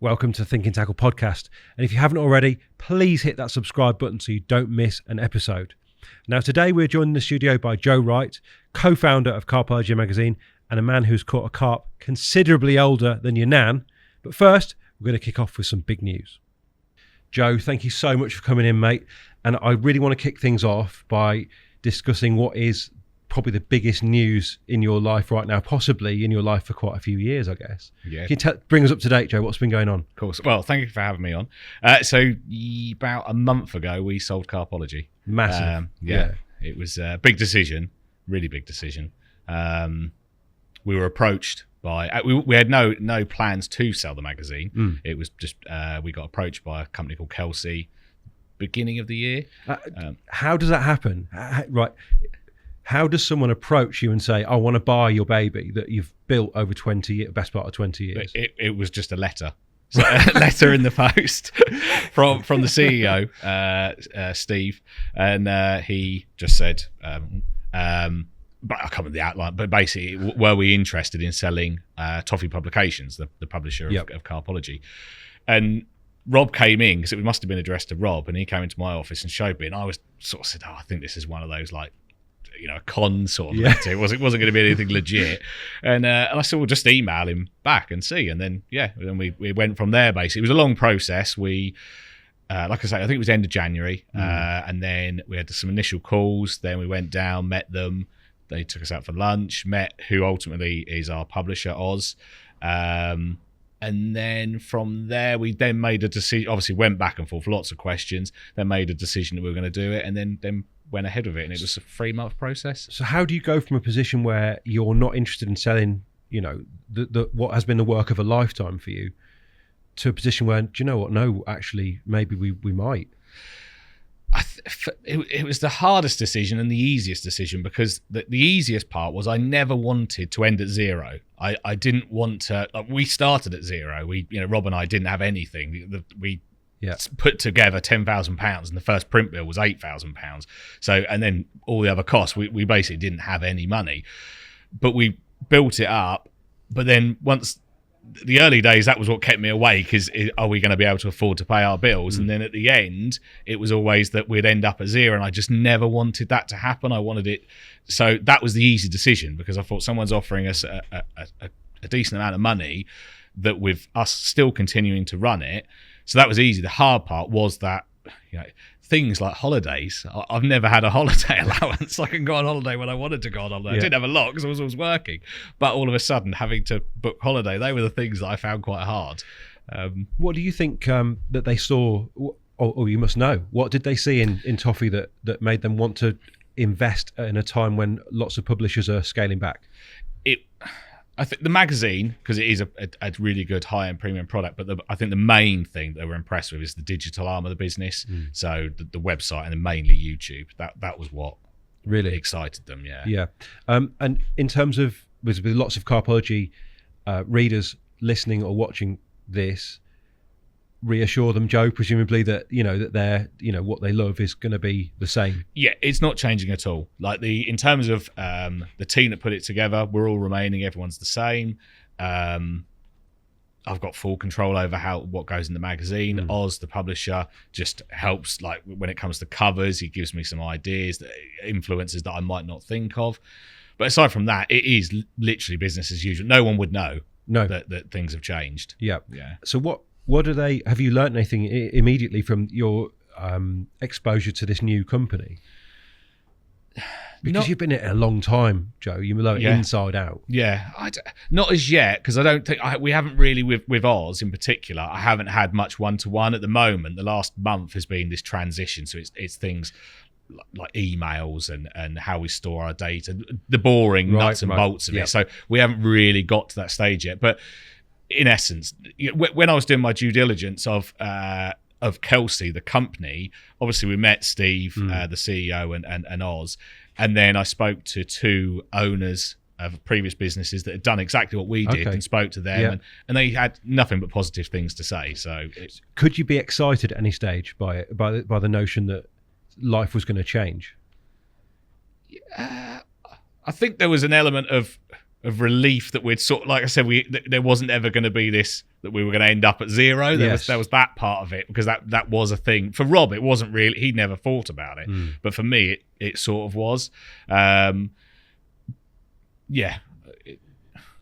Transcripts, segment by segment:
Welcome to the Think and Tackle podcast. And if you haven't already, please hit that subscribe button so you don't miss an episode. Now, today we're joined in the studio by Joe Wright, co-founder of Carpology magazine, and a man who's caught a carp considerably older than your nan. But first, we're going to kick off with some big news. Joe, thank you so much for coming in, mate. And I really want to kick things off by discussing what is probably the biggest news in your life right now, possibly in your life for quite a few years, I guess. Yeah. Can you bring us up to date, Joe? What's been going on? Of course. Well, thank you for having me on. So about a month ago, we sold Carpology. Massive. Yeah. It was a big decision, really big decision. We were approached by, we had no plans to sell the magazine. It was just, we got approached by a company called Kelsey beginning of the year. How does that happen? Right. How does someone approach you and say, I want to buy your baby that you've built over 20 years, best part of 20 years? It was just a letter. So a letter in the post from the CEO, Steve, and he just said, but I can't remember the outline, but basically, were we interested in selling Toffee Publications, the publisher of Carpology? And Rob came in, because it must have been addressed to Rob, and he came into my office and showed me, and I was sort of said, I think this is one of those like, a con sort of letter. It wasn't going to be anything legit. And I said, well, just email him back and see. And then, then we went from there, basically. It was a long process. We, like I say, I think it was end of January. And then we had some initial calls. Then we went down, met them. They took us out for lunch, met who ultimately is our publisher, Oz. And then from there, we then made a decision, obviously went back and forth, lots of questions, then made a decision that we were going to do it, and then went ahead with it, and it was a 3-month process. So how do you go from a position where you're not interested in selling, what has been the work of a lifetime for you, to a position where, do you know what? No, actually, maybe we might. It was the hardest decision and the easiest decision, because the easiest part was I never wanted to end at zero. I didn't want to. We started at zero. Rob and I didn't have anything. We put together £10,000, and the first print bill was £8,000. So, and then all the other costs, we basically didn't have any money, but we built it up. But then once the early days, that was what kept me awake, are we going to be able to afford to pay our bills? And then at the end, it was always that we'd end up at zero, and I just never wanted that to happen. I wanted it. So that was the easy decision, because I thought someone's offering us a decent amount of money, that with us still continuing to run it. So that was easy. The hard part was that, things like holidays. I've never had a holiday allowance. I can go on holiday when I wanted to go on holiday. I didn't have a lot because I was always working. But all of a sudden, having to book holiday, they were the things that I found quite hard. What do you think that they saw, or you must know, what did they see in Toffee that made them want to invest in a time when lots of publishers are scaling back? I think the magazine, because it is a really good high-end premium product, but I think the main thing they were impressed with is the digital arm of the business. So the website, and then mainly YouTube. That was what really excited them. Yeah. And in terms of with lots of Carpology readers listening or watching this, reassure them, Joe, presumably that that they're what they love is going to be the same. Yeah, it's not changing at all. Like in terms of the team that put it together, we're all remaining. Everyone's the same. I've got full control over what goes in the magazine. Oz, the publisher, just helps. Like when it comes to covers, he gives me some ideas, influences that I might not think of. But aside from that, it is literally business as usual. No one would know that things have changed. Yeah. So what do they? Have you learnt anything immediately from your exposure to this new company? Because you've been in it a long time, Joe. You know it inside out. Yeah, not as yet, because I don't think we haven't really with Oz in particular. I haven't had much one-to-one at the moment. The last month has been this transition, so it's things like emails and how we store our data, the boring nuts and bolts of it. So we haven't really got to that stage yet, but. In essence, when I was doing my due diligence of Kelsey, the company, obviously we met Steve, the CEO, and Oz, and then I spoke to 2 owners of previous businesses that had done exactly what we did and spoke to them, and they had nothing but positive things to say. So, could you be excited at any stage by the notion that life was going to change? I think there was an element of relief that we'd sort, like I said, there wasn't ever going to be this, that we were going to end up at zero. There was that part of it, because that was a thing. For Rob, it wasn't really, he'd never thought about it. But for me, it sort of was.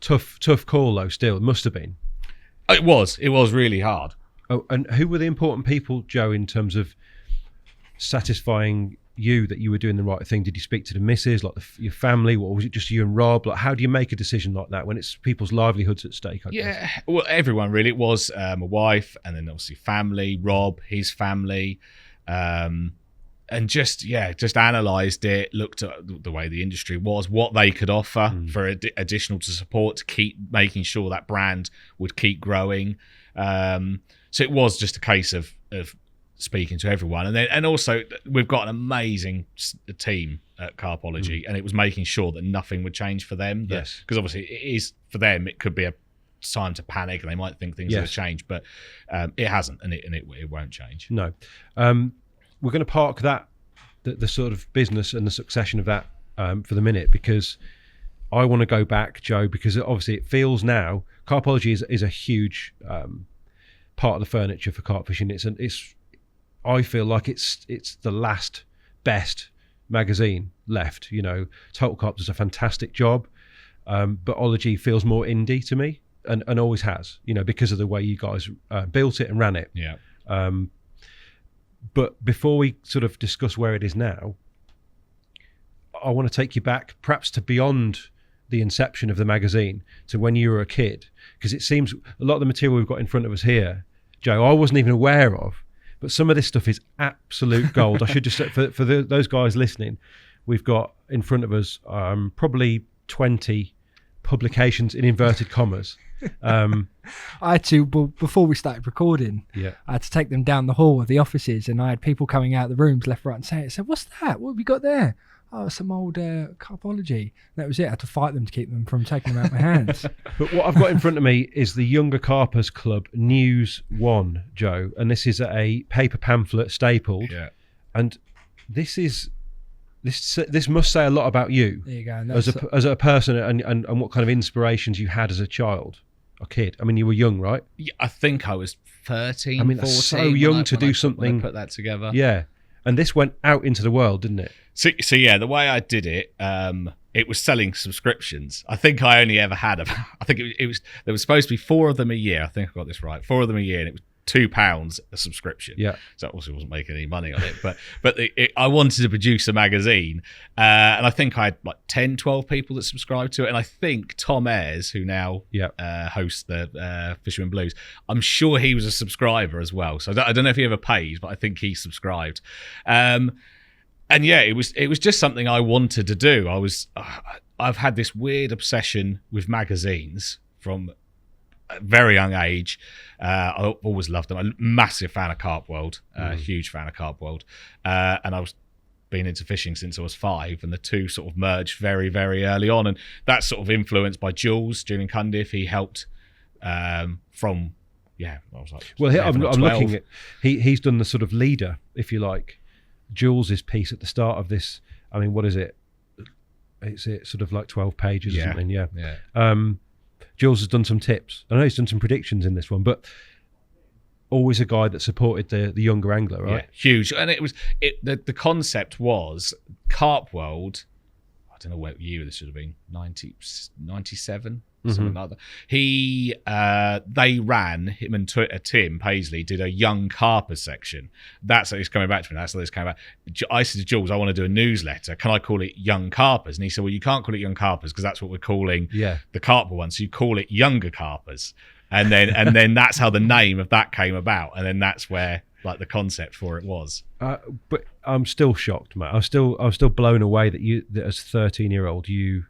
Tough call though, still. It must have been. It was really hard. Oh, and who were the important people, Joe, in terms of satisfying you that you were doing the right thing? Did you speak to the missus, like your family, or was it just you and Rob? Like, how do you make a decision like that when it's people's livelihoods at stake? I guess. Well, everyone really. It was my wife, and then obviously family, Rob, his family, and just analysed it, looked at the way the industry was, what they could offer for additional to support, to keep making sure that brand would keep growing. So it was just a case of speaking to everyone, and also we've got an amazing team at Carpology, and it was making sure that nothing would change for them. Yes, because obviously it is for them. It could be a time to panic, and they might think things have changed, but it hasn't, and it won't change. No, we're going to park the sort of business and the succession of that for the minute, because I want to go back, Joe, because obviously it feels now Carpology is a huge part of the furniture for carp fishing. I feel like it's the last best magazine left. You know, Total Carp does a fantastic job, but Ology feels more indie to me, and always has. You know, because of the way you guys built it and ran it. Yeah. But before we sort of discuss where it is now, I want to take you back, perhaps to beyond the inception of the magazine, to when you were a kid, because it seems a lot of the material we've got in front of us here, Joe, I wasn't even aware of. But some of this stuff is absolute gold. I should just say, for those guys listening, we've got in front of us probably 20 publications in inverted commas. I had to, before we started recording, I had to take them down the hall of the offices, and I had people coming out of the rooms left, right and centre. So what's that? What have we got there? Oh, some old Carpology. That was it. I had to fight them to keep them from taking them out of my hands. But what I've got in front of me is the Younger Carpers Club News 1, Joe. And this is a paper pamphlet stapled. Yeah. And this must say a lot about you. There you go. As a person, and what kind of inspirations you had as a child or kid. I mean, you were young, right? Yeah, I think I was 13, I mean, that's so young to do something. When I put that together. Yeah. And this went out into the world, didn't it? So yeah, the way I did it, it was selling subscriptions. I think I only ever had I think it was there was supposed to be 4 of them a year. I think I got this right. 4 of them a year, and it was £2 a subscription. Yeah. So I obviously wasn't making any money on it, but I wanted to produce a magazine, and I think I had like 10, 12 people that subscribed to it, and I think Tom Ayres, who now hosts the Fisherman Blues, I'm sure he was a subscriber as well. So I don't know if he ever paid, but I think he subscribed. And yeah, it was just something I wanted to do. I've had this weird obsession with magazines from a very young age. I've always loved them. I'm a massive fan of Carp World, huge fan of Carp World. And I was been into fishing since I was 5, and the two sort of merged very, very early on. And that's sort of influenced by Jules in Cundiff. He helped I was like, well, I'm looking at, he's done the sort of leader, if you like, Jules's piece at the start of this. I mean, what is it? It's sort of like 12 pages or something. Yeah. Jules has done some tips. I know he's done some predictions in this one, but always a guy that supported the younger angler, right? Yeah, huge. And the concept was Carp World. I don't know what year this should have been. 97. Something like that. They ran, him and Tim Paisley did a young carpers section. That's it's coming back to me. That's how this came back. I said to Jules, I want to do a newsletter. Can I call it Young Carpers? And he said, well, you can't call it Young Carpers because that's what we're calling the Carper one. So you call it Younger Carpers. And then that's how the name of that came about. And then that's where like the concept for it was. But I'm still shocked, mate. I'm still blown away that as a 13-year-old you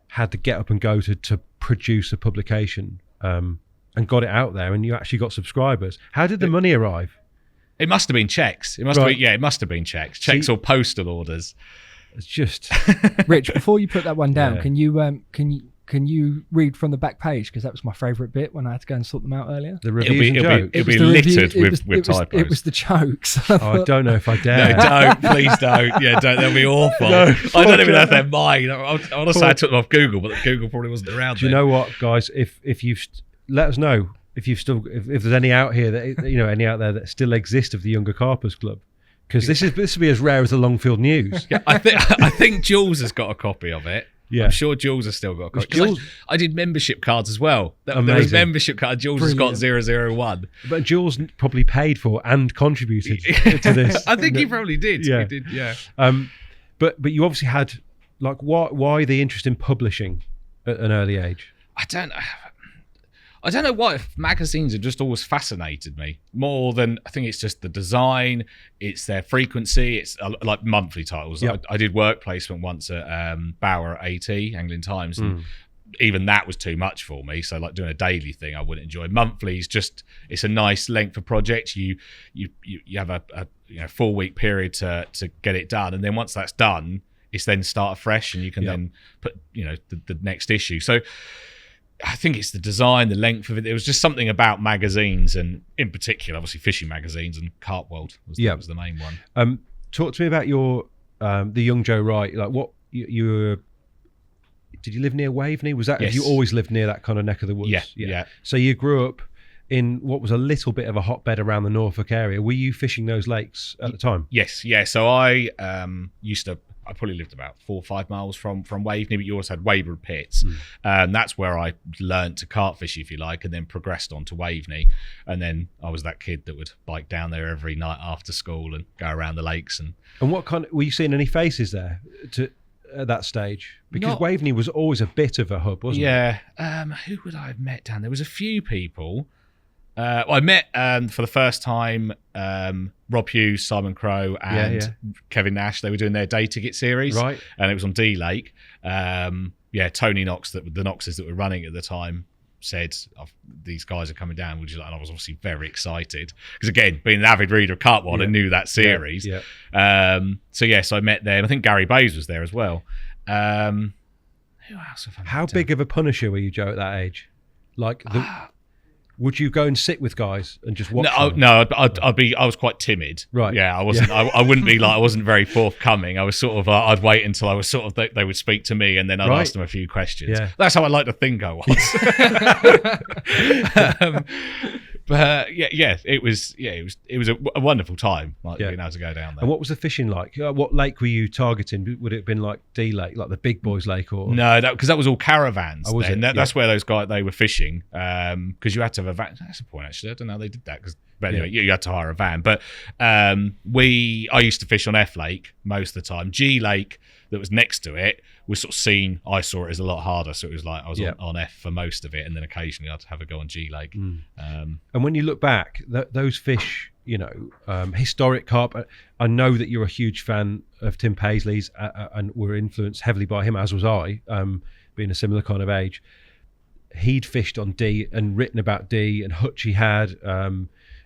had to get up and go to produce a publication and got it out there, and you actually got subscribers. How did the money arrive? It must have been checks. It must have been checks. Checks or postal orders. It's just Rich, before you put that one down, can you can you read from the back page? Because that was my favourite bit when I had to go and sort them out earlier. The reviews and jokes. It'll be littered with typos. It was the jokes. I don't know if I dare. No, don't. Please don't. Yeah, don't. They'll be awful. No, I don't even know if they're mine. I want to say I took them off Google, but Google probably wasn't around. Do you know what, guys? If you've let us know if there's any out here that any out there that still exist of the Younger Carpers Club, because this will be as rare as the Longfield News. Yeah, I think Jules has got a copy of it. Yeah. I'm sure Jules has still got a copy. Jules, I did membership cards as well. There was membership card. Jules Brilliant. Has got 001. But Jules probably paid for and contributed to this. I think he probably did. Yeah. He did, yeah. But you obviously had, like, why the interest in publishing at an early age? I don't know why magazines have just always fascinated me more than I think it's just the design, it's their frequency, it's like monthly titles. Yep. I did work placement once at Bauer at AT, Anglian Times, and even that was too much for me. So like doing a daily thing, I wouldn't enjoy. Monthlies, it's a nice length of project. You have a 4-week period to get it done, and then once that's done, it's then start afresh, and you can then put the next issue. So I think it's the design, the length of it. There was just something about magazines, and in particular, obviously, fishing magazines, and Carp World was the main one. Talk to me about your the young Joe Wright. Like, what you did you live near Waveney? Was that yes. Have you always lived near that kind of neck of the woods? Yeah. So you grew up in what was a little bit of a hotbed around the Norfolk area. Were you fishing those lakes at the time? Yes, yeah. So I I probably lived about 4 or 5 miles from Waveney, but you also had Weyborough Pits. And that's where I learned to carp fish, if you like, and then progressed on to Waveney. And then I was that kid that would bike down there every night after school and go around the lakes. And what kind were you seeing any faces there at that stage? Because Waveney was always a bit of a hub, wasn't it? Yeah. Who would I have met down there? There was a few people. I met for the first time Rob Hughes, Simon Crowe, and Kevin Nash. They were doing their day ticket series, right? And it was on D Lake. Tony Knox, the Knoxes that were running at the time, said these guys are coming down. And I was obviously very excited because, again, being an avid reader of Carp World, I knew that series. So I met them. I think Gary Bays was there as well. Who else have I met? How big of a punisher were you, Joe, at that age? Like would you go and sit with guys and just watch? I was quite timid. Right. Yeah, I wasn't. I wouldn't be like. I wasn't very forthcoming. I was sort of. I'd wait until I was sort of. They would speak to me, and then I'd ask them a few questions. Yeah. That's how I like to think I was. But it was a wonderful time, being able to go down there. And what was the fishing like? What lake were you targeting? Would it have been like D Lake, like the Big Boys Lake, or no? Because that was all caravans. That's where those guys they were fishing. Because you had to have a van. That's a point actually. I don't know how they did that. But anyway, you had to hire a van. But I used to fish on F Lake most of the time. G Lake that was next to it was sort of seen. I saw it as a lot harder, so it was like I was on F for most of it, and then occasionally I'd have a go on G Lake. And when you look back, those fish, historic carp. I know that you're a huge fan of Tim Paisley's, and were influenced heavily by him, as was I, being a similar kind of age. He'd fished on D and written about D, and Hutch he had.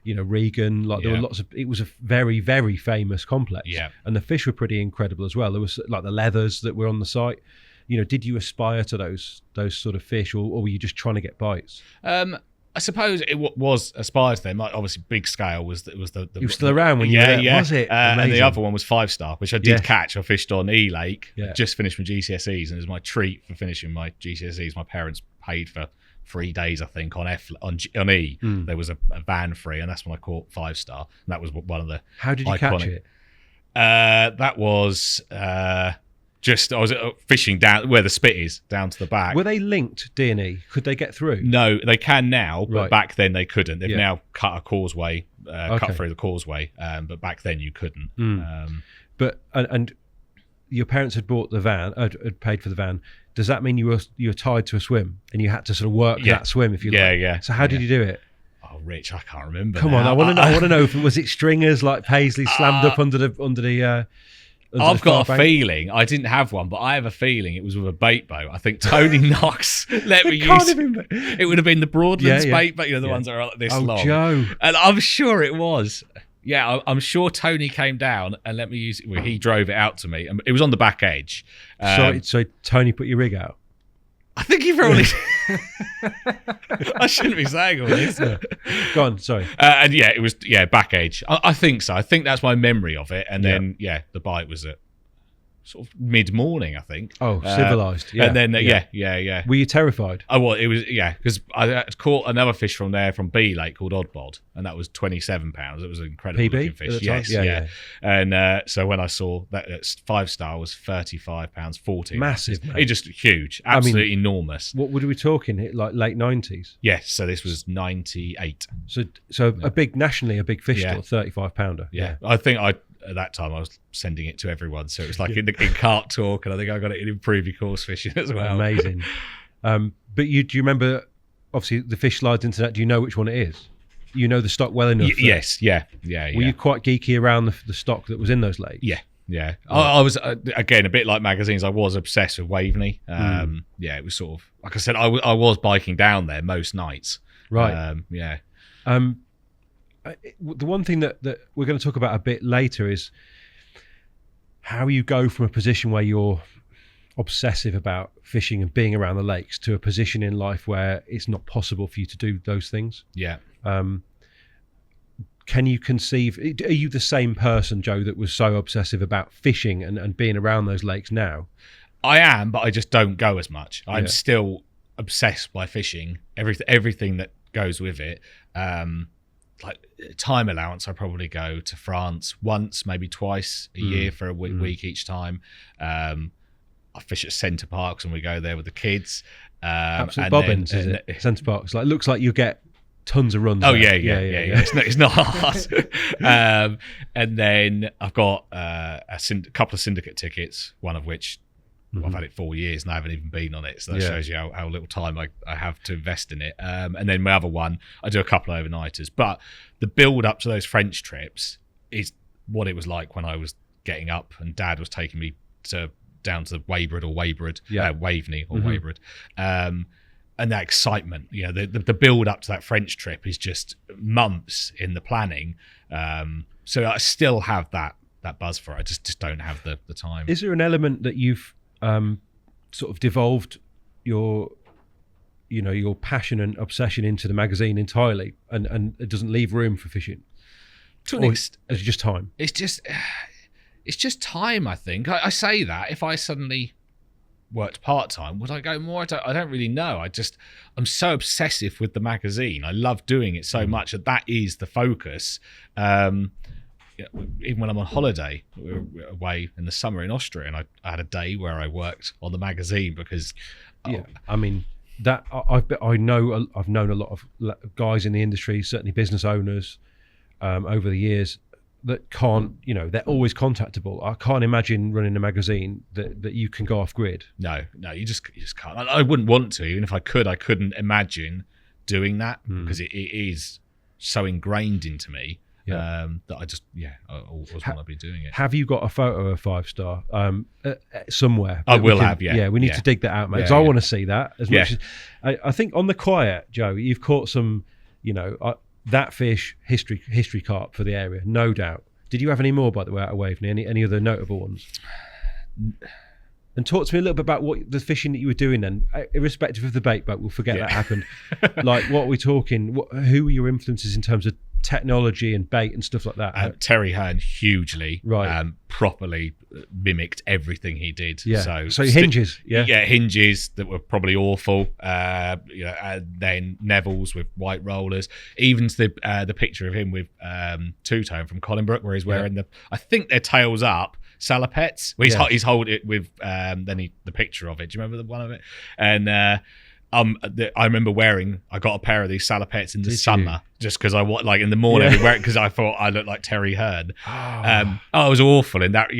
Regan, there were lots of. It was a very, very famous complex, and the fish were pretty incredible as well. There was like the leathers that were on the site. Did you aspire to those sort of fish, or were you just trying to get bites? I suppose it was aspired to them. Like, obviously, big scale was the. It was still around when you were there, was it? And the other one was 5-star, which I did catch. I fished on E Lake. Just finished my GCSEs, and as my treat for finishing my GCSEs, my parents paid for 3 days, I think, on E. There was a van free, and that's when I caught 5-star. And that was one of the. How did you catch it? That was I was fishing down where the spit is, down to the back. Were they linked, D&E? Could they get through? No, they can now, but back then they couldn't. They've now cut a causeway, cut through the causeway, but back then you couldn't. But your parents had bought the van, had paid for the van. Does that mean you were tied to a swim and you had to sort of work that swim, if you like? Yeah. So how did you do it? Oh, Rich, I can't remember. Come on, I want to know if it was stringers like Paisley slammed up under the. I've got a feeling I didn't have one, but I have a feeling it was with a bait boat. I think Tony Knox let me use. It would have been the Broadlands bait boat, the ones that are like this long. Joe, and I'm sure it was. Yeah, I'm sure Tony came down and let me use it. Well, he drove it out to me. It was on the back edge. So Tony put your rig out? I think he probably. I shouldn't be saying all this. Go on, sorry. And yeah, it was back age. I think so. I think that's my memory of it. And then the bite was at sort of mid-morning, I think. Oh, civilized. Yeah. And then yeah. Were you terrified? Oh, well, it was because I caught another fish from there from B Lake called Oddbod, and that was 27 pounds. It was an incredible looking fish. Yes, yeah. And so when I saw that 5-star was 35 pounds 40. Massive, mate. It just huge, absolutely enormous. What were we talking? Like late 90s? Yes, so this was 98. So a big nationally a big fish still, 35 pounder. Yeah, I think at that time I was sending it to everyone, so it was like in Carp Talk, and I think I got it in Improve Your Course Fishing as well. Amazing. But do you remember? Obviously, the Fish Slides Internet. Do you know which one it is? You know the stock well enough. Yes, yeah. Were you quite geeky around the stock that was in those lakes? Yeah. I was again a bit like magazines. I was obsessed with Waveney. Yeah, it was sort of like I said. I was biking down there most nights. Right. The one thing that we're going to talk about a bit later is how you go from a position where you're obsessive about fishing and being around the lakes to a position in life where it's not possible for you to do those things. Yeah. Can you conceive, are you the same person, Joe, that was so obsessive about fishing and being around those lakes now? I am, but I just don't go as much. I'm still obsessed by fishing, everything that goes with it. Like time allowance, I probably go to France once, maybe twice a year for a week each time. I fish at Centre Parks and we go there with the kids. Absolute bobbins, is it? Centre Parks. Like, looks like you get tons of runs. Oh yeah. It's not hard. And then I've got a couple of syndicate tickets, one of which I've had it 4 years and I haven't even been on it, so that shows you how little time I have to invest in it. And then my other one, I do a couple of overnighters. But the build up to those French trips is what it was like when I was getting up and Dad was taking me down to Waveney or Weybridge. And that excitement, the build up to that French trip is just months in the planning. So I still have that buzz for it. I just don't have the time. Is there an element that you've sort of devolved your passion and obsession into the magazine entirely, and it doesn't leave room for fishing? Is it just time? It's just time, I think. I say that if I suddenly worked part-time, would I go more? I don't really know. I'm so obsessive with the magazine. I love doing it so much that is the focus. Even when I'm on holiday, we were away in the summer in Austria, and I had a day where I worked on the magazine because I mean that I've known a lot of guys in the industry, certainly business owners, over the years that can't, they're always contactable. I can't imagine running a magazine that you can go off grid. No, you just can't. I wouldn't want to. Even if I could, I couldn't imagine doing that because it is so ingrained into me. That I just I always want to be doing it. Have you got a photo of 5-star somewhere? I will have. Yeah, we need to dig that out, mate, because I want to see that as much as I think on the quiet, Joe, you've caught some, that fish history carp for the area, no doubt. Did you have any more, by the way, out of Waveney? Any other notable ones? And talk to me a little bit about what the fishing that you were doing then, irrespective of the bait boat. We'll forget that happened. Like, what are we talking? Who were your influences in terms of technology and bait and stuff like that? Terry Hearn hugely, right? Properly mimicked everything he did. Yeah. So hinges, hinges that were probably awful. And then Neville's with white rollers. Even to the picture of him with two-tone from Collinbrook, where he's wearing I think they're tails up salopettes. Well, he's holding it with the picture of it. Do you remember the one of it? And I remember I got a pair of these salopettes in the summer just because in the morning I'd wear it because I thought I looked like Terry Hearn. I was awful in that.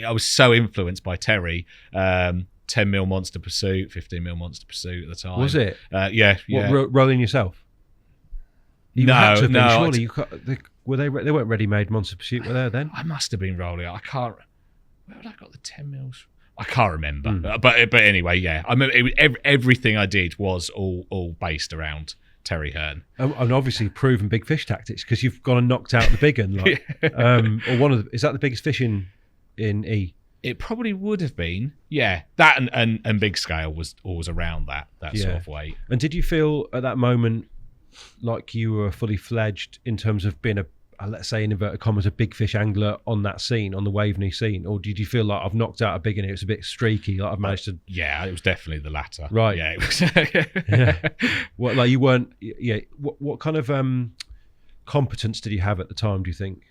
I was so influenced by Terry. 10mm Monster Pursuit, 15mm Monster Pursuit at the time. Was it? Yeah. What, rolling yourself? No. Surely they weren't ready-made Monster Pursuit, were they then? I must have been rolling. I can't. Where would I got the 10mm? I can't remember. But anyway, I mean, everything I did was all based around Terry Hearn. And obviously proven big fish tactics, because you've gone and knocked out the big one. Or one of is that the biggest fish in E? It probably would have been, yeah. That and big scale was always around that sort of weight. And did you feel at that moment like you were fully fledged in terms of being let's say in inverted commas, a big fish angler on that scene, on the Waveney scene? Or did you feel like I've knocked out a big one, it's a bit streaky, like I've managed to... Yeah, it was definitely the latter. Right. Yeah, it was. Yeah. What, like you weren't... Yeah. What kind of competence did you have at the time, do you think?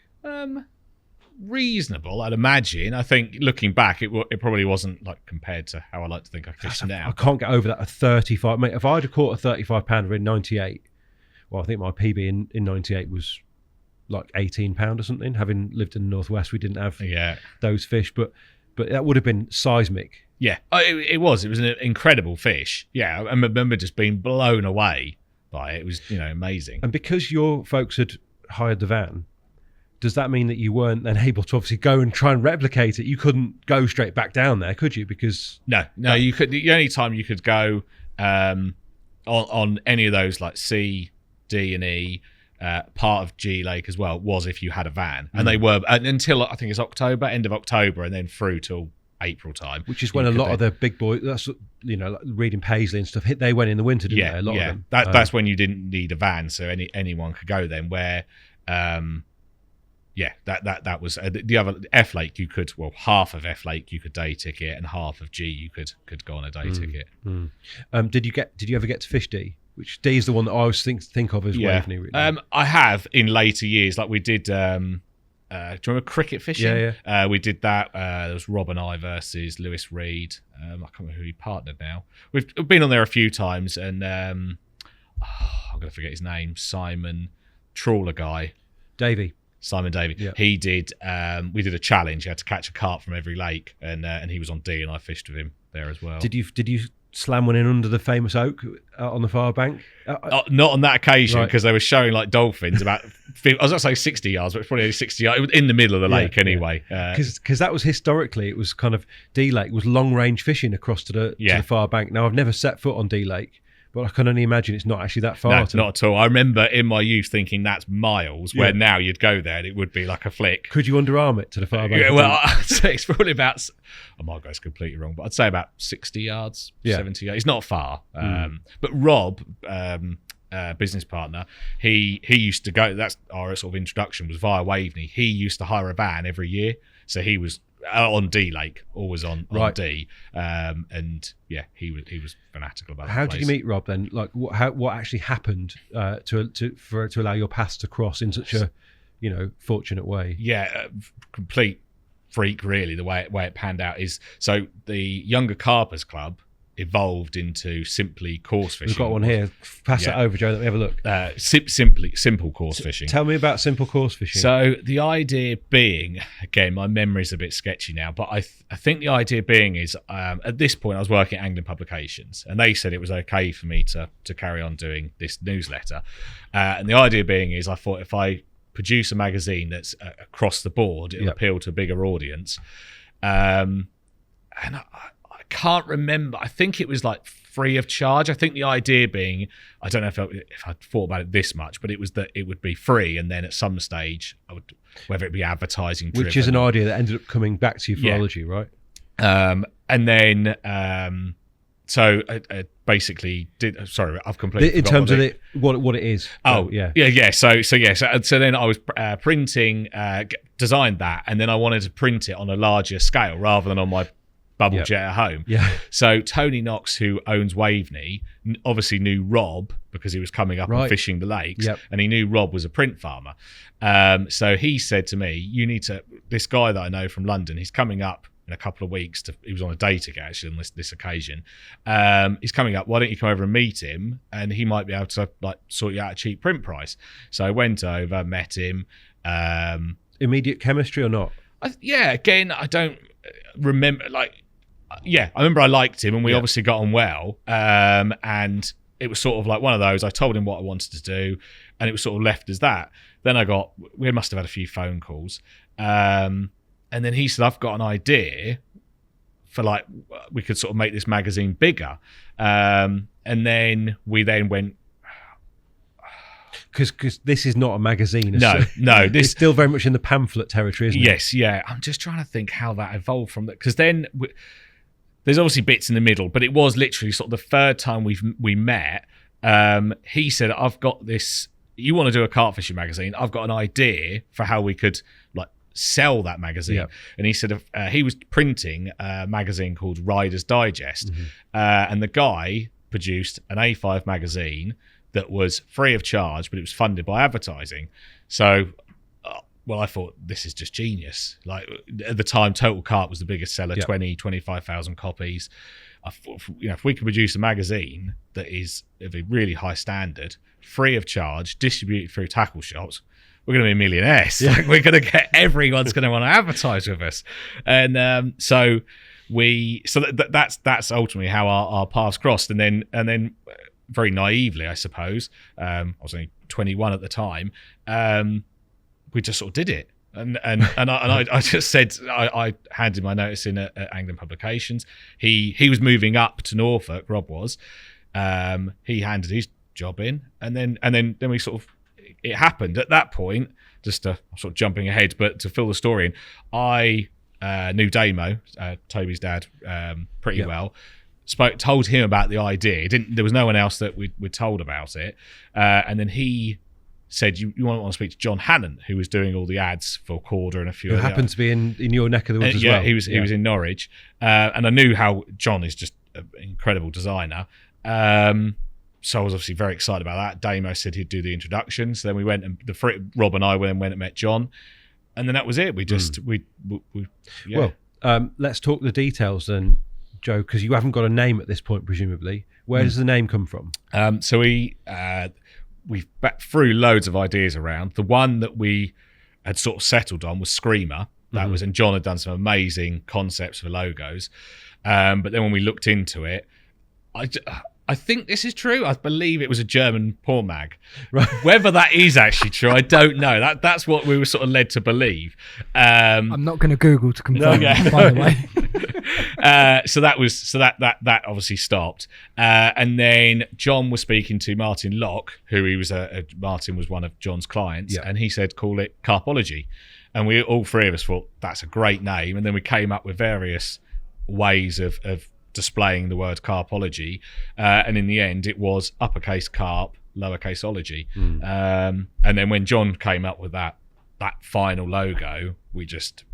Reasonable, I'd imagine. I think looking back, it probably wasn't like compared to how I like to think I fish now. I can't get over that. A 35, mate. If I'd have caught a 35 pounder in '98, well, I think my PB in '98 was like 18 pound or something. Having lived in the Northwest, we didn't have those fish, but that would have been seismic. Yeah, it was. It was an incredible fish. Yeah, I remember just being blown away by it. It was amazing. And because your folks had hired the van, does that mean that you weren't then able to obviously go and try and replicate it? You couldn't go straight back down there, could you? Because you could. The only time you could go on any of those like C, D, and E, part of G Lake as well, was if you had a van, and they were until I think it's end of October, and then through till April time, which is when a lot of the big boys, that's like reading Paisley and stuff, they went in the winter, didn't they? A lot of them. That's when you didn't need a van, so anyone could go then. Where that was the other F Lake. You could, half of F Lake you could day ticket, and half of G you could go on a day ticket. Did you ever get to fish D? Which D is the one that I always think of as Waveney. Really. I have in later years, like we did. Do you remember cricket fishing? Yeah. We did that. There was Rob and I versus Lewis Reed. I can't remember who he partnered now. We've been on there a few times, and I'm going to forget his name. Simon Trawler guy. Simon Davey. Yeah. He did. We did a challenge. You had to catch a carp from every lake, and he was on D, and I fished with him there as well. Did you slam one in under the famous oak on the far bank? Not on that occasion, because they were showing like dolphins about. I was going to say 60 yards, but it's probably only 60 yards. It was in the middle of the lake anyway. Because that was historically, it was kind of D Lake was long range fishing across to the far bank. Now I've never set foot on D Lake, but I can only imagine it's not actually that far. No, not at all. I remember in my youth thinking that's miles, where now you'd go there and it would be like a flick. Could you underarm it to the far bank? Yeah, well, I'd say it's probably about, I might go completely wrong, but I'd say about 60 yards, 70 yards. It's not far. But Rob, business partner, he used to go, that's our sort of introduction, was via Waveney. He used to hire a van every year. So he was on D Lake, always on D, and he was fanatical about. How did you meet Rob then? Like, what actually happened to allow your paths to cross in such a fortunate way? Yeah, complete freak, really. The way it panned out is, so the Younger Carpers Club evolved into simply course fishing. We've got one here. Pass it over, Joe. Let me have a look. Simple course fishing. Tell me about simple course fishing. So the idea being, again, my memory's a bit sketchy now, but I think the idea being is, at this point I was working at Angling Publications, and they said it was okay for me to carry on doing this newsletter. And the idea being is, I thought if I produce a magazine that's across the board, it'll appeal to a bigger audience. And I can't remember. I think it was like free of charge. I think the idea being, I don't know if I thought about it this much, but it was that it would be free, and then at some stage, whether it be advertising, which is an idea that ended up coming back to you for Ology, right? And then, so I basically did. Sorry, I've completely in terms of what it is. So then I was printing, designed that, and then I wanted to print it on a larger scale rather than on my bubble jet at home. Yeah. So Tony Knox, who owns Waveney, obviously knew Rob because he was coming up and fishing the lakes, and he knew Rob was a print farmer. So he said to me, "You need to. This guy that I know from London, he's coming up in a couple of weeks. He was on a day ticket actually on this occasion. He's coming up. Why don't you come over and meet him? And he might be able to like sort you out a cheap print price." So I went over, met him. Immediate chemistry or not? Again, I don't remember. I remember I liked him, and we obviously got on well. And it was sort of like one of those. I told him what I wanted to do, and it was sort of left as that. Then we must have had a few phone calls. And then he said, "I've got an idea for we could sort of make this magazine bigger." And then we went. Because this is not a magazine. No, it's still very much in the pamphlet territory, isn't it? Yes, yeah. I'm just trying to think how that evolved from that, because then there's obviously bits in the middle, but it was literally sort of the third time we met. He said, "I've got this. You want to do a carp fishing magazine? I've got an idea for how we could like sell that magazine." Yep. And he said he was printing a magazine called Rider's Digest, and the guy produced an A5 magazine that was free of charge, but it was funded by advertising. So, well, I thought, this is just genius. Like, at the time, Total Carp was the biggest seller, 25,000 copies. I thought, if we could produce a magazine that is of a really high standard, free of charge, distributed through tackle shops, we're going to be millionaires. Yeah. Like, we're going to get, everyone's going to want to advertise with us. And that's ultimately how our paths crossed. And then very naively, I suppose, I was only 21 at the time, we just sort of did it. And I just said, I handed my notice in at Anglian Publications. He was moving up to Norfolk, Rob was. He handed his job in, and then we sort of, it happened at that point, just sort of jumping ahead, but to fill the story in, I knew Damo, Toby's dad, pretty well. Told him about the idea. There was no one else that we'd told about it. And then he said, you want to speak to John Hannon, who was doing all the ads for Korda and a few. Who happened to be in your neck of the woods as well. He was in Norwich. And I knew how John is just an incredible designer. So I was obviously very excited about that. Damo said he'd do the introduction. So then we went, and Rob and I went and met John. And then that was it. We just, Well, let's talk the details then, Joe, because you haven't got a name at this point, presumably. Where does the name come from? So we threw loads of ideas around. The one that we had sort of settled on was Screamer. That was, and John had done some amazing concepts for logos. But then when we looked into it, I think this is true. I believe it was a German porn mag. Right. Whether that is actually true, I don't know. That's what we were sort of led to believe. I'm not going to Google to confirm. By the way. So that obviously stopped. And then John was speaking to Martin Locke, who Martin was one of John's clients, and he said, call it Carpology. And we all three of us thought that's a great name. And then we came up with various ways of displaying the word Carpology, and in the end it was uppercase carp, lowercase ology. And then when John came up with that final logo, we just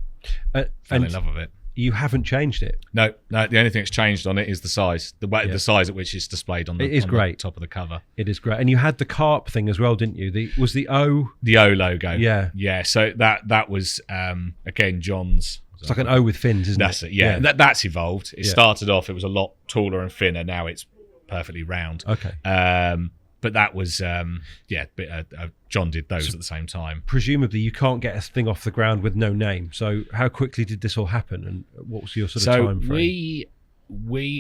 fell in love with it. You haven't changed it? No, the only thing that's changed on it is the size, the size at which it's displayed on the top of the cover. It is great. And you had the carp thing as well, didn't you? Was the O logo? Yeah. So that was again John's. It's like an O with fins, isn't it? That's it, yeah. That's evolved. It started off, it was a lot taller and thinner. Now it's perfectly round. Okay. But that was, John did those at the same time. Presumably you can't get a thing off the ground with no name. So how quickly did this all happen, and what was your sort of time frame?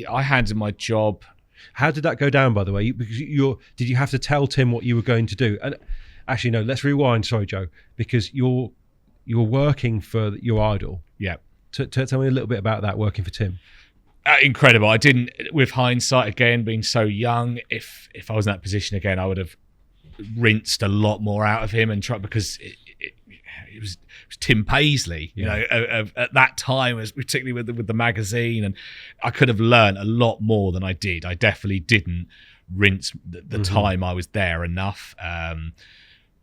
I handed my job. How did that go down, by the way? Because did you have to tell Tim what you were going to do? And actually, no, let's rewind. Sorry, Joe, because you're working for your idol. Yeah. Tell me a little bit about that, working for Tim. Incredible. I didn't, with hindsight, again, being so young, if I was in that position again, I would have rinsed a lot more out of him and tried, because it was Tim Paisley, you know, at that time, particularly with the magazine, and I could have learned a lot more than I did. I definitely didn't rinse the time I was there enough.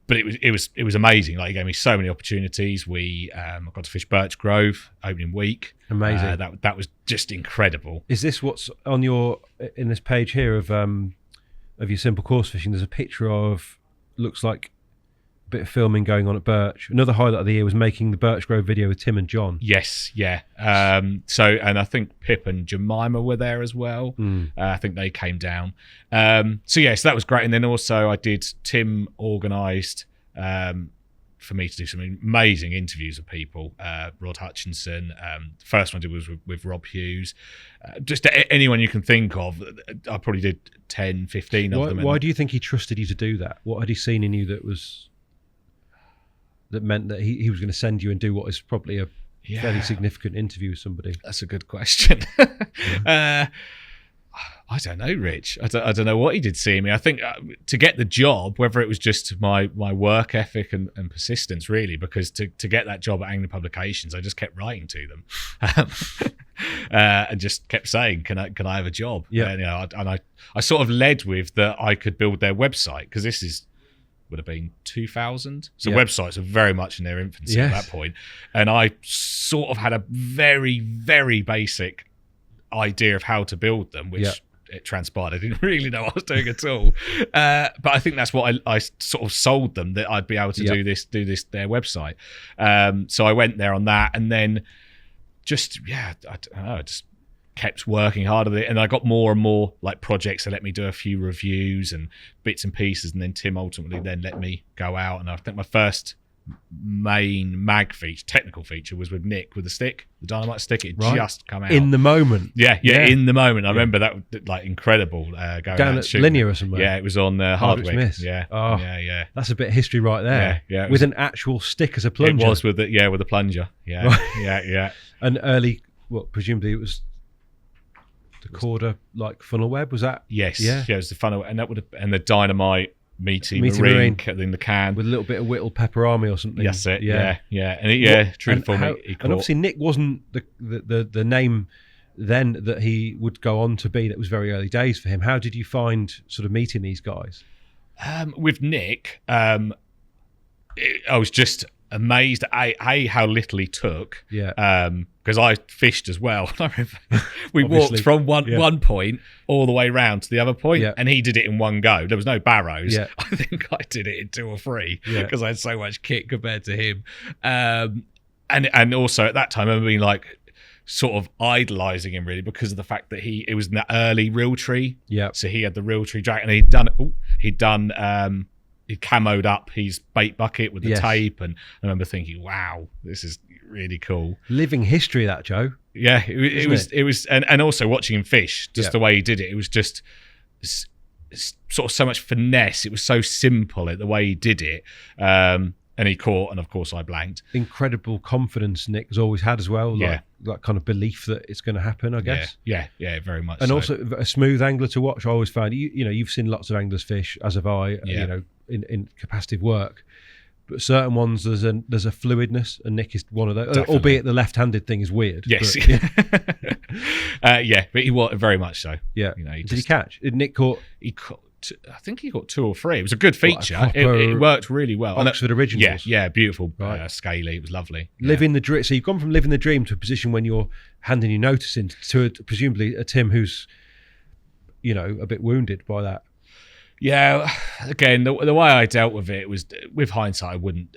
But it was amazing. Like, he gave me so many opportunities. I got to fish Birch Grove opening week. Amazing. That was just incredible. Is this what's on in this page here of your simple course fishing? There's a picture of, looks like a bit of filming going on at Birch. Another highlight of the year was making the Birch Grove video with Tim and John. Yes, yeah. And I think Pip and Jemima were there as well. I think they came down. So that was great. And then also Tim organised for me to do some amazing interviews of people. Rod Hutchinson. The first one I did was with Rob Hughes. Just anyone you can think of. I probably did 10, 15 of them. Why do you think he trusted you to do that? What had he seen in you that meant that he was going to send you and do what is probably a fairly significant interview with somebody? That's a good question. I don't know, Rich. I don't know what he did see in me. I think to get the job, whether it was just my work ethic and persistence, really, because to get that job at Angling Publications, I just kept writing to them and just kept saying, "Can I have a job?" Yeah. And I sort of led with that I could build their website, because this would have been 2000. So websites are very much in their infancy at that point. And I sort of had a very, very basic idea of how to build them, which it transpired I didn't really know what I was doing at all. But I think that's what I sort of sold them, that I'd be able to do this their website. So I went there on that, and then just I don't know, just kept working hard at it, and I got more and more like projects that let me do a few reviews and bits and pieces, and then Tim ultimately then let me go out, and I think my first main mag feature, technical feature, was with Nick with the stick, the dynamite stick. It just come out in the moment. In the moment. I remember that, like, incredible. Going down at Linear or somewhere. Yeah, it was on Hardwick. Yeah. That's a bit of history right there. Yeah. With an actual stick as a plunger. It was with a plunger. Yeah, right. Yeah. And early, presumably it was the Korda, like, funnel web, was that? Yes. Yeah, it was the funnel, and that would have, and the dynamite meaty marine in the can with a little bit of Whittle Pepper Army or something. That's it. Yeah. And truthfully, and obviously Nick wasn't the name then that he would go on to be. That was very early days for him. How did you find sort of meeting these guys? With Nick, I was just amazed at how little he took. Because I fished as well. I remember we walked from one point all the way round to the other point, and he did it in one go. There was no barrows. I think I did it in 2 or 3 because I had so much kit compared to him. And also at that time I remember being like sort of idolizing him, really, because of the fact that it was in the early Realtree. So he had the Realtree drag, and he'd camoed up his bait bucket with the tape, and I remember thinking, wow, this is really cool. Living history, that, Joe. Yeah, it was, and also watching him fish, just the way he did it. It was just sort of so much finesse. It was so simple the way he did it. And he caught, and of course I blanked. Incredible Confidence Nick has always had as well. That kind of belief that it's going to happen, I guess. Yeah, very much. And so. Also a smooth angler to watch. I always found, you've seen lots of anglers fish, as have I, in capacitive work. But certain ones, there's a fluidness, and Nick is one of those. Definitely. Albeit the left-handed thing is weird. Yes. But, but he was very much so. Yeah. Did he catch? Did Nick caught? He caught. I think he got 2 or 3. It was a good feature. It worked really well. Oxford Originals. Yeah, beautiful. Scaly. It was lovely. Living the dream. So you've gone from living the dream to a position when you're handing your notice in to presumably a Tim who's, a bit wounded by that. Yeah. Again, the way I dealt with it was, with hindsight, I wouldn't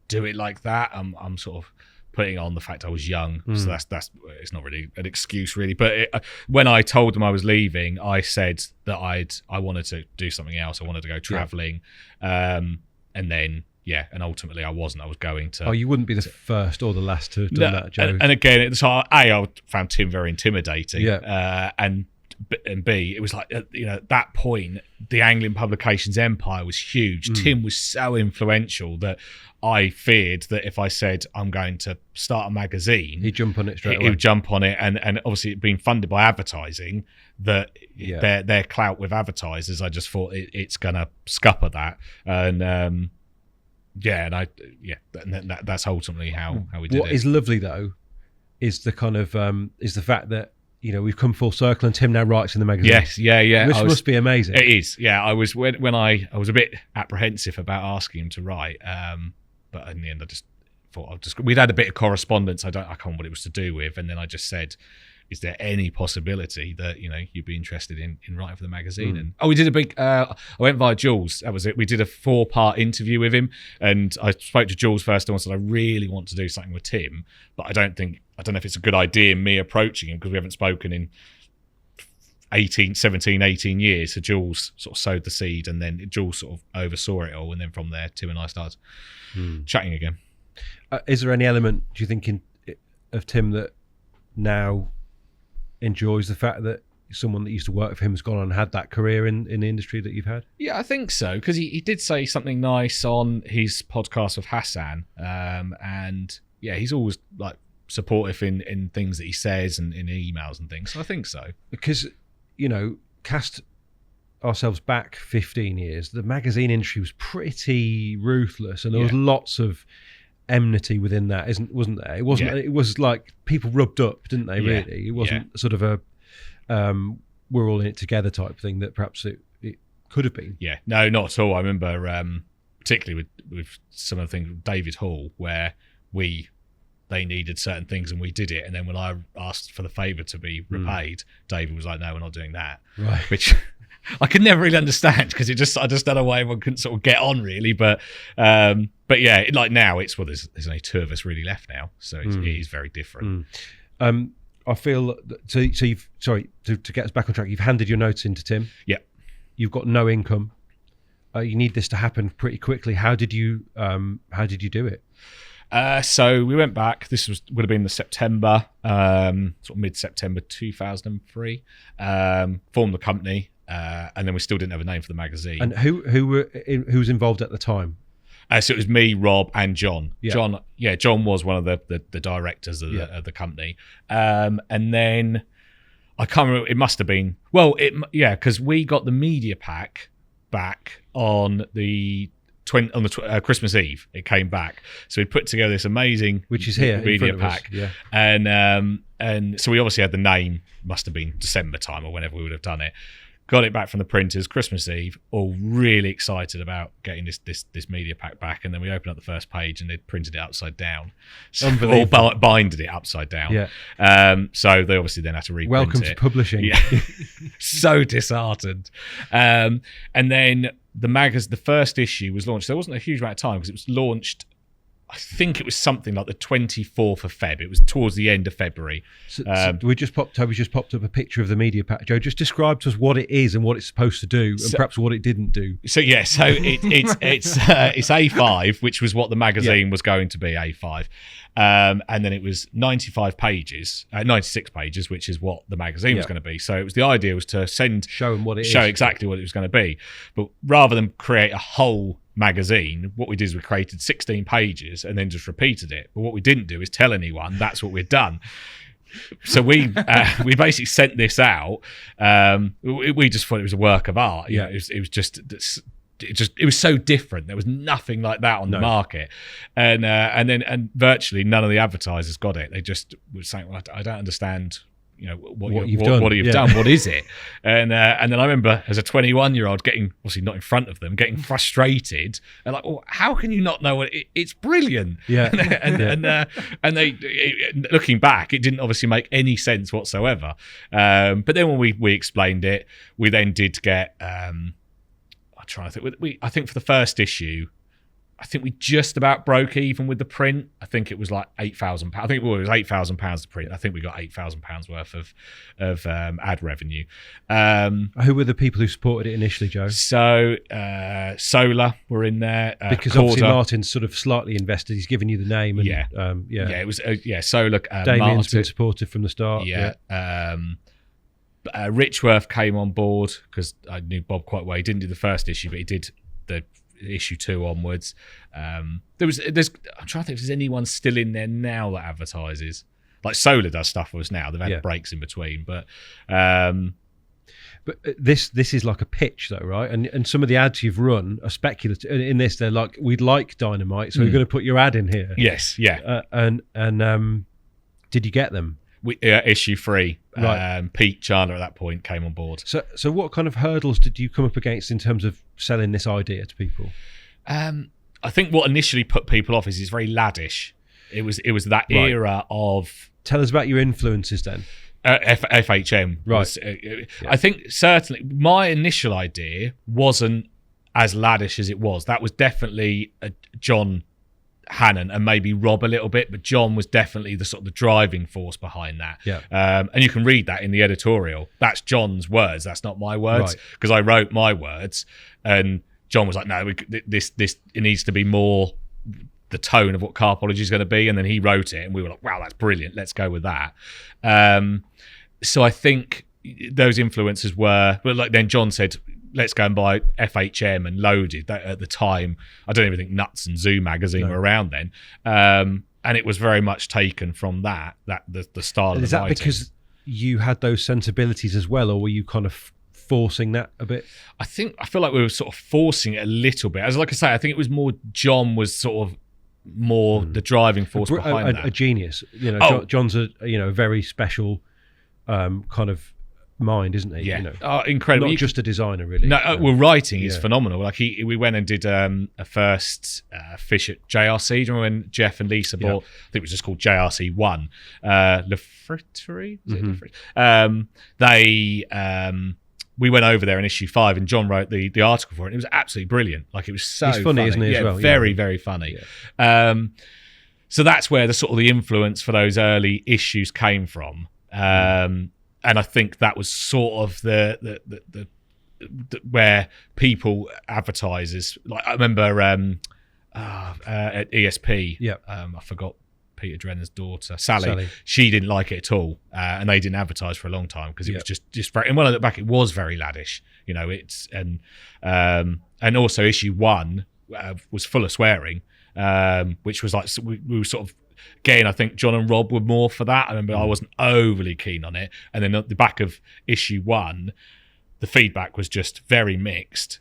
do it like that. I'm sort of putting on the fact I was young, so that's it's not really an excuse, really. But when I told them I was leaving, I said that I wanted to do something else. I wanted to go travelling, and then and ultimately I wasn't. I was going to. Oh, you wouldn't be the first or the last to have done that, Joe. And again, I found Tim very intimidating. And B, it was like, at that point, the Angling Publications empire was huge. Tim was so influential that I feared that if I said I'm going to start a magazine, he'd jump on it straight away. He would jump on it, and obviously it being funded by advertising, that their clout with advertisers, I just thought it's going to scupper that. And that's ultimately how we did it. What is lovely though is the kind of is the fact that we've come full circle, and Tim now writes in the magazine. Yes, yeah. Which must be amazing. It is, yeah. I was when I was a bit apprehensive about asking him to write, but in the end, I just thought we'd had a bit of correspondence. I can't remember what it was to do with, and then I just said, "Is there any possibility that you'd be interested in writing for the magazine?" And we did a big. I went via Jules. That was it. We did a 4-part interview with him, and I spoke to Jules first and said, "I really want to do something with Tim, but I don't know if it's a good idea me approaching him because we haven't spoken in 17, 18 years." So Jules sort of sowed the seed, and then Jules sort of oversaw it all, and then from there, Tim and I started chatting again. Is there any element, do you think, of Tim that now enjoys the fact that someone that used to work for him has gone on and had that career in the industry that you've had? Yeah, I think so, because he did say something nice on his podcast with Hassan, and he's always like supportive in things that he says and in emails and things. So I think so. Because cast ourselves back 15 years, the magazine industry was pretty ruthless, and there was lots of enmity within that, wasn't there? It wasn't. It was like people rubbed up, didn't they? Really, it wasn't sort of a we're all in it together type thing that perhaps it could have been. Yeah, no, not at all. I remember particularly with some of the things with David Hall, where they needed certain things and we did it, and then when I asked for the favour to be repaid, David was like, "No, we're not doing that." Right. Which I could never really understand, because I just don't know why everyone couldn't sort of get on, really. But yeah, like now it's there's only two of us really left now, so it is very different. I feel so you've to get us back on track, you've handed your notes into Tim. Yeah. You've got no income. You need this to happen pretty quickly. How did you do it? So we went back. This would have been the September, sort of mid-September 2003. Formed the company, and then we still didn't have a name for the magazine. And who was involved at the time? So it was me, Rob, and John. Yeah. John was one of the directors of the company. And then I can't remember. It must have been because we got the media pack back on the Christmas Eve. It came back, so we put together this amazing, which is here, media pack. Yeah. And so we obviously had the name. Must have been December time or whenever we would have done it. Got it back from the printers Christmas Eve, all really excited about getting this media pack back, and then we opened up the first page and they'd printed it upside down, or binded it upside down. Yeah. So they obviously then had to reprint Welcome it. to publishing. Yeah. So disheartened. And then the first issue was launched. There wasn't a huge amount of time because it was launched, I think it was something like the 24th of Feb. It was towards the end of February. So Toby just popped up a picture of the media pack. Joe, just describe to us what it is and what it's supposed to do, and perhaps what it didn't do. So it's A5, which was what the magazine was going to be, A5. And then it was 96 pages, which is what the magazine was going to be. So the idea was to show exactly what it was going to be. But rather than create a whole magazine, what we did is we created 16 pages and then just repeated it. But what we didn't do is tell anyone that's what we'd done. So we basically sent this out. We just thought it was a work of art. Yeah. It was so different. There was nothing like that on the market, and virtually none of the advertisers got it. They just were saying, "Well, I don't understand." What you've done. What is it? And then I remember as a 21-year-old getting, obviously not in front of them, getting frustrated and like, well, how can you not know what it's brilliant? Yeah. And they, looking back, it didn't obviously make any sense whatsoever. But then when we explained it, we then did get. I'm trying to think. I think for the first issue, I think we just about broke even with the print. I think it was like £8,000. I think it was £8,000 to print. I think we got £8,000 worth of ad revenue. Who were the people who supported it initially, Joe? So Solar were in there. Because Korda. Obviously Martin's sort of slightly invested. He's given you the name. And, it was Solar. Damien's Martin. been supportive from the start. Yeah. Richworth came on board because I knew Bob quite well. He didn't do the first issue, but he did the issue 2 onwards. I'm trying to think if there's anyone still in there now that advertises. Like Solar does stuff for us now. They've had breaks in between, but this is like a pitch though, right? And some of the ads you've run are speculative. In this, they're like, we'd like Dynamite, so we're going to put your ad in here. Yes, yeah. And did you get them? Issue 3. Right. Pete Chandler at that point came on board. So what kind of hurdles did you come up against in terms of selling this idea to people? I think what initially put people off is it's very laddish. It was that era of. Tell us about your influences then. FHM. Right. I think certainly my initial idea wasn't as laddish as it was. That was definitely John Hannon and maybe Rob a little bit, but John was definitely the sort of the driving force behind that. Yeah. And you can read that in the editorial. That's John's words. That's not my words, because I wrote my words, and John was like, "No, this it needs to be more the tone of what Carpology is going to be." And then he wrote it, and we were like, "Wow, that's brilliant. Let's go with that." So I think those influences were, but like then John said, let's go and buy FHM and Loaded. That at the time, I don't even think Nuts and Zoo magazine were around then. And it was very much taken from the style of Is the that writing. because you had those sensibilities as well, or were you kind of forcing that a bit? I feel like we were sort of forcing it a little bit. As like I say, I think it was more John was sort of more the driving force behind that. A genius, John's a very special kind of mind, isn't he? Yeah, incredible. Not just a designer, really. No, well, writing is phenomenal. Like we went and did a first fish at JRC. Do you remember when Jeff and Lisa bought? I think it was just called JRC 1. Le Friterie. We went over there in issue 5, and John wrote the article for it. And it was absolutely brilliant. Like it was so He's funny, isn't he? Yeah, as well? Very, very funny. Yeah. So that's where the sort of the influence for those early issues came from. And I think that was sort of the where people, advertisers, like I remember at ESP, I forgot Peter Drenner's daughter, Sally. She didn't like it at all, and they didn't advertise for a long time because it was just very. And when I look back, it was very laddish. It's and also issue 1 was full of swearing, which was like we were sort of. Again, I think John and Rob were more for that. I remember I wasn't overly keen on it. And then at the back of issue 1, the feedback was just very mixed.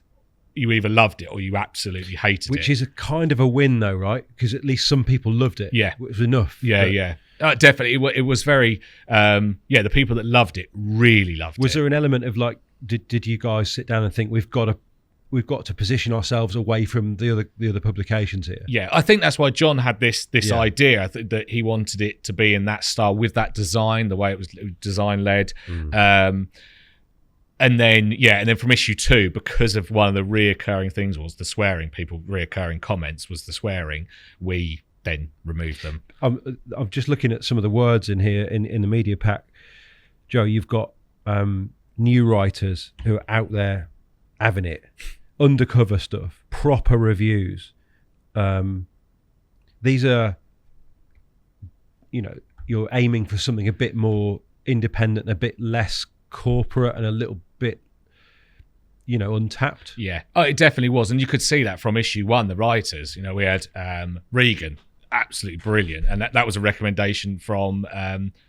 You either loved it or you absolutely hated it. Which is a kind of a win, though, right? Because at least some people loved it. Yeah. It was enough. Yeah. Definitely. It was very, the people that loved it really loved it. Was there an element of like, did you guys sit down and think we've got to position ourselves away from the other publications here? Yeah, I think that's why John had this idea. I think that he wanted it to be in that style with that design, the way it was design led. And then from issue 2, because of one of the reoccurring things was the swearing, reoccurring comments was the swearing, we then removed them. I'm just looking at some of the words in here in the media pack. Joe, you've got new writers who are out there having it. Undercover stuff, proper reviews. These are, you're aiming for something a bit more independent, a bit less corporate, and a little bit, untapped. Yeah, it definitely was, and you could see that from issue 1. The writers, we had Regan, absolutely brilliant, and that was a recommendation from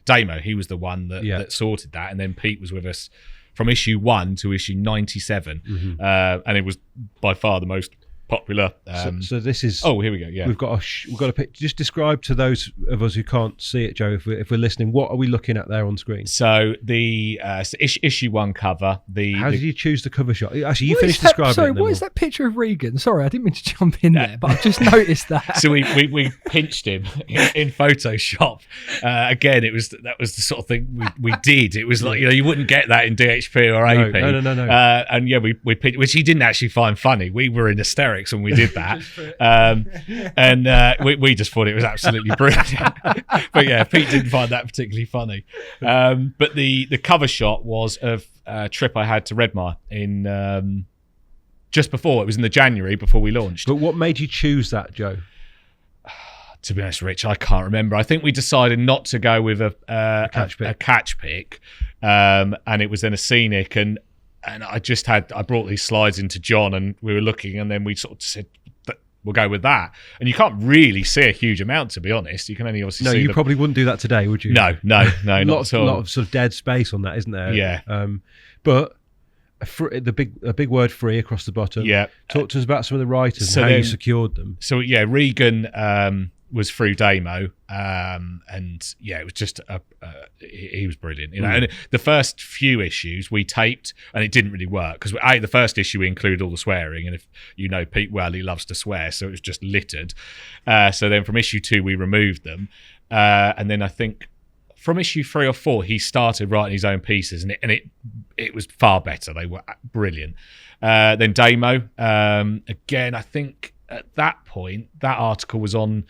Damo. He was the one that sorted that, and then Pete was with us from issue 1 to issue 97, and it was by far the most popular. So this is. Oh, here we go. Yeah, we've got a pic. Just describe to those of us who can't see it, Joe, if we're listening, what are we looking at there on screen? So the issue 1 cover. How did you choose the cover shot? Actually, you finished describing. Sorry, what is that picture of Regan? Sorry, I didn't mean to jump in there, but I've just noticed that. So we pinched him in Photoshop. Again, that was the sort of thing we did. It was like you wouldn't get that in DHP or AP. No. And we pinched, which he didn't actually find funny. We were in hysterics when we did that, and we just thought it was absolutely brilliant. But yeah, Pete didn't find that particularly funny. But the cover shot was of a trip I had to Redmire in just before. It was in the January before we launched. But what made you choose that, Joe? To be honest, Rich, I can't remember. I think we decided not to go with a catch pick, and it was then a scenic, and I brought these slides into John, and we were looking, and then we sort of said, we'll go with that. And you can't really see a huge amount, to be honest. You can only obviously see. No, you probably wouldn't do that today, would you? No, not at all. A lot of sort of dead space on that, isn't there? Yeah. But a big word free across the bottom. Yeah. Talk to us about some of the writers and how you secured them. So yeah, Regan was through Damo, and yeah, it was just he was brilliant, And the first few issues we taped, and it didn't really work because the first issue we included all the swearing, and if Pete well, he loves to swear, so it was just littered. So then from issue 2 we removed them, and then I think from issue 3 or 4 he started writing his own pieces, and it was far better. They were brilliant. Then Damo, again, I think at that point that article was on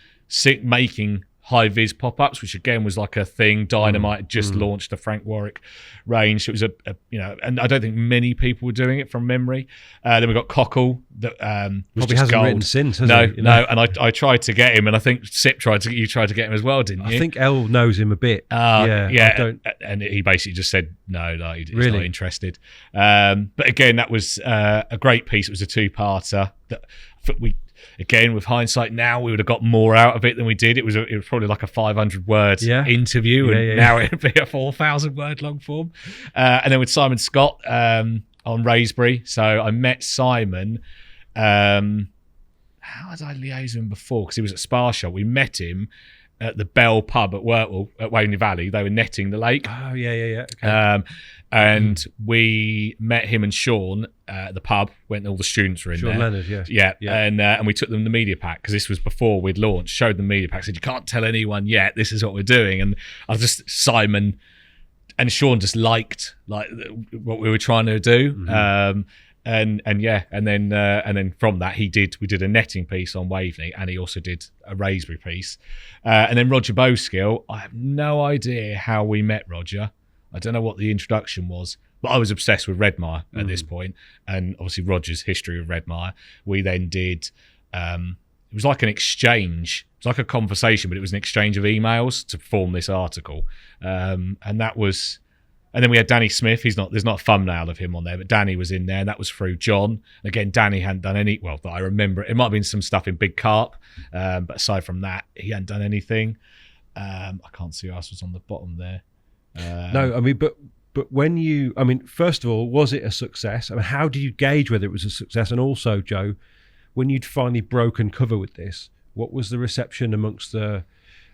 making high vis pop-ups, which again was like a thing. Dynamite had just launched the Frank Warwick range. It was and I don't think many people were doing it from memory. Then we got Cockle that was probably just hasn't gold. written since, has he? No. And I tried to get him, and I think Sip tried to get him as well, didn't you? I think Elle knows him a bit. Yeah. And he basically just said no, he's not interested. But again, that was a great piece. It was a 2-parter that again, with hindsight now, we would have got more out of it than we did. It was probably like a 500 word interview, and now it'd be a 4,000 word long form. And then with Simon Scott on Raisbury. So I met Simon. How had I liaised with him before? Because he was at Spa Shop. We met him at the Bell pub at Workwall at Waveney Valley. They were netting the lake. Oh, yeah. Okay. And we met him and Sean at the pub when all the students were in there. Sean Leonard, yeah. And we took them the media pack, because this was before we'd launched. Showed them the media pack, said, you can't tell anyone yet, this is what we're doing. And Simon and Sean just liked like what we were trying to do. Mm-hmm. And then from that we did a netting piece on Waveney, and he also did a Raisbury piece. And then Roger Bowskill, I have no idea how we met Roger. I don't know what the introduction was, but I was obsessed with Redmire at this point, and obviously Roger's history of Redmire. We then did, it was like an exchange. It was like a conversation, but it was an exchange of emails to form this article. And then we had Danny Smith. There's not a thumbnail of him on there, but Danny was in there, and that was through John. Again, Danny hadn't done any, well, that I remember. It might have been some stuff in Big Carp, but aside from that, he hadn't done anything. I can't see who else was on the bottom there. No, I mean, but when you, I mean, first of all, was it a success? I mean, how did you gauge whether it was a success? And also, Joe, when you'd finally broken cover with this, what was the reception amongst the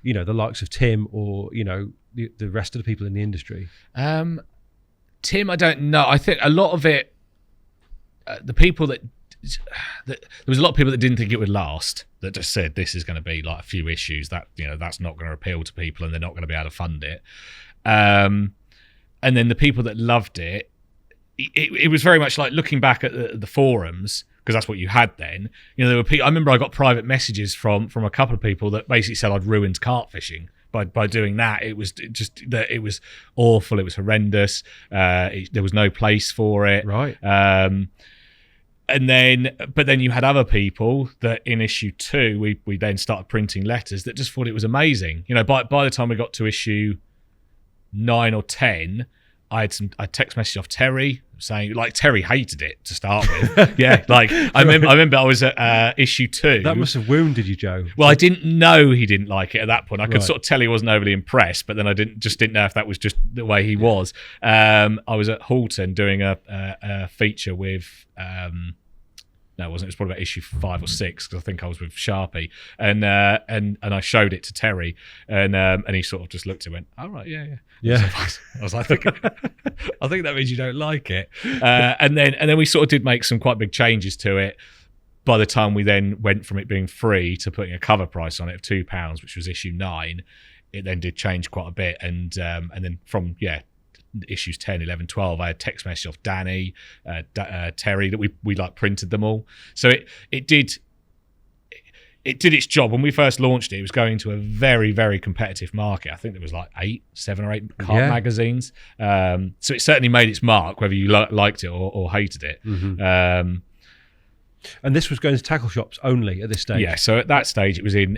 likes of Tim or, the rest of the people in the industry? Tim, I don't know. I think a lot of it, the people that there was a lot of people that didn't think it would last, that just said this is going to be like a few issues that, that's not going to appeal to people and they're not going to be able to fund it. And then the people that loved it, it was very much like looking back at the forums, because that's what you had then. There were people, I remember I got private messages from a couple of people that basically said I'd ruined carp fishing by doing that. It was just that it was awful. It was horrendous. There was no place for it. Right. But then you had other people that in issue 2, we then started printing letters that just thought it was amazing. By the time we got to issue 9 or 10, I text message off Terry saying, like, Terry hated it to start with. Yeah, like I remember I was at issue 2. That must have wounded you, Joe. Well, I didn't know he didn't like it at that point. I could sort of tell he wasn't overly impressed, but then I didn't know if that was just the way he was. I was at Halton doing a feature with. No, it wasn't. It was probably about issue 5 or 6, because I think I was with Sharpie, and I showed it to Terry, and he sort of just looked and went, "All right, yeah." I was like, I think that means you don't like it. And then we sort of did make some quite big changes to it. By the time we then went from it being free to putting a cover price on it of £2, which was issue 9, it then did change quite a bit, and then from issues 10, 11, 12, I had text message off Danny, Terry, that we like printed them all. So it did its job. When we first launched it, it was going to a very, very competitive market. I think there was like 7 or 8 carp magazines. So it certainly made its mark, whether you liked it or hated it. Mm-hmm. And this was going to tackle shops only at this stage? Yeah, so at that stage it was in,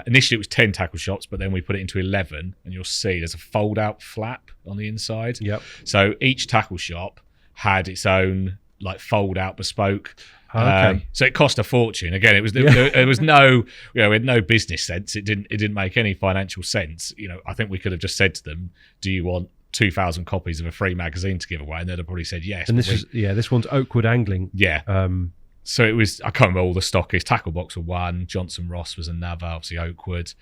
initially it was 10 tackle shops, but then we put it into 11, and you'll see there's a fold-out flap on the inside. Yep. So each tackle shop had its own like fold-out bespoke. Okay. So it cost a fortune. Again, it was there was no, we had no business sense. It didn't make any financial sense. I think we could have just said to them, "Do you want 2,000 copies of a free magazine to give away?" And they'd have probably said yes. And this one's Oakwood Angling. Yeah. So it was, I can't remember all the stockists. Tacklebox were one, Johnson Ross was another, obviously Oakwood.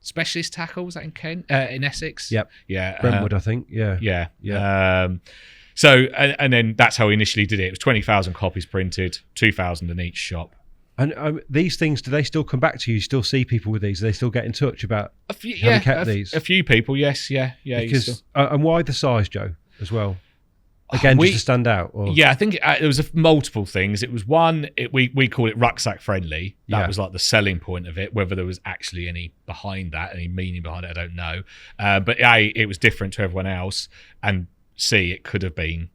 Specialist Tackle, was that in Kent? In Essex? Yep. Yeah. Brentwood, I think. Yeah. Yeah. So, and then that's how we initially did it. It was 20,000 copies printed, 2,000 in each shop. And these things, do they still come back to you? You still see people with these? Do they still get in touch about having kept these? A few people, yes. Yeah. Because, and why the size, Joe, as well? Again, just to stand out? Or? Yeah, I think there was multiple things. It was one, we called it rucksack friendly. That was like the selling point of it. Whether there was actually any behind that, any meaning behind it, I don't know. But A, it was different to everyone else, and C, it could have been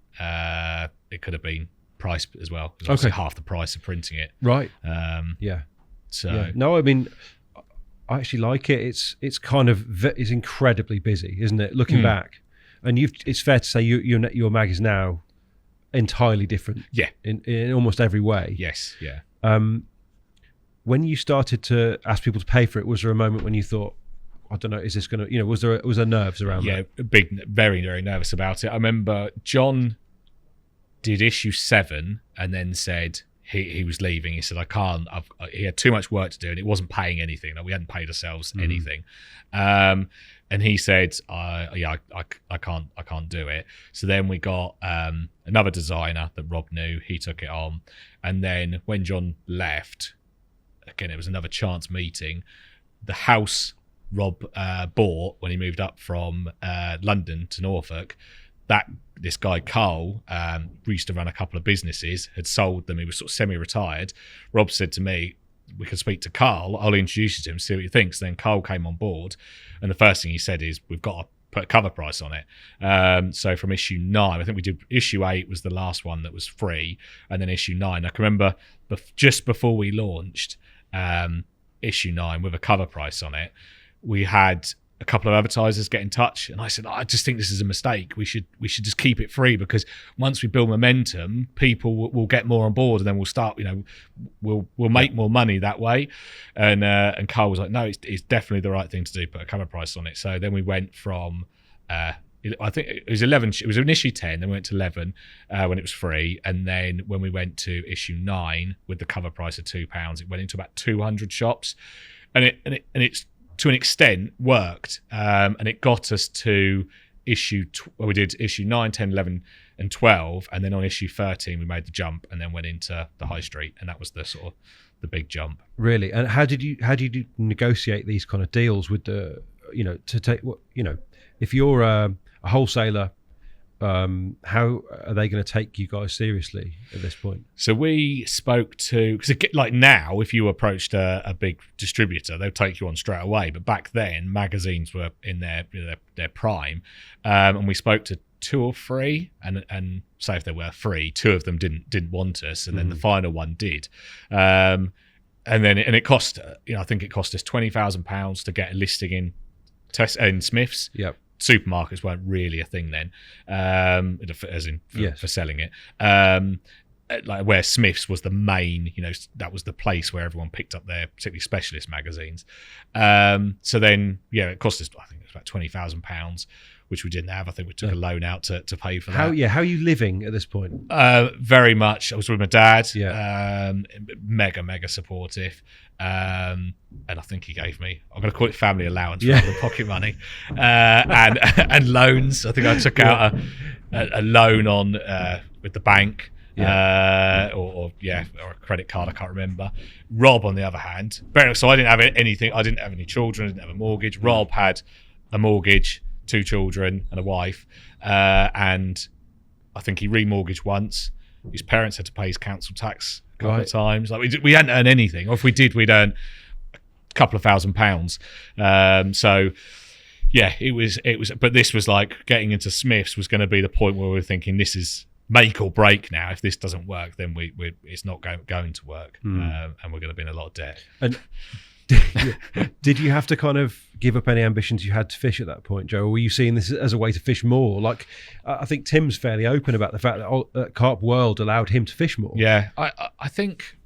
price as well. It was obviously half the price of printing it. Right. No, I mean, I actually like it. It's kind of it's incredibly busy, isn't it? Looking back. And it's fair to say your mag is now entirely different. Yeah. In almost every way. Yes, yeah. When you started to ask people to pay for it, was there a moment when you thought, I don't know, is this going to, was there nerves around that? Yeah, very, very nervous about it. I remember John did issue 7 and then said he was leaving. He said, I can't, he had too much work to do and it wasn't paying anything. Like, we hadn't paid ourselves anything. And he said, I can't do it. So then we got another designer that Rob knew. He took it on. And then when John left, again, it was another chance meeting. The house Rob bought when he moved up from London to Norfolk, this guy Carl used to run a couple of businesses, had sold them. He was sort of semi-retired. Rob said to me, we can speak to Carl. I'll introduce you to him, see what he thinks. Then Carl came on board, and the first thing he said is, we've got to put a cover price on it. So from issue 9, I think we did issue 8 was the last one that was free, and then issue 9. I can remember just before we launched issue 9 with a cover price on it, we had a couple of advertisers get in touch, and I said, I just think this is a mistake. We should just keep it free, because once we build momentum, people will get more on board, and then we'll start. We'll make more money that way. And Carl was like, no, it's definitely the right thing to do. Put a cover price on it. So then we went from I think it was 11. It was in issue 10. Then we went to 11 when it was free, and then when we went to issue 9 with the cover price of £2, it went into about 200 shops, and it's to an extent worked, and it got us to we did issue 9, 10, 11 and 12, and then on issue 13 we made the jump and then went into the high street, and that was the sort of the big jump. Really? And how did you negotiate these kind of deals with the, to take what, if you're a wholesaler, how are they going to take you guys seriously at this point? So we spoke to, because like now, if you approached a big distributor, they'll take you on straight away. But back then, magazines were in their prime, and we spoke to 2 or 3, and say if they were 3, 2 of them didn't want us, and then the final one did. And it cost, I think it cost us £20,000 to get a listing in Smiths. Yep. Supermarkets weren't really a thing then, as in for selling it. Like where Smiths was the main, that was the place where everyone picked up their particularly specialist magazines. So then, it cost us, I think it was about £20,000, which we didn't have. I think we took a loan out to pay for that. How are you living at this point? Very much. I was with my dad. Yeah. Mega supportive. And I think he gave me, I'm going to call it family allowance rather than pocket money, and loans. I think I took out a loan on with the bank, or a credit card. I can't remember. Rob, on the other hand, so I didn't have anything. I didn't have any children. I didn't have a mortgage. Rob had a mortgage, 2 children and a wife, and I think he remortgaged once. His parents had to pay his council tax a couple of times. Like we hadn't earned anything, or if we did, we'd earn a couple of £1,000s. So yeah, it was. But this was like getting into Smiths was going to be the point where we were thinking, this is make or break now. If this doesn't work, then it's not going to work, and we're going to be in a lot of debt. And did you have to kind of give up any ambitions you had to fish at that point, Joe? Or were you seeing this as a way to fish more? Like, I think Tim's fairly open about the fact that Carp World allowed him to fish more. Yeah, I think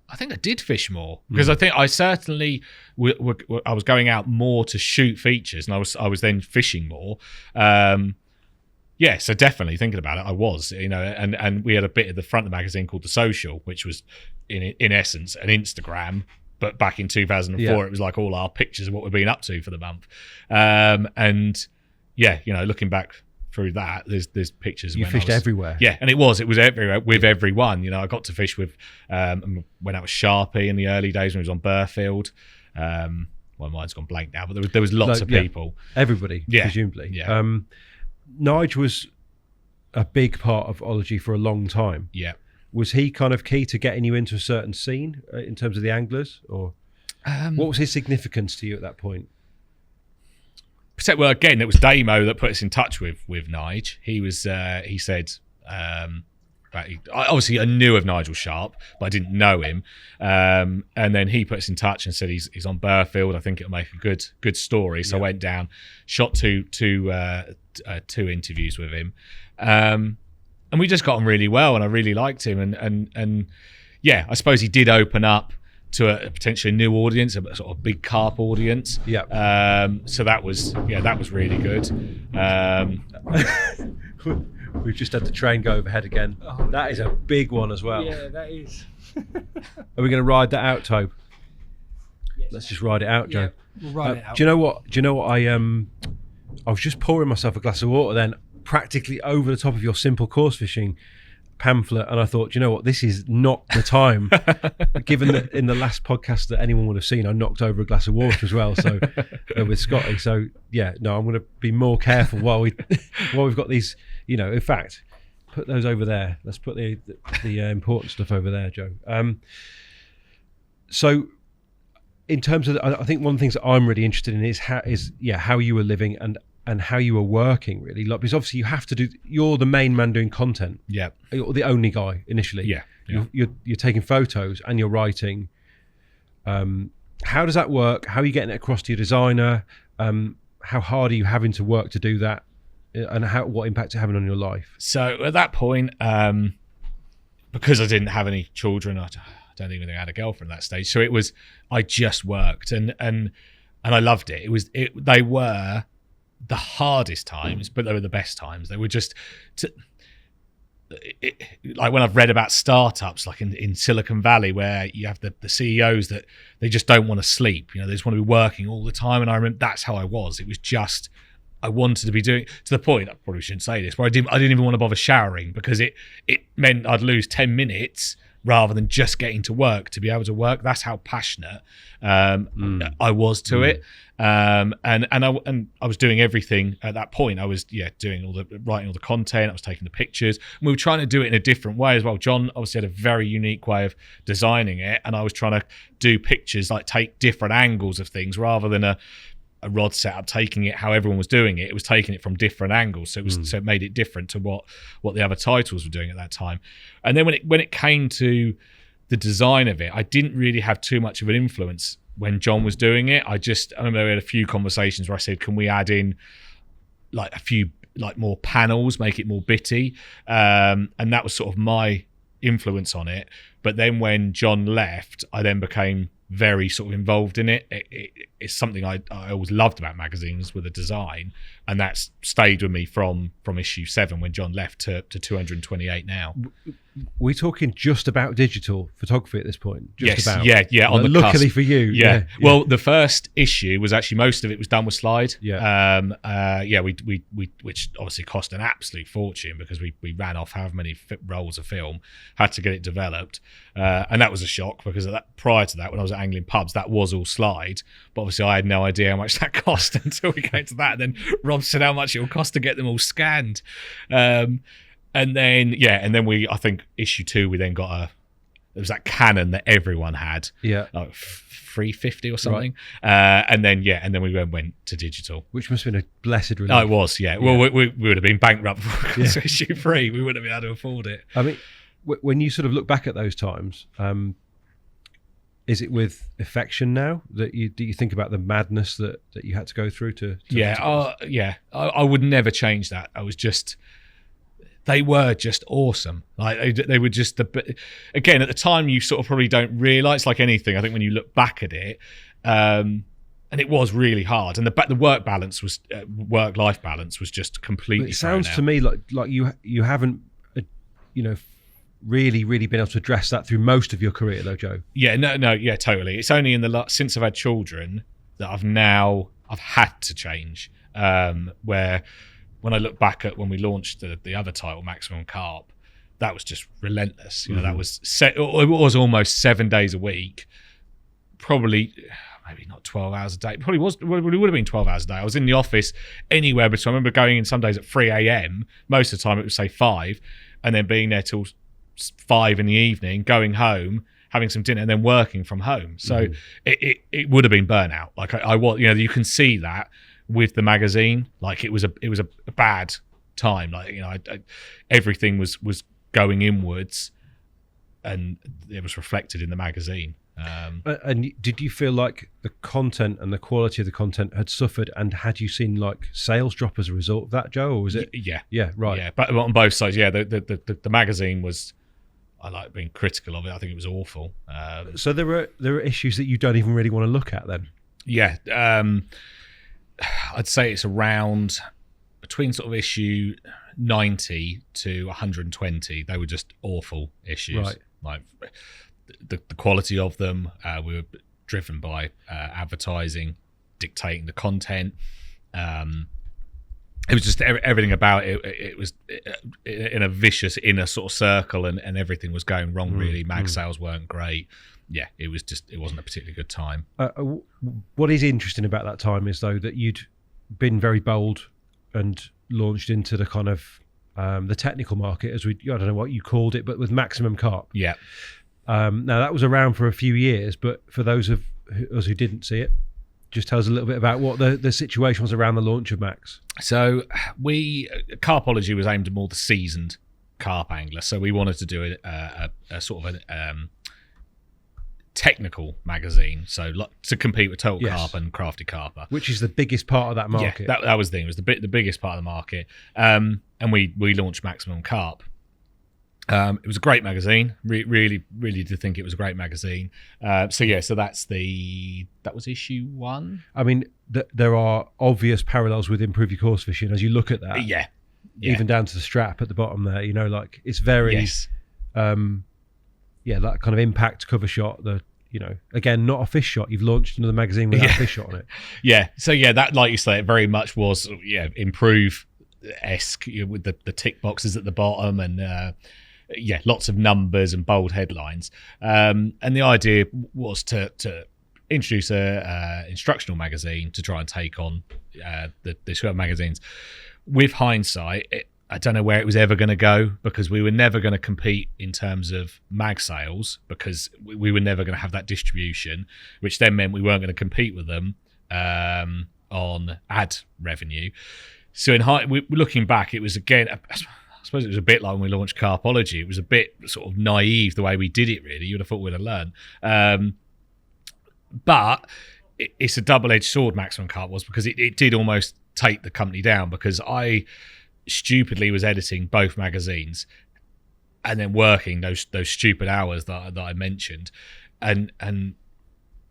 I did fish more, because I think I certainly I was going out more to shoot features, and I was then fishing more. Yeah, so definitely thinking about it, I was, and we had a bit at the front of the magazine called The Social, which was in essence an Instagram. But back in 2004, it was like all our pictures of what we've been up to for the month. And yeah, looking back through that, there's pictures. You fished everywhere. Yeah, and it was everywhere with everyone. I got to fish with, when I was Sharpie in the early days when it was on Burfield. My mind's gone blank now, but there was lots of people. Everybody, presumably. Yeah. Nige was a big part of Ology for a long time. Yeah. Was he kind of key to getting you into a certain scene in terms of the anglers, or what was his significance to you at that point? Well, again, it was Damo that put us in touch with Nige. He was, he said, obviously I knew of Nigel Sharp, but I didn't know him. And then he put us in touch and said he's on Burfield. I think it'll make a good story. So I went down, shot two interviews with him. And we just got on really well, and I really liked him. And I suppose he did open up to a potentially new audience, a sort of big carp audience. Yeah. So that was really good. We've just had the train go overhead again. Oh, that is a big one as well. Yeah, that is. Are we going to ride that out, Tobe? Yes. Let's just ride it out, Joe. Yeah, we'll ride it out. Do you know what? I was just pouring myself a glass of water then, practically over the top of your simple course fishing pamphlet, and I thought, you know what, this is not the time. Given that in the last podcast that anyone would have seen, I knocked over a glass of water as well. So with Scotty, so yeah, no, I'm going to be more careful while we've got these. In fact, put those over there. Let's put the important stuff over there, Joe. So, in terms of, I think one of the things that I'm really interested in is how you were living and how you were working, really. Like, because obviously you have to do. You're the main man doing content. Yeah. You're the only guy initially. Yeah. You're taking photos and you're writing. How does that work? How are you getting it across to your designer? How hard are you having to work to do that? And what impact it's having on your life? So at that point, because I didn't have any children, I don't even think I had a girlfriend at that stage. So I just worked and I loved it. They were the hardest times, but they were the best times. They were just like when I've read about startups, like in Silicon Valley, where you have the CEOs that they just don't want to sleep. They just want to be working all the time. And I remember that's how I was. It was just, I wanted to be doing, to the point, I probably shouldn't say this, where I didn't even want to bother showering, because it meant I'd lose 10 minutes rather than just getting to work to be able to work. That's how passionate I was to it. And I was doing everything at that point. I was doing writing all the content. I was taking the pictures. And we were trying to do it in a different way as well. John obviously had a very unique way of designing it, and I was trying to do pictures, like take different angles of things rather than a rod setup, taking it how everyone was doing it. It was taking it from different angles, so it made it different to what the other titles were doing at that time. And then when it came to the design of it, I didn't really have too much of an influence when John was doing it. I remember we had a few conversations where I said, can we add in like a few like more panels, make it more bitty, and that was sort of my influence on it. But then when John left, I then became very sort of involved in it. It's something I always loved about magazines, with the design, and that's stayed with me from issue 7 when John left to 228 now. We're talking just about digital photography at this point. Yes, about. Yeah. On the luckily cusp. for you, yeah. Well, the first issue was actually, most of it was done with slide. Yeah. We which obviously cost an absolute fortune, because we ran off however many rolls of film, had to get it developed, and that was a shock, because prior to that, when I was at angling pubs, that was all slide. But obviously, I had no idea how much that cost until we came to that. And then Rob said how much it will cost to get them all scanned. And then I think issue 2, we then got it was that Canon that everyone had. Yeah. Like 350 or something. Right. And then we went to digital. Which must have been a blessed relief. Oh, it was, yeah. Well, we would have been bankrupt for issue 3. We wouldn't have been able to afford it. I mean, when you sort of look back at those times, is it with affection now that do you think about the madness that you had to go through to I would never change that. They were just awesome. Like they were just again, at the time, you sort of probably don't realise, like anything, I think when you look back at it, and it was really hard, and the work-life balance was just completely. It sounds to me like you haven't really been able to address that through most of your career, though, Joe. Yeah, yeah, totally. It's only since I've had children that I've had to change. Where when I look back at when we launched the other title, Maximum Carp, that was just relentless. That was it was almost 7 days a week, probably. Maybe not 12 hours a day. It would have been 12 hours a day. I was in the office anywhere between. I remember going in some days at 3 a.m. Most of the time it would say 5, and then being there till 5 in the evening, going home, having some dinner, and then working from home. So it would have been burnout. Like I was, you can see that with the magazine. Like it was a bad time. Like everything was going inwards, and it was reflected in the magazine. And did you feel like the content and the quality of the content had suffered, and had you seen like sales drop as a result of that, Joe, or was it? Yeah, right. Yeah, but on both sides, yeah. The magazine was, I like being critical of it. I think it was awful. So there are issues that you don't even really want to look at then. Yeah, I'd say it's around between sort of issue 90 to 120. They were just awful issues. Right. Like the quality of them. We were driven by advertising dictating the content. It was just everything about it. It was in a vicious inner sort of circle, and everything was going wrong. Really, mag sales weren't great. Yeah, it wasn't a particularly good time. What is interesting about that time is though that you'd been very bold and launched into the kind of the technical market, I don't know what you called it, but with Maximum Carp. Yeah. Now that was around for a few years, but for those of us who didn't see it, just tell us a little bit about what the situation was around the launch of Max. So Carpology was aimed at more the seasoned carp angler. So we wanted to do a sort of a technical magazine, so to compete with Total Carp and Crafty Carper, which is the biggest part of that market. Yeah, that was the thing. It was the biggest part of the market. And we launched Maximum Carp. It was a great magazine. Really did think it was a great magazine. So that was issue 1. I mean, there are obvious parallels with Improve Your Course Fishing as you look at that. Yeah. Even down to the strap at the bottom there. You know, like it's very, that kind of impact cover shot. Again, not a fish shot. You've launched another magazine without a fish shot on it. Yeah. So that, like you say, it very much was Improve-esque with the tick boxes at the bottom and. Lots of numbers and bold headlines. And the idea was to introduce a instructional magazine to try and take on the Squirrel magazines. With hindsight, I don't know where it was ever going to go, because we were never going to compete in terms of mag sales, because we were never going to have that distribution, which then meant we weren't going to compete with them on ad revenue. So looking back, it was again... I suppose it was a bit like when we launched Carpology. It was a bit sort of naive the way we did it, really. You'd have thought we'd have learned. But it's a double-edged sword, Maximum Carp was, because it did almost take the company down, because I stupidly was editing both magazines and then working those stupid hours that I mentioned. And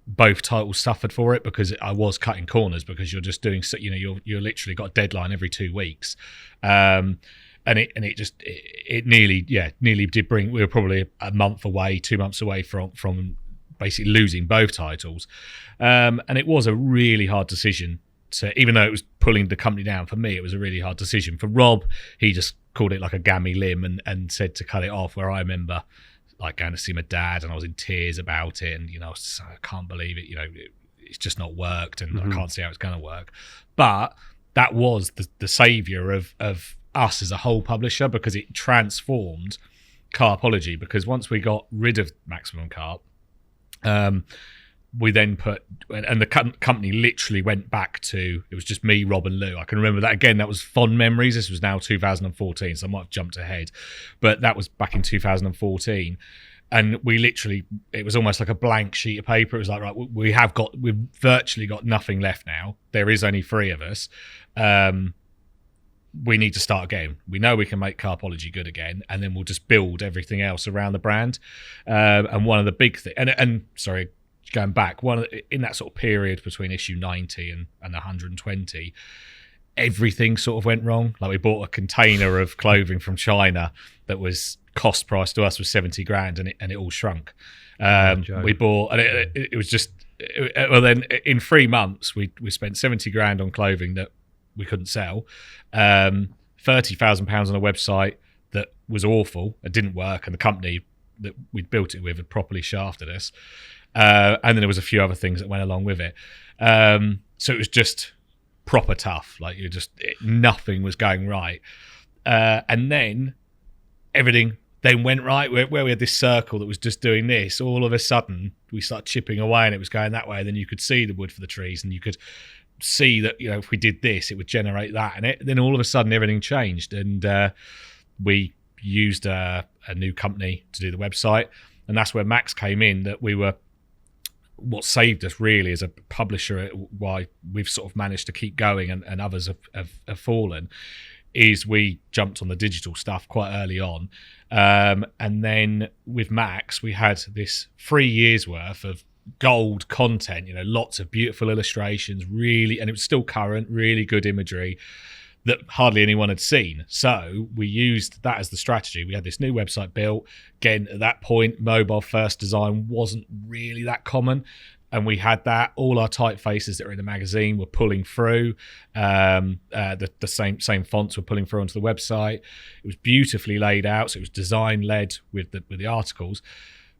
both titles suffered for it, because I was cutting corners, because you're just doing, you're literally got a deadline every 2 weeks. And it nearly did bring. We were probably a month away, 2 months away from basically losing both titles, and it was a really hard decision. Even though it was pulling the company down, for me it was a really hard decision. For Rob, he just called it like a gammy limb and said to cut it off. Where I remember like going to see my dad and I was in tears about it, and I can't believe it. It's just not worked, and I can't see how it's going to work. But that was the savior of us as a whole publisher, because it transformed Carpology. Because once we got rid of Maximum Carp, we then and the company literally went back to, it was just me, Rob and Lou. I can remember that again. That was fond memories. This was now 2014, so I might have jumped ahead, but that was back in 2014. And we literally, it was almost like a blank sheet of paper. It was like, right, we've virtually got nothing left now. There is only 3 of us. We need to start again. We know we can make Carpology good again, and then we'll just build everything else around the brand. And one of the big things, and sorry, going back, in that sort of period between issue 90 and 120, everything sort of went wrong. Like we bought a container of clothing from China that was cost price to us was 70 grand, and it all shrunk. We bought, and it was just, well, then in 3 months we spent 70 grand on clothing that we couldn't sell, £30,000 on a website that was awful. It didn't work, and the company that we'd built it with had properly shafted us. And then there was a few other things that went along with it. So it was just proper tough. Like nothing was going right. And then everything then went right, where we had this circle that was just doing this. All of a sudden we started chipping away and it was going that way. And then you could see the wood for the trees, and you could see that if we did this it would generate that, and then all of a sudden everything changed, and we used a new company to do the website, and that's where Max came in. That we were what saved us really as a publisher, why we've sort of managed to keep going and others have fallen, is we jumped on the digital stuff quite early on. And then with Max, we had this 3 years worth of gold content, lots of beautiful illustrations, really, and it was still current, really good imagery that hardly anyone had seen. So we used that as the strategy. We had this new website built. Again, at that point, mobile first design wasn't really that common. And we had that. All our typefaces that were in the magazine were pulling through. The same fonts were pulling through onto the website. It was beautifully laid out. So it was design led with the articles.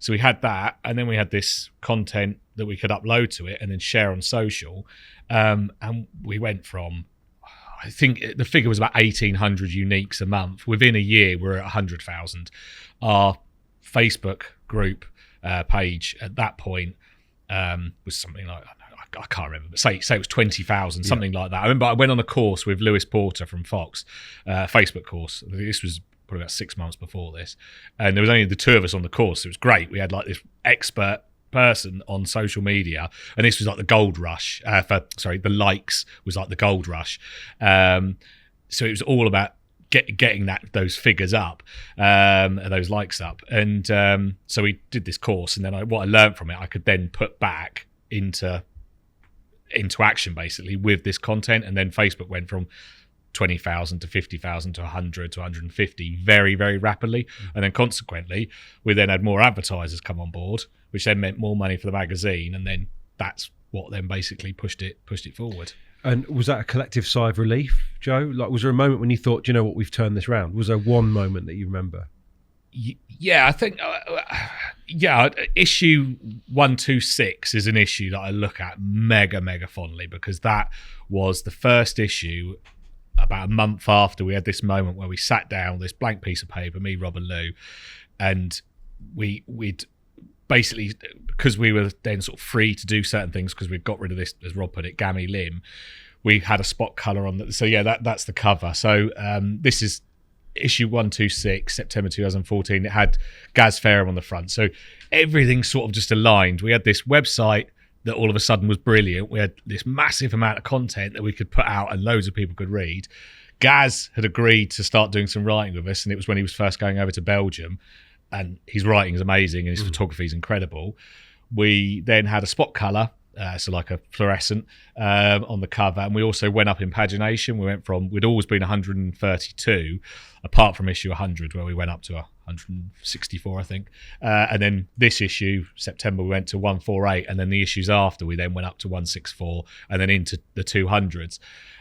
So we had that, and then we had this content that we could upload to it and then share on social. And we went from, I think the figure was about 1,800 uniques a month. Within a year, we're at 100,000. Our Facebook group page at that point was something like, I can't remember, but say it was 20,000, something like that. I remember I went on a course with Lewis Porter from Fox, Facebook course. This was probably about 6 months before this, and there was only the two of us on the course. It was great. We had like this expert person on social media, and this was like the gold rush. The likes was like the gold rush. So it was all about getting those figures up, those likes up, and so we did this course, and then what I learned from it, I could then put back into action basically with this content, and then Facebook went from 20,000 to 50,000 to 100 to 150 very, very rapidly. And then consequently, we then had more advertisers come on board, which then meant more money for the magazine. And then that's what then basically pushed it forward. And was that a collective sigh of relief, Joe? Like, was there a moment when you thought, do you know what, we've turned this round? Was there one moment that you remember? Yeah, I think, issue 126 is an issue that I look at mega, mega fondly, because that was the first issue about a month after we had this moment where we sat down, this blank piece of paper, me, Rob and Lou, and we'd basically, because we were then sort of free to do certain things because we'd got rid of this, as Rob put it, gammy limb, we had a spot colour on that. So yeah, that's the cover. So this is issue 126, September 2014. It had Gaz Fairham on the front. So everything sort of just aligned. We had this website that all of a sudden was brilliant. We had this massive amount of content that we could put out and loads of people could read. Gaz had agreed to start doing some writing with us, and it was when he was first going over to Belgium, and his writing is amazing and his photography is incredible. We then had a spot colour, so like a fluorescent on the cover, and we also went up in pagination. We'd always been 132, apart from issue 100 where we went up to 164, I think, and then this issue, September, we went to 148, and then the issues after we then went up to 164 and then into the 200s,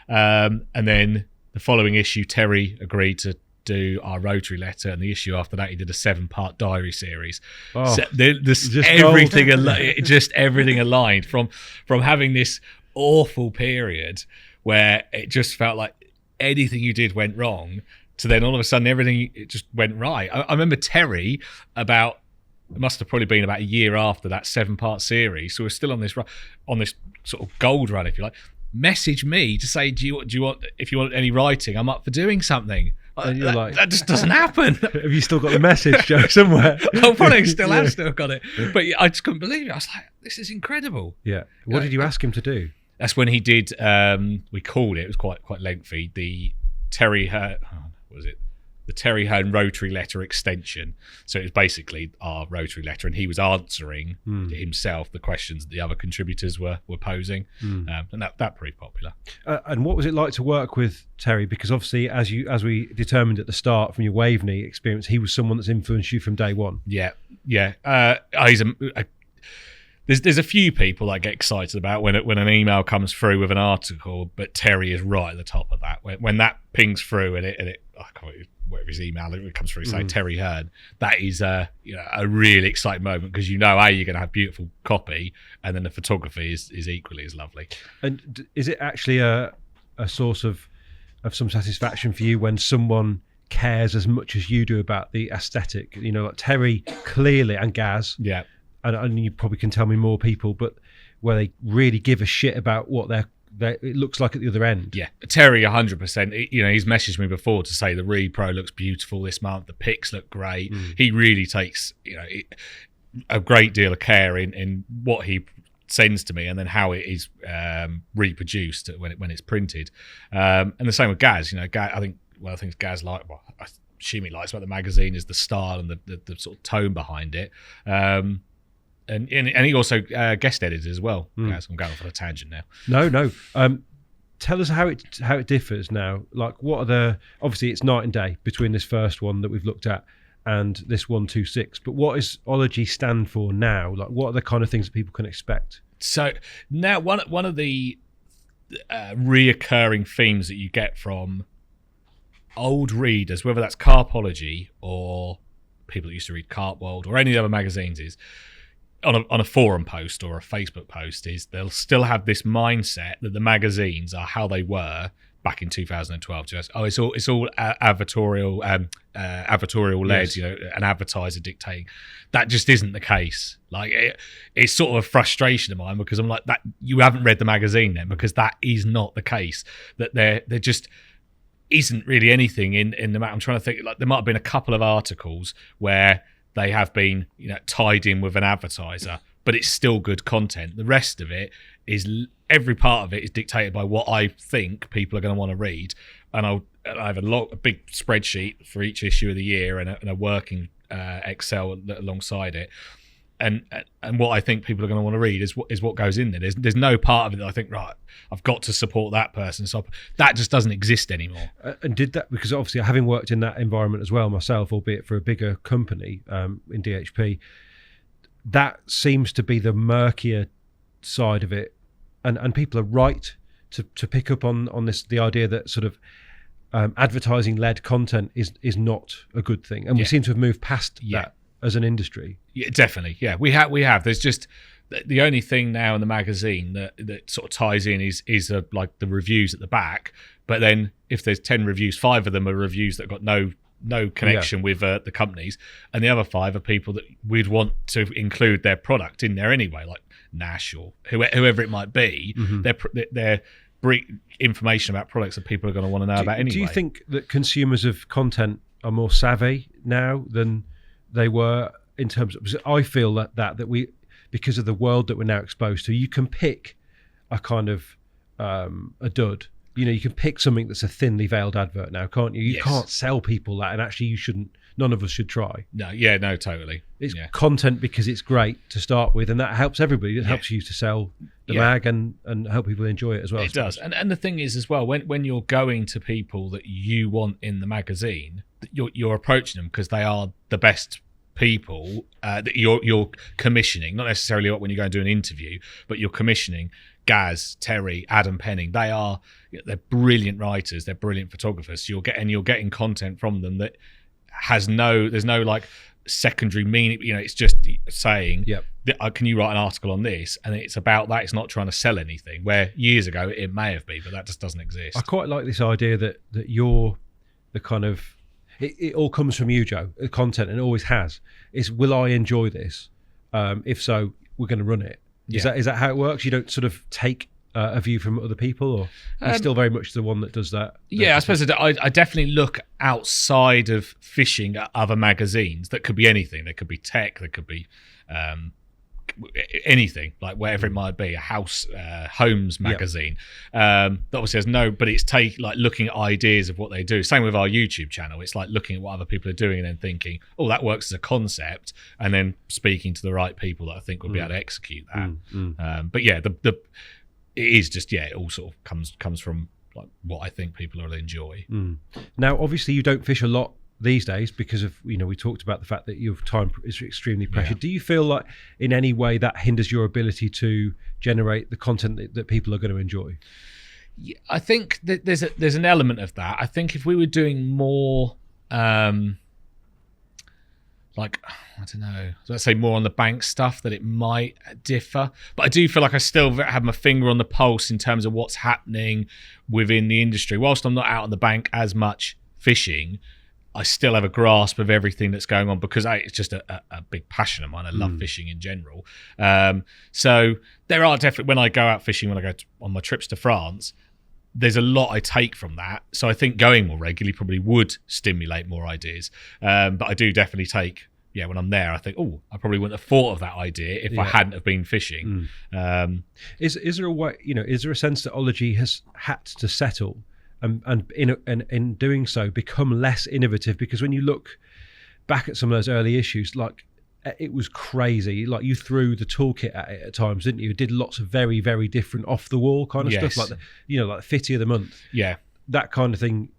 and then the following issue Terry agreed to do our rotary letter, and the issue after that he did a 7-part diary series. So everything aligned from having this awful period where it just felt like anything you did went wrong, to then all of a sudden it just went right. I remember Terry, it must have probably been about a year after that 7-part series, so we're still on this sort of gold run, if you like, message me to say, do you want, if you want any writing, I'm up for doing something. And you're like, that just doesn't happen. Have you still got the message, Joe, somewhere? I'll probably still got it. But I just couldn't believe it. I was like, this is incredible. Yeah. What did you ask him to do? That's when he did, we called it was quite lengthy, the Terry Hearn, the Terry Hearn rotary letter extension. So it was basically our rotary letter, and he was answering himself the questions that the other contributors were posing, and that proved popular. And what was it like to work with Terry? Because obviously, as we determined at the start from your Waveney experience, he was someone that's influenced you from day one. Yeah. There's a few people I get excited about when an email comes through with an article, but Terry is right at the top of that. When that pings through and it I can't remember whatever his email it comes through saying Terry Hearn, that is a really exciting moment, because you're going to have beautiful copy, and then the photography is equally as lovely. And is it actually a source of some satisfaction for you when someone cares as much as you do about the aesthetic? Like Terry clearly, and Gaz. Yeah. And you probably can tell me more people, but where they really give a shit about what it looks like at the other end. Yeah, Terry, 100%. He's messaged me before to say the Reed Pro looks beautiful this month. The pics look great. He really takes a great deal of care in what he sends to me, and then how it is reproduced when it's printed. And the same with Gaz. Gaz, I think one of the things Gaz liked, well, I assume he likes about the magazine, is the style and the sort of tone behind it. And he also guest edited as well. Gaz, I'm going off on a tangent now. No. Tell us how it differs now. Like, what are the, obviously it's night and day between this first one that we've looked at and this 126, but what does Ology stand for now? Like, what are the kind of things that people can expect? So now one of the reoccurring themes that you get from old readers, whether that's Carpology or people that used to read Carp World or any other magazines, is on a forum post or a Facebook post, is they'll still have this mindset that the magazines are how they were back in 2012. Just, it's all advertorial led, yes. You know, an advertiser dictating. That just isn't the case. Like, it's sort of a frustration of mine, because I'm like, that you haven't read the magazine then, because that is not the case. That there just isn't really anything in the I'm trying to think, like, there might have been a couple of articles where they have been, you know, tied in with an advertiser, but it's still good content. The rest of it is, every part of it is dictated by what I think people are going to want to read, and I have a big spreadsheet for each issue of the year and a working Excel alongside it, and what I think people are going to want to read is what goes in there. There's no part of it that I think, right, I've got to support that person, so that just doesn't exist anymore. And did that, because obviously having worked in that environment as well myself, albeit for a bigger company in DHP, that seems to be the murkier side of it, and people are right to pick up on this, the idea that sort of advertising led content is not a good thing, and we seem to have moved past that as an industry. Yeah, definitely. Yeah, we have. There's just the only thing now in the magazine that sort of ties in is like the reviews at the back. But then if there's 10 reviews, 5 of them are reviews that got no connection with the companies, and the other 5 are people that we'd want to include their product in there anyway, like Nash or whoever it might be. They're information about products that people are going to want to know about anyway. Do you think that consumers of content are more savvy now than they were in terms of, I feel that we, because of the world that we're now exposed to, you can pick a kind of a dud. You know, you can pick something that's a thinly veiled advert now, can't you? You can't sell people that, and actually you shouldn't, none of us should try. No, totally. It's content because it's great to start with, and that helps everybody. It helps you to sell the mag and help people enjoy it as well. It does. And the thing is as well, when you're going to people that you want in the magazine, you're approaching them because they are the best people that you're commissioning, not necessarily when you go and do an interview, but you're commissioning Gaz, Terry, Adam Penning. They're brilliant writers, they're brilliant photographers. So you're getting content from them that there's no like secondary meaning. You know, it's just saying, can you write an article on this? And it's about that. It's not trying to sell anything, where years ago it may have been, but that just doesn't exist. I quite like this idea that you're the kind of, it all comes from you, Joe, the content, and it always has. Is, will I enjoy this? If so, we're going to run it. Is that how it works? You don't sort of take a view from other people, or you're still very much the one that does that? I suppose I definitely look outside of fishing at other magazines. That could be anything. There could be tech. There could be anything, like wherever it might be, a homes magazine. That obviously has but it's looking at ideas of what they do. Same with our YouTube channel. It's like looking at what other people are doing and then thinking, oh, that works as a concept, and then speaking to the right people that I think will be able to execute that. But it is just it all sort of comes from like what I think people will enjoy. Now, obviously, you don't fish a lot these days because of, you know, we talked about the fact that your time is extremely pressured. Do you feel like in any way that hinders your ability to generate the content that people are going to enjoy? Yeah, I think that there's an element of that. I think if we were doing more like, I don't know, let's say more on the bank stuff, that it might differ. But I do feel like I still have my finger on the pulse in terms of what's happening within the industry. Whilst I'm not out on the bank as much fishing, I still have a grasp of everything that's going on, because it's just a big passion of mine. I love fishing in general. So there are definitely, when I go out fishing, when I go on my trips to France, there's a lot I take from that. So I think going more regularly probably would stimulate more ideas. But I do definitely take, when I'm there, I think, oh, I probably wouldn't have thought of that idea if I hadn't have been fishing. Is there a way, is there a sense that Ology has had to settle and in doing so become less innovative, because when you look back at some of those early issues, like, it was crazy. Like, you threw the toolkit at it at times, didn't you? You did lots of very, very different off the wall kind of stuff, like like Fitty of the Month. Yeah. That kind of thing,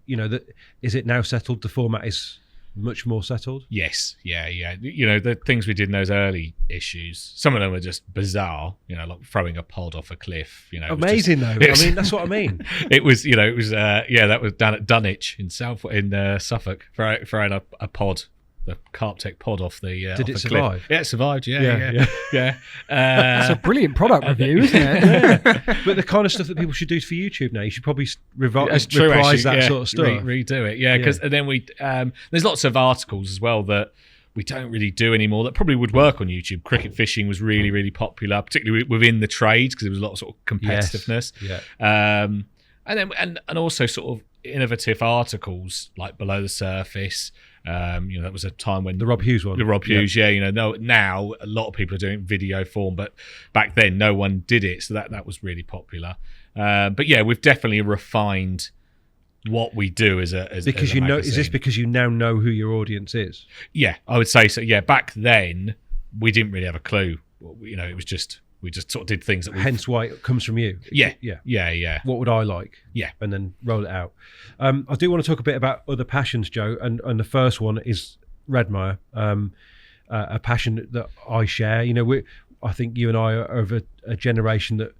is it now settled? The format is much more settled? Yes. Yeah. The things we did in those early issues, some of them were just bizarre, like throwing a pod off a cliff, Amazing, though. I mean, that's what I mean. It was that was down at Dunwich in Suffolk, throwing a pod, the Carp Tech pod off the Did off it the survive? Cliff. Yeah, it survived. Yeah. That's a brilliant product review, isn't it? But the kind of stuff that people should do for YouTube now, you should probably That's true, reprise actually, that sort of stuff. Redo it, because and then we there's lots of articles as well that we don't really do anymore that probably would work on YouTube. Cricket fishing was really, really popular, particularly within the trades, because there was a lot of sort of competitiveness. Yes. Yeah. And then and also sort of innovative articles like Below the Surface. That was a time when the Rob Hughes one. The Rob Hughes, now a lot of people are doing video form, but back then no one did it, so that was really popular. But yeah, we've definitely refined what we do as a because as a magazine. Is this because you now know who your audience is? Yeah, I would say so. Yeah, back then we didn't really have a clue. It was just. We just sort of did things that hence why it comes from you. Yeah. What would I like? Yeah, and then roll it out. I do want to talk a bit about other passions, Joe, and the first one is Redmire, a passion that I share. I think you and I are of a generation that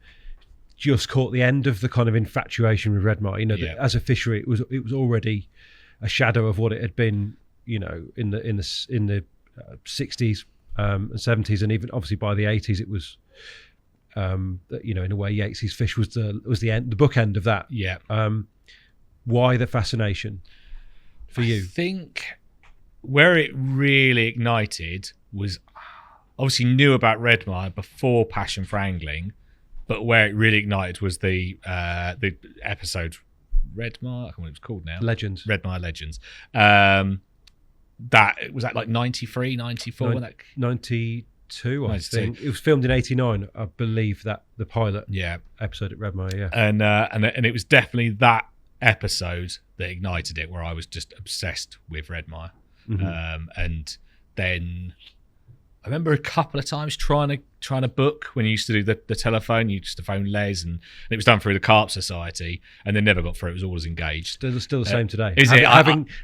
just caught the end of the kind of infatuation with Redmire. As a fishery, it was already a shadow of what it had been. In the 60s and 70s, and even obviously by the 80s, it was. In a way, Yates's fish was the end, the bookend of that. Yeah. Why the fascination for you? I think where it really ignited was obviously knew about Redmire before passion for angling, but where it really ignited was the episode Redmire. I can't remember what it was called now. Legends. Redmire Legends. That was that like 93, 94. 92, I think. It was filmed in 89, I believe, that the pilot episode at Redmire, and it was definitely that episode that ignited it, where I was just obsessed with Redmire. And then I remember a couple of times trying to book when you used to do the telephone. You used to phone Les, and it was done through the Carp Society, and they never got through. It was always engaged. Still the same today. Is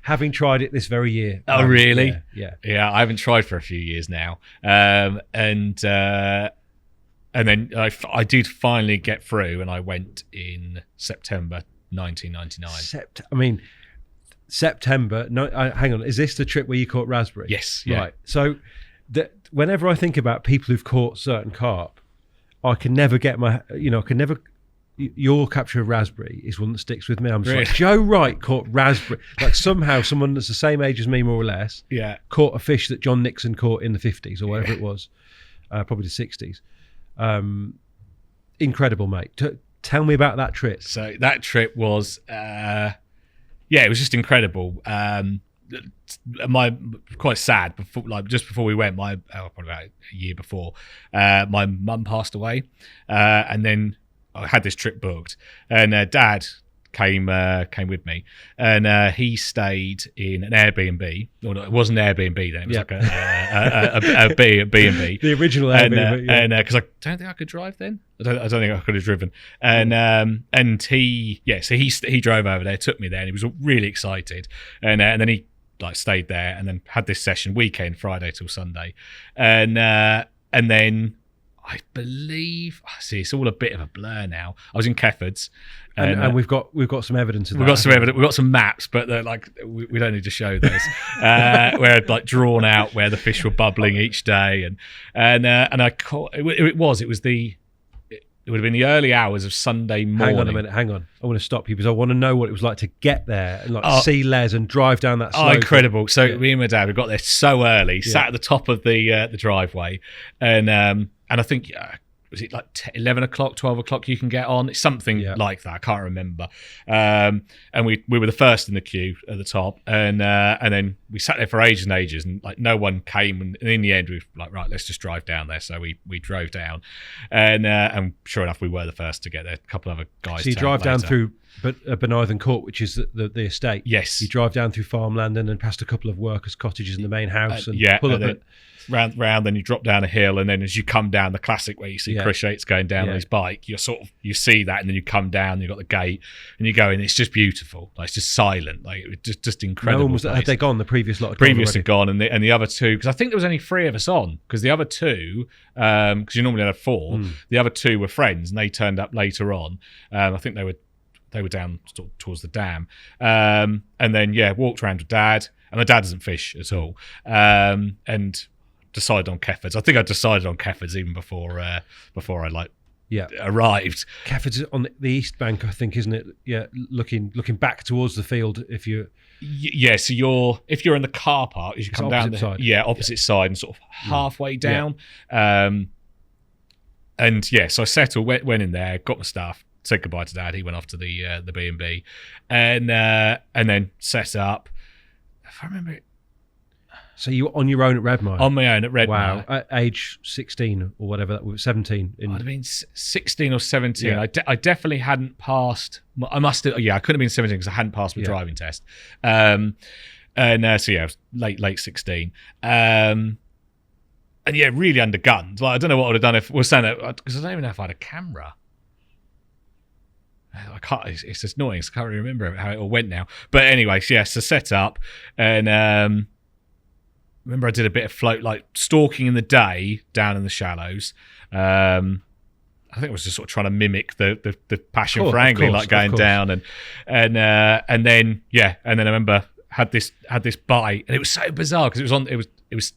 having tried it this very year? Oh, really? Yeah. I haven't tried for a few years now, and then I did finally get through, and I went in September 1999. September. No, hang on. Is this the trip where you caught raspberry? Yes. Yeah. Right. So. Whenever I think about people who've caught certain carp, I can never get your capture of raspberry is one that sticks with me. I'm just like, Joe Wright caught raspberry. Like, somehow someone that's the same age as me, more or less, caught a fish that John Nixon caught in the 50s or whatever it was, probably the 60s. Incredible, mate. Tell me about that trip. So that trip was, it was just incredible. Quite sad. Just before we went, probably about a year before, my mum passed away, and then I had this trip booked, and Dad came with me, and he stayed in an Airbnb. Well, no, it wasn't an Airbnb then. It was like a B&B, the original Airbnb. And because I don't think I could drive then. I don't think I could have driven. And he drove over there, took me there, and he was really excited. And then he stayed there, and then had this session weekend, Friday till Sunday, and then I believe it's all a bit of a blur now. I was in Keffords, and we've got some evidence of that. We've got some maps, but they're we don't need to show those. Where I'd drawn out where the fish were bubbling each day, and I caught it would have been the early hours of Sunday morning. Hang on a minute, I want to stop you because I want to know what it was like to get there and see Les and drive down that slope. Oh, incredible. So me and my dad, we got there so early, sat at the top of the driveway, and I think was it like 11 o'clock, 12 o'clock you can get on? It's something like that. I can't remember. And we were the first in the queue at the top. And then we sat there for ages and ages, and like no one came. And in the end, we were like, right, let's just drive down there. So we drove down. And sure enough, we were the first to get there. A couple of other guys. So you drive down through Benithan Court, which is the estate. Yes. You drive down through farmland and then past a couple of workers' cottages in the main house. And pull up round, then you drop down a hill, and then as you come down, the classic where you see Chris Yates going down on his bike, you see that, and then you come down, you've got the gate, and you go in. It's just beautiful. Like, it's just silent. Like, it's just incredible. No one was. Had they gone? The previous lot. Had gone, and the other two, because I think there was only 3 of us on, because the other 2, because you normally have 4, the other 2 were friends, and they turned up later on. I think they were down towards the dam, and then walked around with Dad, and my dad doesn't fish at all, and decided on Keffords. I think I decided on Keffords even before I arrived. Keffords is on the east bank, I think, isn't it? Yeah, looking back towards the field. If you so if you're in the car park, as you come down opposite side and sort of halfway down. So I settled, went in there, got my stuff, said goodbye to Dad. He went off to the B&B, and then set up. If I remember it. So you were on your own at Redmire? On my own at Redmire. Wow. At age 16 or whatever, that was 17. I'd have been 16 or 17. Yeah. I definitely hadn't passed. I must have. Yeah, I couldn't have been 17 because I hadn't passed my driving test. I was late 16. And really undergunned. Like, I don't know what I would have done if we were saying that, because I don't even know if I had a camera. I can't. It's just annoying. So I can't really remember how it all went now. But anyway, so set up, and remember I did a bit of float, like stalking in the day down in the shallows. I think I was just sort of trying to mimic the passion for angling, like going down, and then I remember had this bite, and it was so bizarre because it was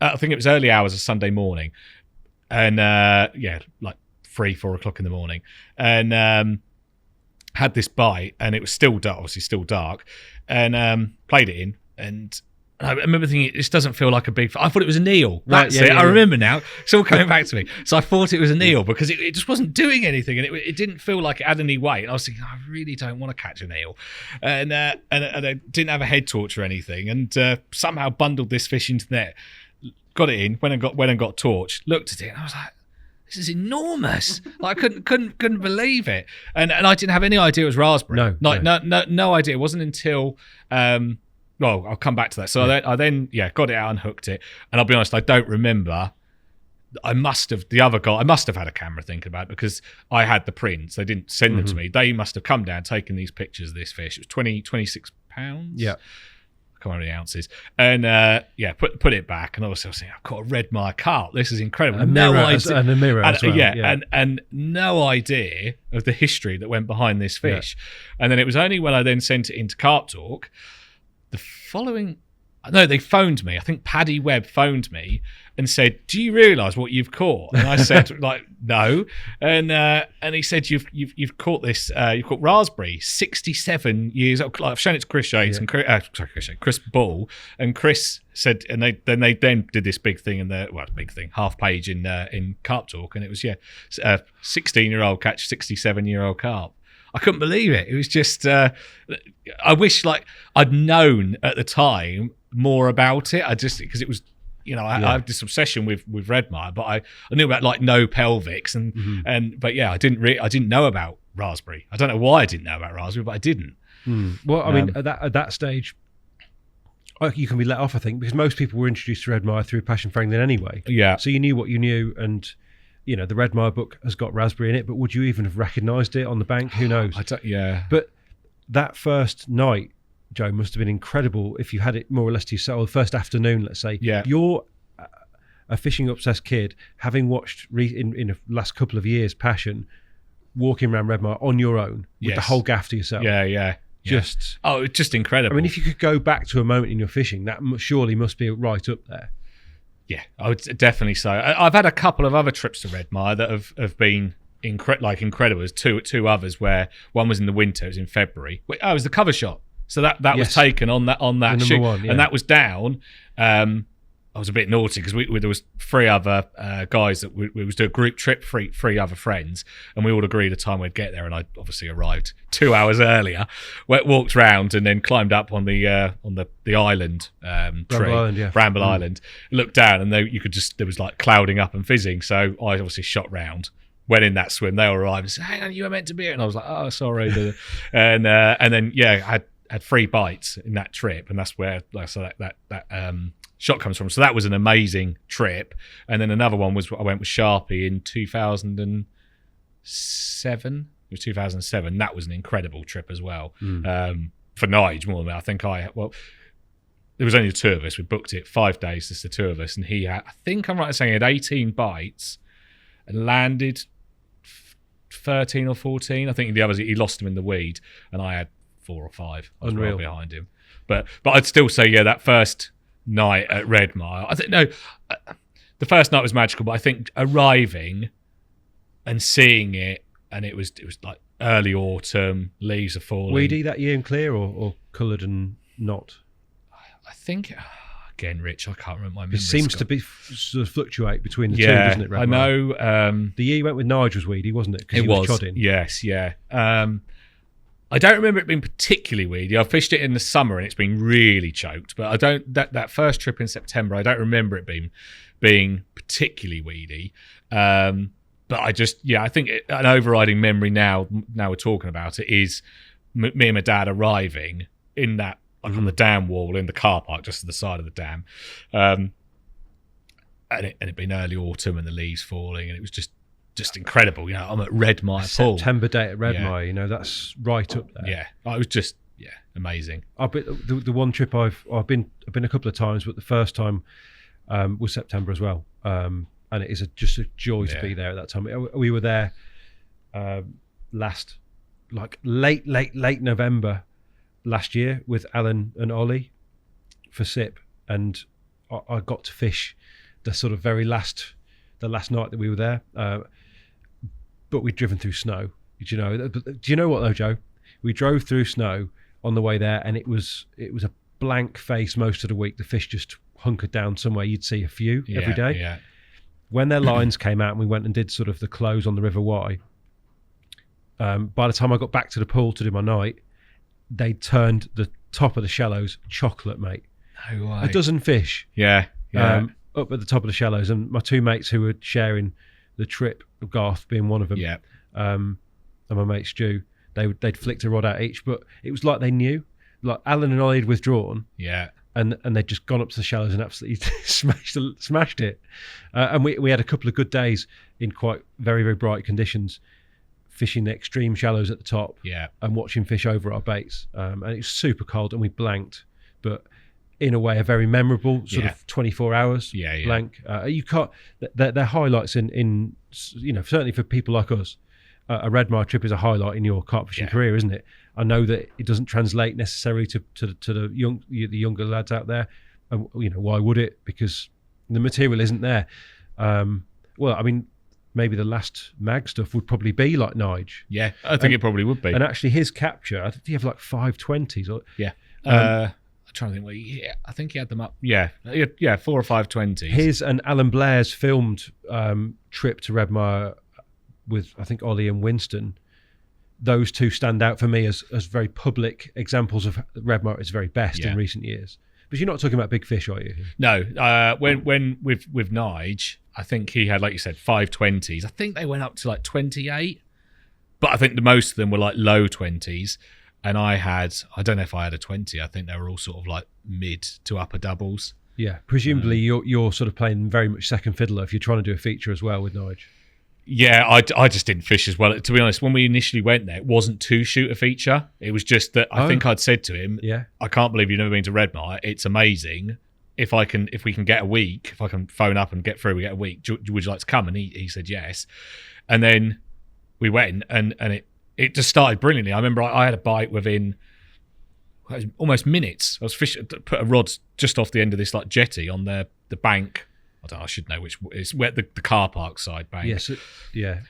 I think it was early hours of Sunday morning, and like 3-4 o'clock in the morning, and had this bite, and it was still dark, obviously still dark, and played it in, and I remember thinking, this doesn't feel like a big... I thought it was an eel. That's it. I remember now. It's all coming back to me. So I thought it was an eel because it just wasn't doing anything, and it didn't feel like it had any weight. And I was thinking, I really don't want to catch an eel. And I didn't have a head torch or anything, and somehow bundled this fish into the net. Got it in, went and got torch, looked at it, and I was like, this is enormous. Like, I couldn't believe it. And I didn't have any idea it was raspberry. No idea. It wasn't until... well, I'll come back to that. So I then got it out and hooked it. And I'll be honest, I don't remember. I must have had a camera thinking about it, because I had the prints. They didn't send them to me. They must have come down, taken these pictures of this fish. It was 26 pounds. Yeah. I can't remember the ounces. And put it back. And obviously I was thinking, I've got a Redmire carp. This is incredible. And a mirror as well. And no idea of the history that went behind this fish. Yeah. And then it was only when I then sent it into Carp Talk, they phoned me. I think Paddy Webb phoned me and said, "Do you realise what you've caught?" And I said, "Like, no." And he said, "You've caught this. You've caught raspberry, 67 years old." Like, I've shown it to Chris Yates and Chris Ball, and Chris said, and they did this big thing half page in Carp Talk, and it was 16-year-old catch 67-year-old carp. I couldn't believe it. It was just, I wish I'd known at the time more about it. Because it was, I have this obsession with Redmire, but I knew about no pelvics but I didn't know about raspberry. I don't know why I didn't know about raspberry, but I didn't. Well, I mean, at that stage, you can be let off, I think, because most people were introduced to Redmire through Passion for Angling anyway. Yeah. So you knew what you knew, and the Redmire book has got raspberry in it, but would you even have recognised it on the bank? Who knows? But that first night, Joe, must have been incredible if you had it more or less to yourself. The first afternoon, let's say. Yeah. You're a fishing obsessed kid, having watched in the last couple of years Passion, walking around Redmire on your own with the whole gaff to yourself. It's just incredible. I mean, if you could go back to a moment in your fishing, that surely must be right up there. Yeah, I would definitely say. I've had a couple of other trips to Redmire that have been incredible. There's two others where one was in the winter, it was in February. It was the cover shot. So that was taken on that shoot, and that was down. I was a bit naughty because there was 3 other guys that we was doing a group trip, 3 other friends, and we all agreed a time we'd get there. And I obviously arrived 2 hours earlier, walked round, and then climbed up on the island tree, Bramble Island. Looked down, and there was like clouding up and fizzing. So I obviously shot round. Went in that swim. They all arrived and said, "Hang on, you were meant to be here." And I was like, "Oh, sorry." And then I had 3 bites in that trip, and that's where that shot comes from. So that was an amazing trip. And then another one was I went with Sharpie in 2007. It was 2007. That was an incredible trip as well. For Nige more than I think there was only the 2 of us. We booked it 5 days, just the 2 of us, and he had, I think I'm right in saying, he had 18 bites and landed 13 or 14. I think the others, he lost them in the weed, and I had 4 or 5. I was well behind him. But I'd still say, that first night at Redmire, I think, the first night was magical, but I think arriving and seeing it, and it was like early autumn, leaves are falling. Weedy that year and clear, or coloured and not? I think, again, Rich, I can't remember my memory. It seems to be sort of fluctuate between the two, doesn't it? I know. The year you went with Nige was weedy, wasn't it? Because he was chodding. Yes, yeah. I don't remember it being particularly weedy. I fished it in the summer and it's been really choked. But I don't. That first trip in September, I don't remember it being particularly weedy. But I just, I think an overriding memory now we're talking about it is me and my dad arriving in that, like on the dam wall in the car park just to the side of the dam, and it'd been early autumn and the leaves falling, and it was just incredible. I'm at Redmire Pool. September day at Redmire, that's right up there. Yeah, it was just amazing. I've been the one trip I've been a couple of times, but the first time was September as well, and it is just a joy to be there at that time. We were there last, like late November last year with Alan and Ollie for SIP, and I got to fish the sort of the last night that we were there, but we'd driven through snow. Do you know what though, Joe? We drove through snow on the way there, and it was a blank face most of the week. The fish just hunkered down somewhere. You'd see a few every day. When their lines came out and we went and did sort of the close on the River Wye, by the time I got back to the pool to do my night, they turned the top of the shallows chocolate, mate. No way. A dozen fish. Up at the top of the shallows, and my 2 mates who were sharing the trip, Garth being one of them, and my mate Stu, they'd flicked a rod out each, but it was like they knew. Like Alan and I had withdrawn, and they'd just gone up to the shallows and absolutely smashed it. And we had a couple of good days in quite very, very bright conditions, fishing the extreme shallows at the top, and watching fish over our baits. And it was super cold, and we blanked, but in a way a very memorable sort of 24 hours blank. You can't. They're highlights in certainly for people like us. A Redmire trip is a highlight in your carp fishing career, isn't it? I know that it doesn't translate necessarily to the younger lads out there. And why would it? Because the material isn't there. Well, I mean, maybe the last mag stuff would probably be like Nige. Yeah, I think it probably would be. And actually, his capture, I think he had like 520s. I'm trying to think. I think he had them up. 4 or 520s. His and Alan Blair's filmed trip to Redmire with, I think, Ollie and Winston. Those two stand out for me as very public examples of Redmire at its very best in recent years. But you're not talking about big fish, are you? No. When with Nige, I think he had, like you said, 520s. I think they went up to like 28, but I think the most of them were like low 20s. And I don't know if I had a 20. I think they were all sort of like mid to upper doubles. Yeah, presumably you're sort of playing very much second fiddler if you're trying to do a feature as well with Nige. Yeah, I just didn't fish as well. To be honest, when we initially went there, it wasn't to shoot a feature. It was just that I think I'd said to him, I can't believe you've never been to Redmire. It's amazing. If we can get a week, if I can phone up and get through, we get a week. Would you like to come? And he said yes. And then we went, and it just started brilliantly. I remember I had a bite within almost minutes. I was fishing, put a rod just off the end of this like jetty on the bank. I should know which is where the car park side bank. Yes,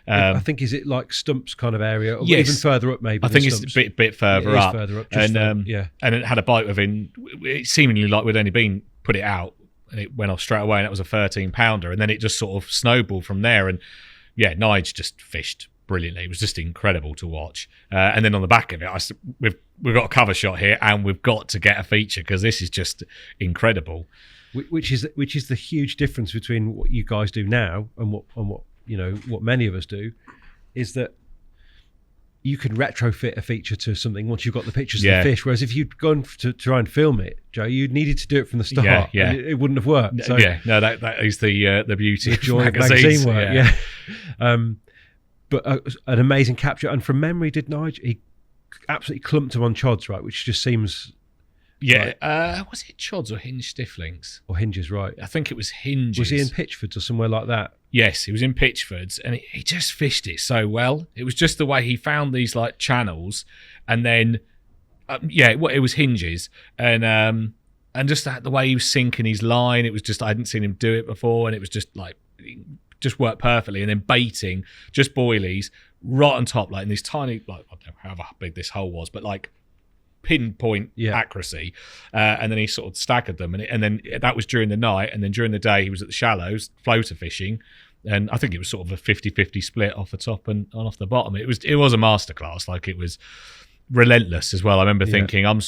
I think is it like Stumps kind of area, or even further up maybe. I think it's a bit further up. Further up, and it had a bite within. It seemingly like we'd only put it out and it went off straight away, and it was a 13-pounder, and then it just sort of snowballed from there. And yeah, Nige just fished brilliantly. It was just incredible to watch. And then on the back of it, we've got a cover shot here, and we've got to get a feature because this is just incredible. Which is the huge difference between what you guys do now and what many of us do, is that you can retrofit a feature to something once you've got the pictures of the fish. Whereas if you'd gone to try and film it, Joe, you needed to do it from the start. Yeah. And it wouldn't have worked. So that is the beauty of magazine work. Yeah. But an amazing capture. And from memory, did Nige? He absolutely clumped him on chods, right? Which just seems. Yeah, was it chods or hinge stifflings? Or hinges, right. I think it was hinges. Was he in Pitchfords or somewhere like that? Yes, he was in Pitchfords, and he just fished it so well. It was just the way he found these like channels, and then it was hinges, and just the way he was sinking his line. It was just, I hadn't seen him do it before, and it was just like just worked perfectly. And then baiting just boilies right on top, like in this tiny, like I don't know how big this hole was, but like pinpoint accuracy, and then he sort of staggered them, and then that was during the night, and then during the day he was at the shallows floater fishing, and I think it was sort of a 50-50 split off the top and off the bottom. It was a masterclass. Like, it was relentless as well. I remember thinking, I'm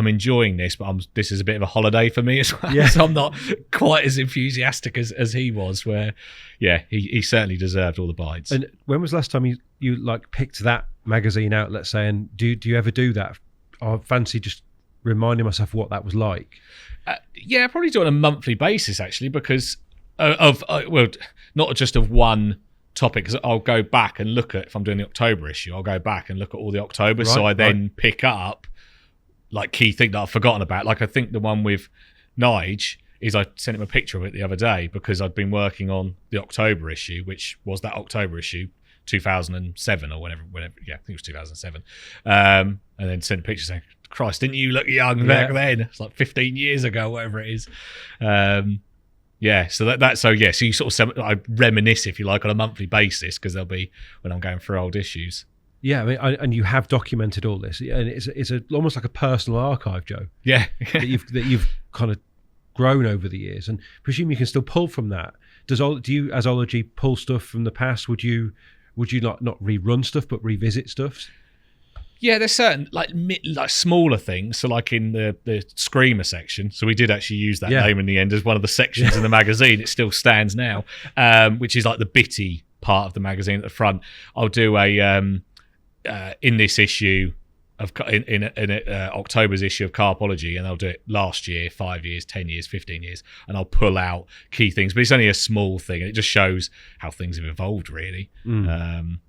enjoying this, but this is a bit of a holiday for me as well. So I'm not quite as enthusiastic as he was, where he certainly deserved all the bites. And when was the last time you like picked that magazine out, let's say, and do you ever do that? I fancy just reminding myself what that was like. I probably do it on a monthly basis, actually, because of not just of one topic, because I'll go back and look at, if I'm doing the October issue, I'll go back and look at all the October, so I then pick up like key things that I've forgotten about. Like, I think the one with Nige is, I sent him a picture of it the other day because I'd been working on the October issue, which was that October issue 2007 or whenever, I think it was 2007, and then sent a picture saying, Christ, didn't you look young back then? It's like 15 years ago, whatever it is. So you sort of, I reminisce, if you like, on a monthly basis, because they'll be when I'm going through old issues. Yeah, I mean, and you have documented all this, and it's almost like a personal archive, Joe. Yeah, that you've kind of grown over the years, and presume you can still pull from that. Do you, as Ology, pull stuff from the past? Would you not rerun stuff, but revisit stuff? Yeah, there's certain like smaller things. So like in the Screamer section, so we did actually use that name in the end as one of the sections in the magazine. It still stands now, which is like the bitty part of the magazine at the front. I'll do a in this issue of in October's issue of Carpology, and I'll do it last year, 5 years, 10 years, 15 years, and I'll pull out key things. But it's only a small thing, and it just shows how things have evolved, really. And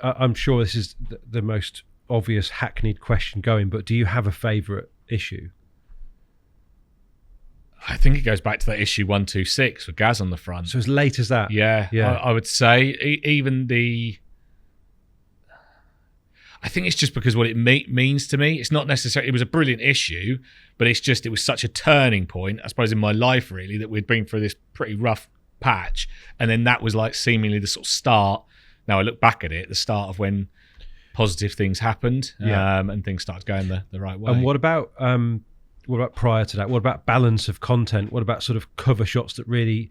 I'm sure this is the most obvious hackneyed question going, but do you have a favourite issue? I think it goes back to that issue 126 with Gaz on the front. So as late as that? Yeah. I would say even I think it's just because what it means to me. It's not necessarily, it was a brilliant issue, but it was such a turning point, I suppose, in my life, really, that we'd been through this pretty rough patch, and then that was like seemingly the sort of start. Now I look back at it, the start of when positive things happened, and things started going the right way. And what about prior to that? What about balance of content? What about sort of cover shots that really,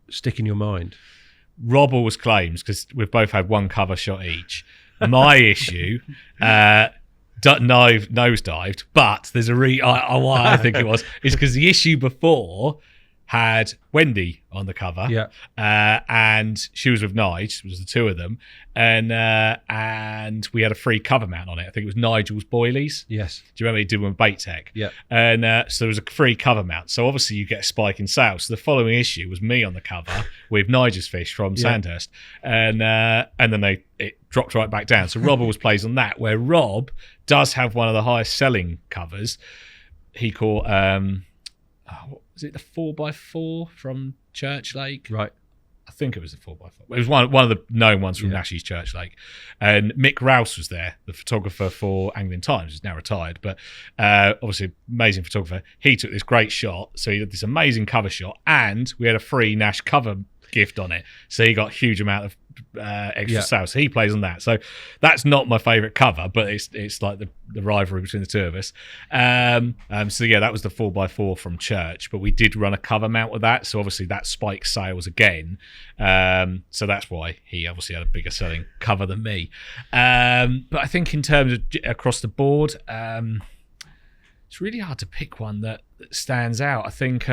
stick in your mind? Rob always claims, because we've both had one cover shot each, my issue nosedived, but there's why I think it was is because the issue before had Wendy on the cover, and she was with Nige. It was the two of them, and we had a free cover mount on it. I think it was Nigel's boilies. Yes. Do you remember he did one with Bait Tech? Yeah. And so there was a free cover mount. So obviously you get a spike in sales. So the following issue was me on the cover with Nigel's fish from Sandhurst, and then it dropped right back down. So Rob always plays on that, where Rob does have one of the highest selling covers. He caught was it the 4x4 from Church Lake? Right. I think it was the 4x4. It was one of the known ones from Nashie's Church Lake. And Mick Rouse was there, the photographer for Angling Times. He's now retired, but obviously amazing photographer. He took this great shot. So he did this amazing cover shot, and we had a free Nash cover gift on it. So he got a huge amount of extra sales. So he plays on that. So that's not my favourite cover, but it's like the rivalry between the two of us. So yeah, that was the 4x4 from Church, but we did run a cover mount with that. So obviously that spiked sales again. So that's why he obviously had a bigger selling cover than me. But I think in terms of across the board, it's really hard to pick one that stands out. I think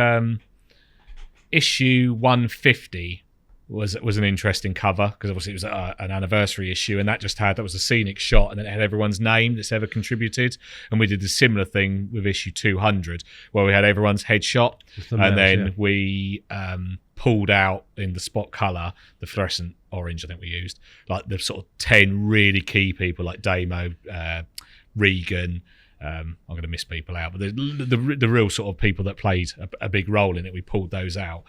issue 150 was an interesting cover because obviously it was an anniversary issue, and that was a scenic shot, and then it had everyone's name that's ever contributed. And we did a similar thing with issue 200 where we had everyone's headshot, and then we pulled out in the spot colour the fluorescent orange. I think we used like the sort of 10 really key people like Damo, Regan. I'm going to miss people out, but the real sort of people that played a big role in it, we pulled those out.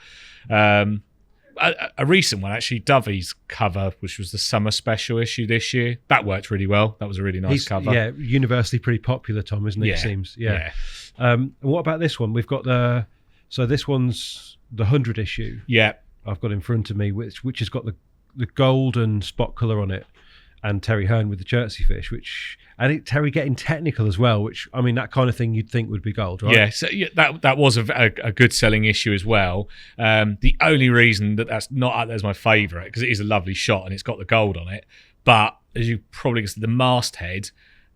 A recent one, actually, Dovey's cover, which was the summer special issue this year, that worked really well. That was a really nice cover. Yeah, universally pretty popular, Tom, isn't it? It seems. Yeah. And what about this one? We've got this one's the 100 issue. Yeah, I've got in front of me, which has got the golden spot colour on it, and Terry Hearn with the Chertsey fish, Terry getting technical as well, which, I mean, that kind of thing you'd think would be gold, right? Yeah, so that was a good selling issue as well. The only reason that's not out there as my favourite, because it is a lovely shot and it's got the gold on it, but as you probably guessed, the masthead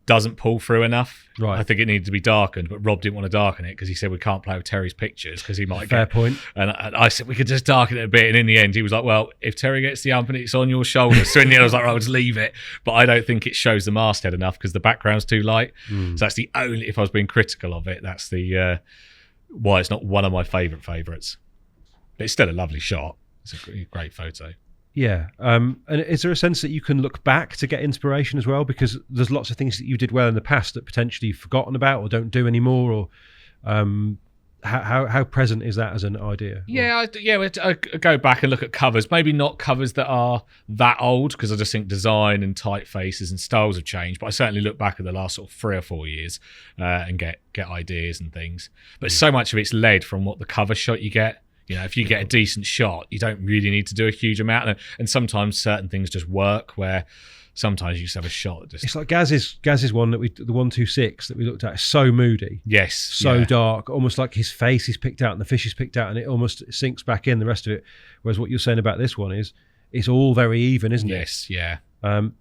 doesn't pull through enough. Right. I think it needed to be darkened, but Rob didn't want to darken it because he said we can't play with Terry's pictures because he might Fair point. And I said we could just darken it a bit, and in the end he was like, well, if Terry gets the ump and it's on your shoulders, so in the end I was like, right, I'll just leave it. But I don't think it shows the masthead enough because the background's too light. So that's the only, if I was being critical of it, that's the why it's not one of my favourites. But it's still a lovely shot. It's a great photo. Yeah. And is there a sense that you can look back to get inspiration as well? Because there's lots of things that you did well in the past that potentially you've forgotten about or don't do anymore, or how present is that as an idea? Yeah, I go back and look at covers. Maybe not covers that are that old, because I just think design and typefaces and styles have changed. But I certainly look back at the last sort of 3 or 4 years and get ideas and things. But so much of it's led from what the cover shot you get. You know, if you get a decent shot, you don't really need to do a huge amount. And sometimes certain things just work, where sometimes you just have a shot. It's like Gaz's one the 126 that we looked at is so moody. Yes. So dark, almost like his face is picked out and the fish is picked out, and it almost sinks back in the rest of it. Whereas what you're saying about this one is it's all very even, isn't it? Yes, yeah.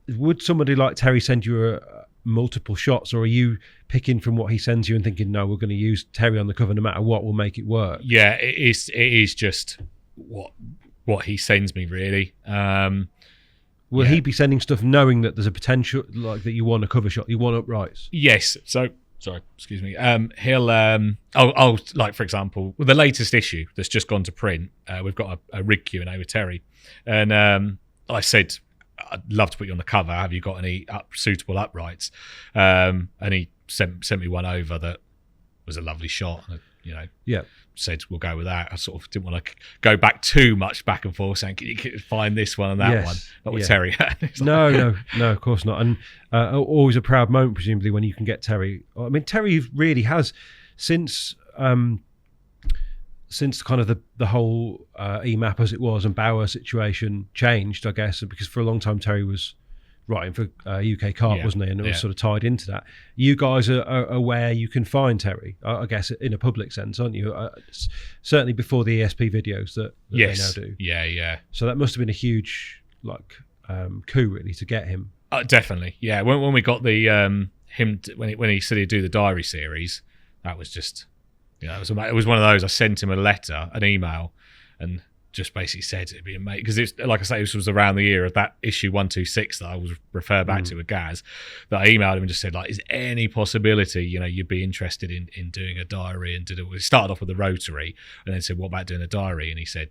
Would somebody like Terry send you multiple shots, or are you picking from what he sends you and thinking, no, we're going to use Terry on the cover no matter what, we'll make it work? Yeah, it is just what he sends me, really. Will he be sending stuff knowing that there's a potential, like that you want a cover shot, you want uprights? Yes. So, sorry, excuse me. He'll, I'll like, for example, with the latest issue that's just gone to print, we've got a rig Q&A with Terry. And I said, I'd love to put you on the cover. Have you got any suitable uprights? And he sent me one over that was a lovely shot. And, said we'll go with that. I sort of didn't want to go back too much back and forth saying, can you find this one and that one? Not with Terry. No, of course not. And always a proud moment, presumably, when you can get Terry. I mean, Terry really has, since kind of the whole EMAP as it was and Bauer situation changed, I guess, because for a long time Terry was writing for UK Carp, wasn't he? And it was sort of tied into that. You guys are where you can find Terry, I guess, in a public sense, aren't you? Certainly before the ESP videos that they now do. Yeah. So that must have been a huge coup, really, to get him. Definitely, yeah. When we got the him when he said he'd do the diary series, that was just, it was one of those. I sent him an email, and just basically said it'd be amazing, because it's like I say, this was around the year of that issue 126 that I was referred back to with Gaz, that I emailed him and just said, like, is there any possibility you'd be interested in doing a diary? And we started off with the rotary and then said, what about doing a diary? And he said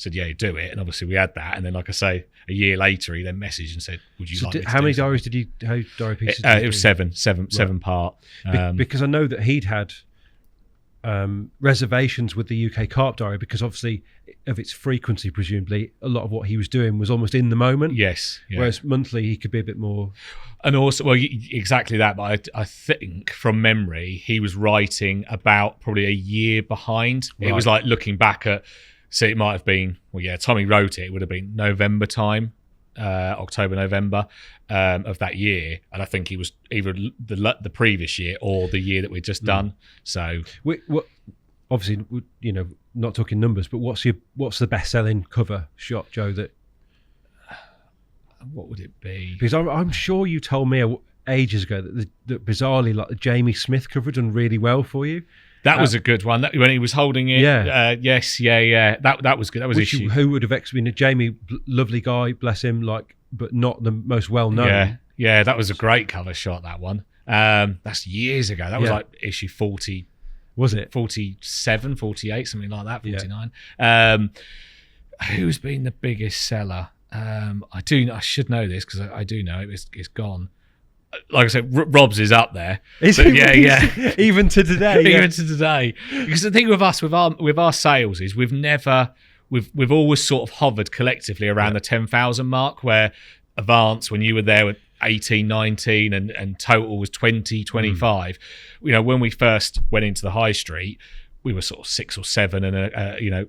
yeah, do it. And obviously we had that, and then, like I say, a year later he then messaged and said, would you like me to how many something? diaries how diary pieces it was seven part, because I know that he'd had reservations with the UK Carp diary, because obviously of its frequency, presumably a lot of what he was doing was almost in the moment. Yes, yeah. Whereas monthly he could be a bit more, and also, exactly that. But I think from memory he was writing about probably a year behind. Right. It was like looking back at, so it might have been, time he wrote it would have been November time. October, November of that year, and I think he was either the previous year or the year that we'd just done. So, obviously, not talking numbers, but what's the best-selling cover shot, Joe? That what would it be? Because I'm sure you told me ages ago that bizarrely, like the Jamie Smith cover, done really well for you. That was a good one. When he was holding it. Yeah. That was good. That was issue. Who would have been Jamie? Lovely guy, bless him. But not the most well known. Yeah. That was a great cover shot. That one. That's years ago. That was like issue 40. Was it 47, 48, something like that? 49. Who's been the biggest seller? I should know this because I do know it's gone. Like I said, Rob's is up there. Yeah. Even to today. Even to today. Because the thing with us, with our sales is we've always sort of hovered collectively around the 10,000 mark, where Advance, when you were there, with 18, 19 and total was 20, 25. When we first went into the high street, we were sort of 6 or 7 and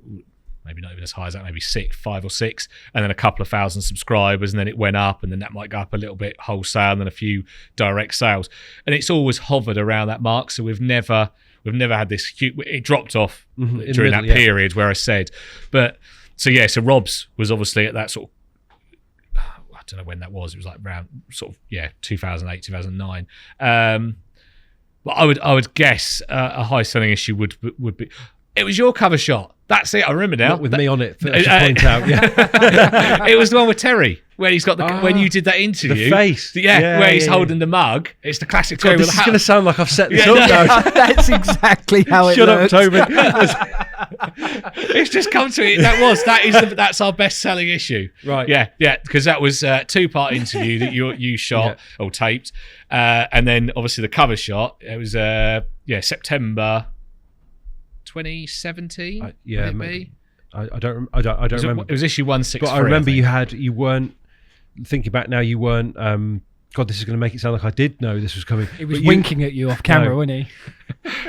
maybe not even as high as that, maybe 5 or 6, and then a couple of thousand subscribers, and then it went up, and then that might go up a little bit wholesale, and then a few direct sales, and it's always hovered around that mark. So we've never had this huge. It dropped off during that period where I said, but so Rob's was obviously at that sort of, I don't know when that was. It was like around sort of 2008, 2009. But I would guess a high selling issue would be. It was your cover shot. That's it. I remember now. Not with me on it. I should point out. Yeah. It was the one with Terry where he's got when you did that interview. The face. Where he's holding the mug. It's the classic Terry. This is going to sound like I've set this up now. That's exactly how it Shut looks. up, Tobin. It's just come to it. That's our best selling issue. Right. Yeah. Because that was a 2-part interview that you shot or taped, and then obviously the cover shot. It was September 2017. Maybe. I don't remember. It was issue 163. But I remember you weren't thinking back now. You weren't. God, this is going to make it sound like I did know this was coming. He was winking at you off camera, wasn't he?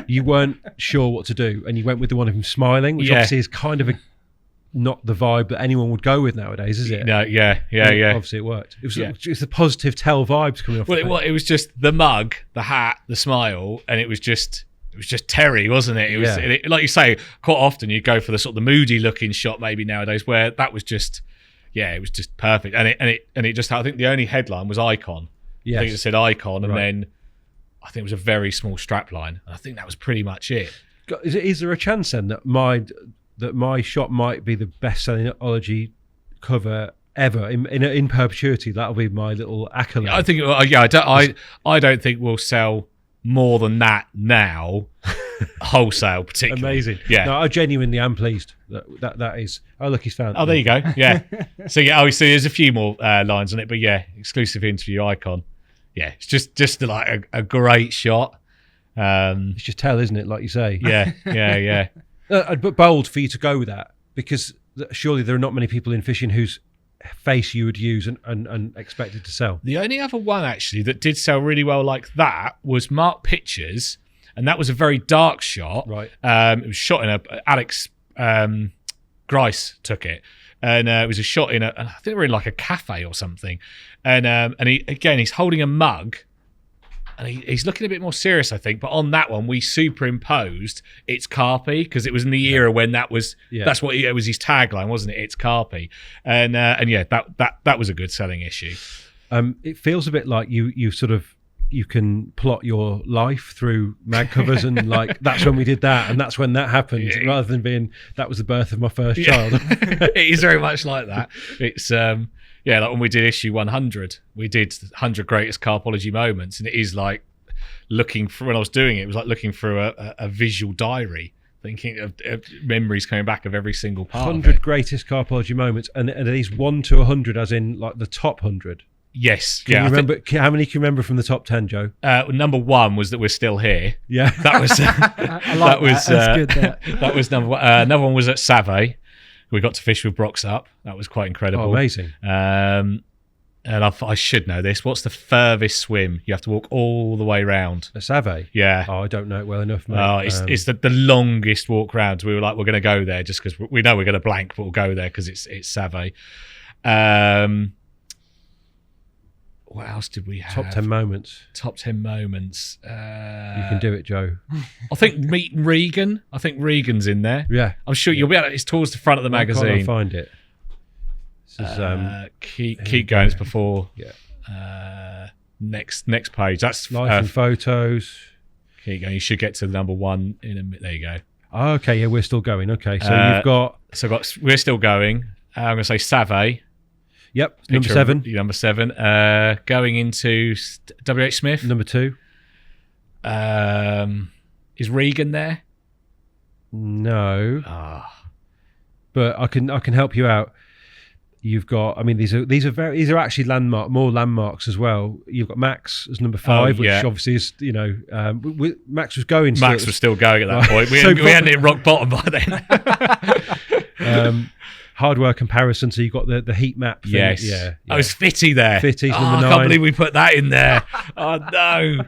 You weren't sure what to do, and you went with the one of him smiling, which obviously is kind of not the vibe that anyone would go with nowadays, is it? No, yeah. Obviously, it worked. It was the positive tell vibes coming off. Well, it was just the mug, the hat, the smile, and it was just Terry, wasn't it? It was like you say, quite often you go for the sort of the moody looking shot maybe nowadays, where that was just it was just perfect. And it just, I think the only headline was Icon. Yes. I think it said Icon, and then I think it was a very small strap line. And I think that was pretty much it. Is there a chance then that my shot might be the best selling ology cover ever in perpetuity? That'll be my little accolade. I think I don't think we'll sell more than that now, wholesale particularly. Amazing. Yeah. No, I genuinely am pleased that is. Oh, look, he's found. Oh, there you go. Yeah. So there's a few more lines on it, but exclusive interview Icon. Yeah, it's just like a great shot. It's just tell, isn't it? Like you say. Yeah. But bold for you to go with that, because surely there are not many people in fishing whose face you would use and expected to sell. The only other one actually that did sell really well like that was Mark Pictures, and that was a very dark shot. Right. It was shot in Alex Grice took it, and it was a shot in I think they were in like a cafe or something, and he's holding a mug. And he's looking a bit more serious, I think. But on that one, we superimposed "It's Carp" because it was in the era when that was that's what it was his tagline, wasn't it? "It's Carp," and that was a good selling issue. It feels a bit like you can plot your life through mag covers and like that's when we did that and that's when that happened, rather than being that was the birth of my first child. It is very much like that. It's like when we did issue 100, we did 100 greatest Carpology moments, and it is like looking for, when I was doing it, it was like looking through a visual diary, thinking of memories coming back of every single part. 100 greatest Carpology moments, and are these 1 to 100, as in like the top 100? Yes. Can you remember? How many can you remember from the top 10, Joe? Number 1 was that we're still here. Yeah, that was. I like that's good. That was number 1. Another one was at Save. We got to fish with Brox up. That was quite incredible. Oh, amazing. And I should know this. What's the furthest swim? You have to walk all the way round. A Save? Yeah. Oh, I don't know it well enough, mate. Oh, it's the longest walk round. We were like, we're going to go there just because we know we're going to blank, but we'll go there because it's Save. What else did we have? Top 10 moments. Top 10 moments. You can do it, Joe. I think meet Regan. I think Regan's in there. Yeah. I'm sure you'll be able to, it's towards the front of the magazine. I can't find it. This is, keep going. It's before. Yeah. Next page. That's life and photos. Keep going. You should get to the number one in a minute. There you go. Oh, okay. Yeah, we're still going. Okay. So you've got. We're still going. I'm going to say Save. Yep. Number 7. Number 7. Going into W.H. Smith. Number 2. Is Regan there? No. But I can help you out. You've got. I mean, these are actually more landmarks as well. You've got Max as number 5, which obviously is Max was going. Max was still going at that point. We hadn't hit rock bottom by then. Hardware comparison. So you've got the heat map thing. Yes. Yeah. I was Fitty there. Fitty's number 9. I can't believe we put that in there. Oh no.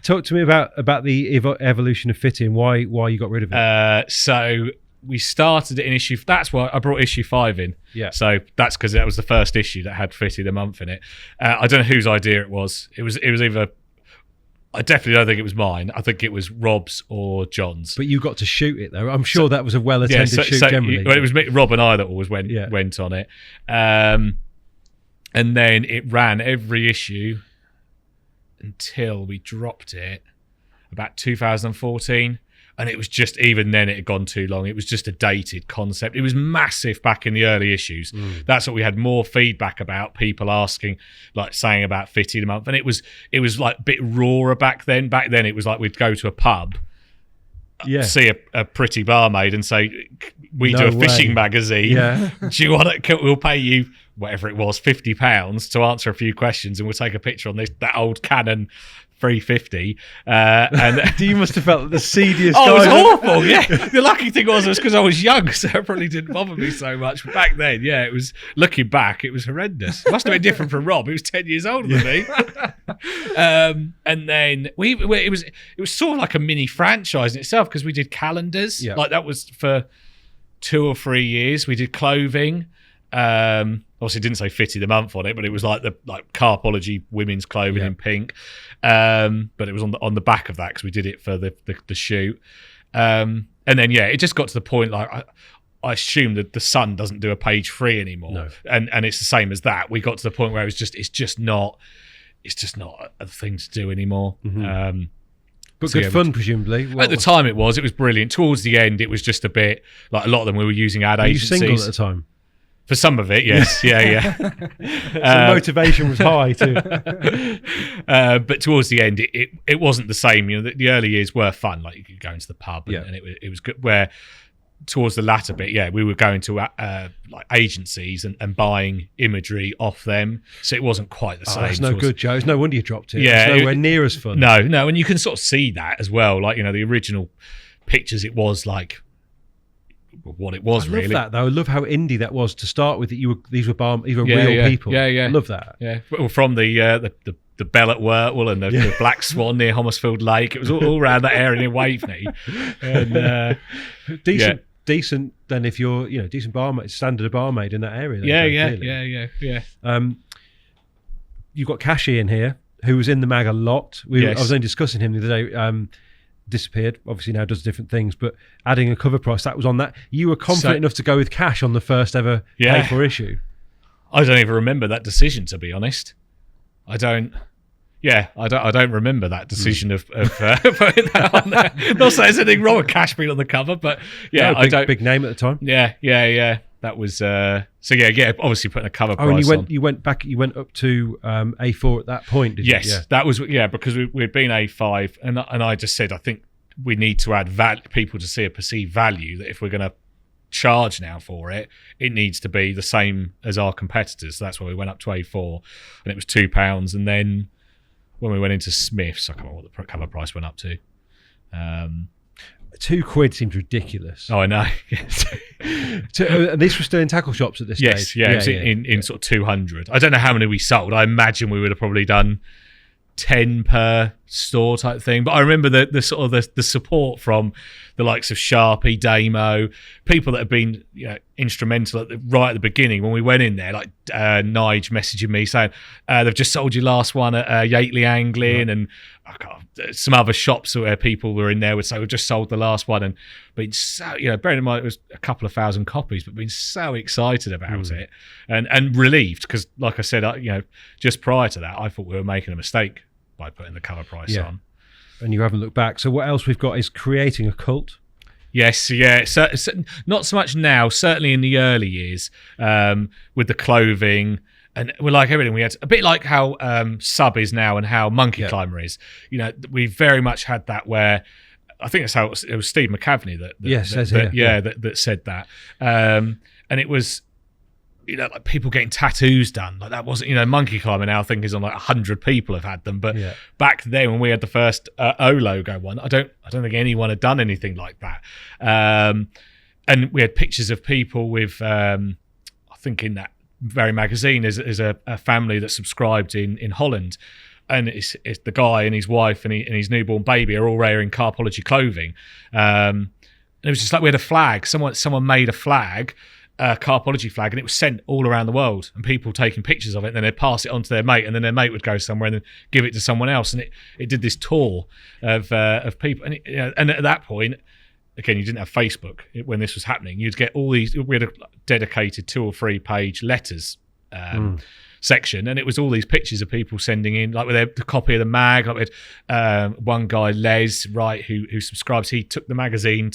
Talk to me about the evolution of Fitty and why you got rid of it. So we started it in issue. That's why I brought issue 5 in. Yeah. So that's because that was the first issue that had Fitty the month in it. I don't know whose idea it was. It was either. I definitely don't think it was mine. I think it was Rob's or John's. But you got to shoot it though. I'm sure that was a well-attended shoot generally. It was Rob and I that always went on it. And then it ran every issue until we dropped it about 2014. And it was just, even then it had gone too long. It was just a dated concept. It was massive back in the early issues. That's what we had more feedback about, people asking, like saying about Fitty the month. And it was like a bit rawer back then. Back then it was like we'd go to a pub, see a pretty barmaid and say, we do a fishing magazine. Yeah. Do you want it? We'll pay you whatever it was, £50 to answer a few questions and we'll take a picture on that old Canon 350. And you must have felt the seediest guy. Oh, it was awful. Yeah. The lucky thing was because I was young, so it probably didn't bother me so much. But back then, it was, looking back, it was horrendous. It must have been different from Rob. He was 10 years older than me. And then it was sort of like a mini franchise in itself because we did calendars. Yeah. Like that was for 2 or 3 years. We did clothing. Obviously didn't say Fitty the month on it, but it was like Carpology women's clothing in pink. But it was on the back of that because we did it for the shoot. And then it just got to the point like I assume that the Sun doesn't do a page 3 anymore. No. And it's the same as that. We got to the point where it's just not a thing to do anymore. Mm-hmm. But good fun, presumably. At the time it was brilliant. Towards the end it was just a bit like a lot of them we were using ad agencies. Were you single at the time? For some of it, yes. Yeah. So motivation was high too. But towards the end, it wasn't the same. The early years were fun. Like you could go into the pub and it was good. Where towards the latter bit, we were going to like agencies and buying imagery off them. So it wasn't quite the same. That's no good, Joe. It's no wonder you dropped it. Yeah, it's nowhere near as fun. No. And you can sort of see that as well. Like, the original pictures, it was like what it was. I love that though. I love how indie that was to start with. That these were real people. Yeah. I love that. Yeah. Well, from the Bell at Wirtwell and the Black Swan near Homersfield Lake. It was all around that area near Waveney. And decent. Then if you're decent barmaid, standard barmaid in that area. Yeah. You've got Kashi in here, who was in the mag a lot. I was only discussing him the other day. Disappeared, obviously now does different things, but adding a cover price, that was on that. You were confident enough to go with cash on the first ever pay for issue. I don't even remember that decision, to be honest. I don't remember that decision of putting that on there. Not saying there's anything wrong with cash being on the cover, but big name at the time. Yeah. That was obviously putting a cover price on. You went up to A4 at that point, did you? Yes, that was because we'd been A5, and I just said I think we need to add people to see a perceived value, that if we're going to charge now for it, it needs to be the same as our competitors. So that's why we went up to A4, and it was £2. And then when we went into Smiths, I can't remember what the cover price went up to. £2 seems ridiculous. Oh, I know. This was still in tackle shops at this stage. Yes, in sort of 200. I don't know how many we sold. I imagine we would have probably done 10 per store type thing. But I remember the sort of the support from the likes of Sharpie, Damo, people that have been instrumental right at the beginning when we went in there, like Nige messaging me saying they've just sold your last one at Yateley Angling, and some other shops where people were in there would say we've just sold the last one, and been so bearing in mind it was a couple of thousand copies, but been so excited about it and relieved, because like I said, just prior to that I thought we were making a mistake by putting the cover price on. And you haven't looked back. So what else we've got is creating a cult. Yes, yeah. So not so much now, certainly in the early years, with the clothing, and we're like everything. We had a bit like how Sub is now and how Monkey Climber is. We very much had that where I think that's how it was Steve McCavney that said that. And it was like people getting tattoos done, like that wasn't Monkey Climber now I think is on like 100 people have had them, but back then when we had the first O logo one, I don't think anyone had done anything like that. And we had pictures of people with I think in that very magazine is a family that subscribed in Holland, and it's the guy and his wife and his newborn baby are all wearing Carpology clothing, and it was just like we had a flag, someone made a flag, a Carpology flag, and it was sent all around the world, and people taking pictures of it, and then they'd pass it on to their mate, and then their mate would go somewhere and then give it to someone else, and it did this tour of people, and at that point, again, you didn't have Facebook when this was happening. You'd get all these. We had a dedicated 2 or 3 page letters section, and it was all these pictures of people sending in, like with the copy of the mag. Like we had one guy, Les Wright, who subscribes. He took the magazine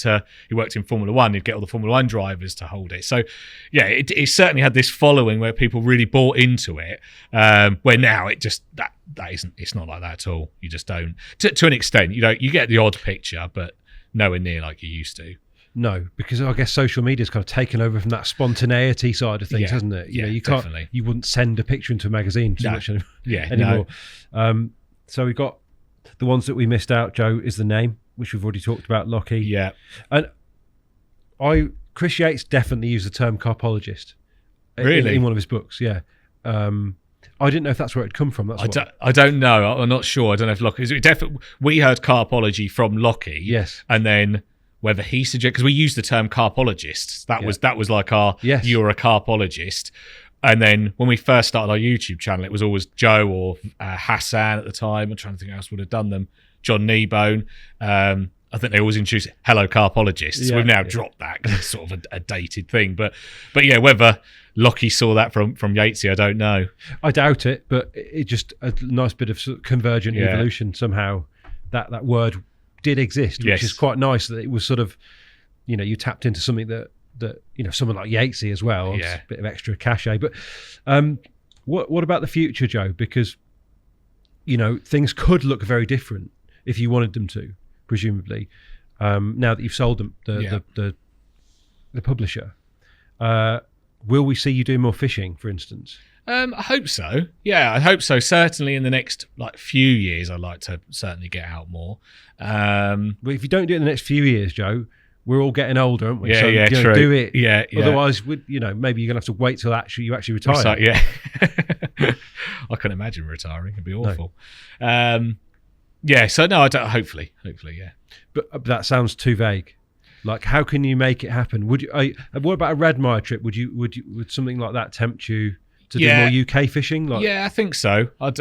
he worked in Formula One. He'd get all the Formula One drivers to hold it. So yeah, it certainly had this following where people really bought into it. Where now it just that isn't. It's not like that at all. You just don't. To an extent, you get the odd picture, but nowhere near like you used to. No, because I guess social media's kind of taken over from that spontaneity side of things, hasn't it? You can't. Definitely. You wouldn't send a picture into a magazine too much anymore. No. So we've got the ones that we missed out. Joe is the name, which we've already talked about. Lockie. Yeah. And Chris Yates definitely used the term carpologist. Really? In one of his books. Yeah. I didn't know if that's where it'd come from. I don't know. I'm not sure. I don't know if Lockie. We heard Carpology from Lockie. Yes. And then whether he suggested, because we used the term carpologist. That was like you're a carpologist. And then when we first started our YouTube channel, it was always Joe or Hassan at the time. I'm trying to think who else would have done them. John Kneebone. I think they always introduce hello carpologists. Yeah, We've now dropped that because it's sort of a dated thing. But yeah, whether Lockie saw that from Yatesy, I don't know. I doubt it, but it just a nice bit of, sort of convergent evolution somehow. That word did exist, which is quite nice. That it was sort of, you tapped into something that someone like Yatesy as well. Yeah, a bit of extra cachet. But what about the future, Joe? Because things could look very different if you wanted them to, presumably. Now that you've sold them the publisher. Will we see you do more fishing, for instance? I hope so. Yeah, I hope so. Certainly in the next few years, I'd like to certainly get out more. Well, if you don't do it in the next few years, Joe, we're all getting older, aren't we? Yeah, so, true. Do it. Yeah. Otherwise, maybe you're gonna have to wait till you actually retire. Yeah. I can imagine retiring. It'd be awful. No. Yeah. So no, I don't. Hopefully, yeah. But that sounds too vague. Like, how can you make it happen? Would you? What about a Redmire trip? Would something like that tempt you to do more UK fishing? Yeah, I think so. I'd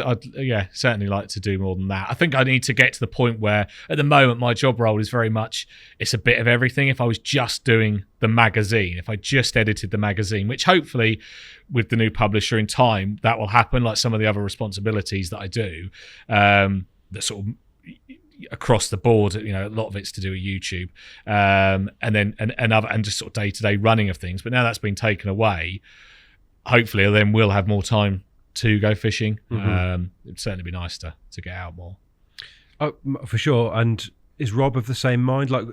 certainly like to do more than that. I think I need to get to the point where, at the moment, my job role is very much, it's a bit of everything. If I was just doing the magazine, if I just edited the magazine, which hopefully with the new publisher in time, that will happen, like some of the other responsibilities that I do, that sort of across the board, a lot of it's to do with YouTube, and just sort of day-to-day running of things. But now that's been taken away, hopefully then we'll have more time to go fishing. It'd certainly be nice to get out more. Oh, for sure. And is Rob of the same mind? Like,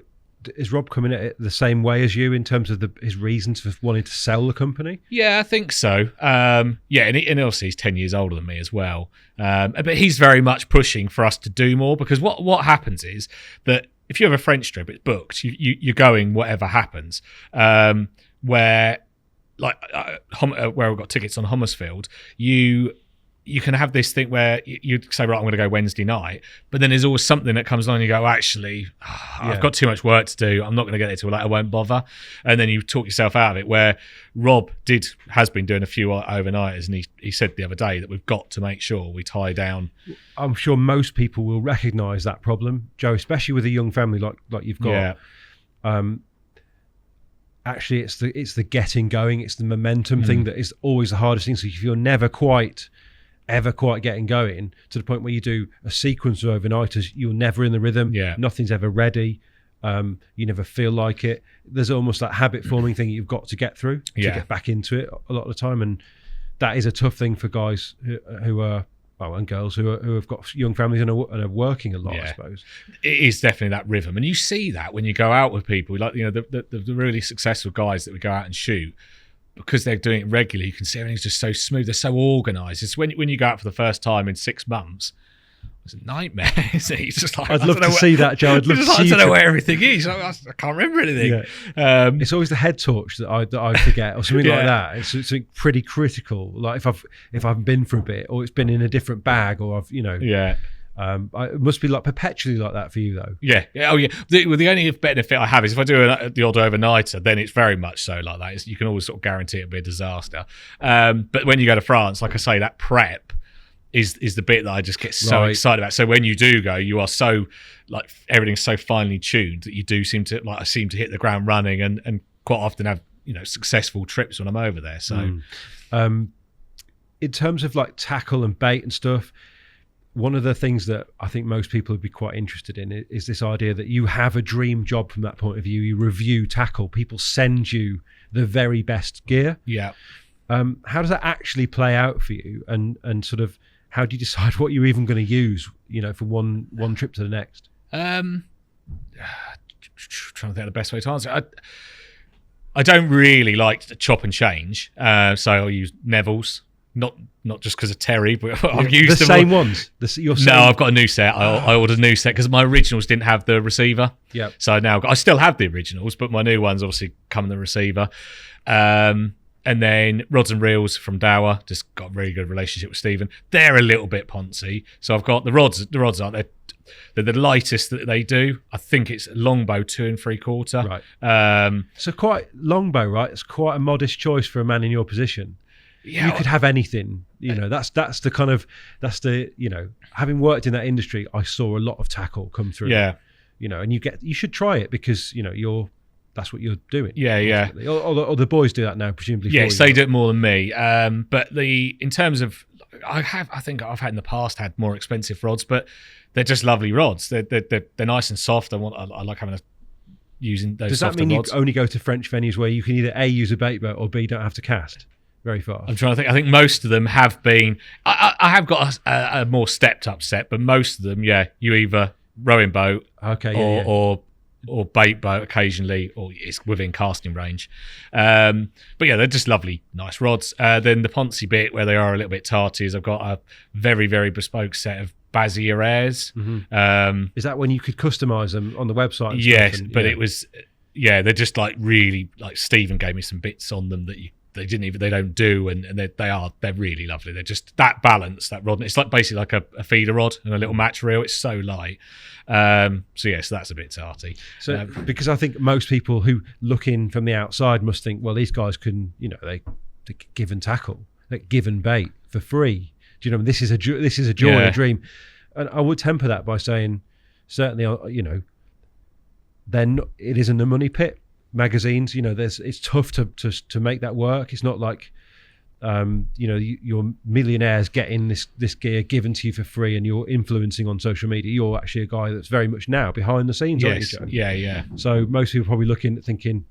is Rob coming at it the same way as you in terms of his reasons for wanting to sell the company? Yeah, I think so. And obviously he's 10 years older than me as well. But he's very much pushing for us to do more, because what happens is that if you have a French trip, it's booked. You're going whatever happens. Where we've got tickets on Hummersfield, you can have this thing where you say, right, I'm going to go Wednesday night, but then there's always something that comes on and you go, actually, I've got too much work to do. I'm not going to get there till late. I won't bother. And then you talk yourself out of it, where Rob has been doing a few overnighters, and he said the other day that we've got to make sure we tie down. I'm sure most people will recognise that problem, Joe, especially with a young family like you've got. Yeah. Actually, it's the getting going, it's the momentum thing that is always the hardest thing. So if you're never ever quite getting going to the point where you do a sequence of overnighters, you're never in the rhythm. Nothing's ever ready. You never feel like it. There's almost that habit forming thing you've got to get through to get back into it a lot of the time, and that is a tough thing for guys who are and girls who have got young families and are working a lot. I suppose it is definitely that rhythm, and you see that when you go out with people, like the really successful guys that we go out and shoot. Because they're doing it regularly, you can see everything's just so smooth. They're so organised. It's when you go out for the first time in 6 months, it's a nightmare. It's just like, I'd love to see that, Joe. I'd love to see. I don't know where everything is. I can't remember anything. Yeah. It's always the head torch that I forget, or something like that. It's something pretty critical. Like if I've been for a bit, or it's been in a different bag, or I've it must be like perpetually like that for you, though. Oh yeah. The only benefit I have is if I do the odd overnighter, then it's very much so like that. You can always sort of guarantee it'll be a disaster. But when you go to France, like I say, that prep is the bit that I just get so excited about. So when you do go, you are so like everything's so finely tuned that you do seem to hit the ground running, and quite often have successful trips when I'm over there. So in terms of like tackle and bait and stuff, one of the things that I think most people would be quite interested in is this idea that you have a dream job from that point of view. You review tackle. People send you the very best gear. Yeah. How does that actually play out for you? And sort of how do you decide what you're even going to use, for one trip to the next? Trying to think of the best way to answer. I don't really like to chop and change. So I'll use Neville's. Not just because of Terry, but I've used the them same ones. No, I've got a new set. I ordered a new set because my originals didn't have the receiver. Yeah. So now I still have the originals, but my new ones obviously come in the receiver. And then rods and reels from Dower. Just got a really good relationship with Stephen. They're a little bit poncy. So I've got the rods. The rods aren't they're the lightest that they do. I think it's longbow 2 3/4. Right. So quite longbow, right? It's quite a modest choice for a man in your position. Yeah, you could have anything, that's the having worked in that industry, I saw a lot of tackle come through. Yeah. And you should try it because, that's what you're doing. Yeah. Or the boys do that now, presumably. Yes, they do it more than me. But in terms of, I think I've had in the past had more expensive rods, but they're just lovely rods. They're nice and soft. I like using those. Does that mean rods. You only go to French venues where you can either A, use a bait boat, or B, don't have to cast very far? I'm trying to think. I think most of them have been. I have got a more stepped up set, but most of them, you either rowing boat, or bait boat occasionally, or it's within casting range. But they're just lovely, nice rods. Then the poncy bit where they are a little bit tarty is I've got a very, very bespoke set of Bazier Airs. Mm-hmm. Is that when you could customize them on the website? Yes, it was. Yeah, they're just like really like Stephen gave me some bits on them that they don't do, and they're really lovely. They're just that balance, that rod. It's like basically like a feeder rod and a little match reel. It's so light. So that's a bit tarty. So because I think most people who look in from the outside must think, well, these guys can, they give and tackle, like give and bait for free. Do you know? This is a joy and a dream, and I would temper that by saying, certainly, then it isn't a money pit. Magazines, it's tough to make that work. It's not like you're millionaires getting this gear given to you for free and you're influencing on social media. You're actually a guy that's very much now behind the scenes. Yes. Aren't you, Joe? Yeah. So most people are probably looking at thinking,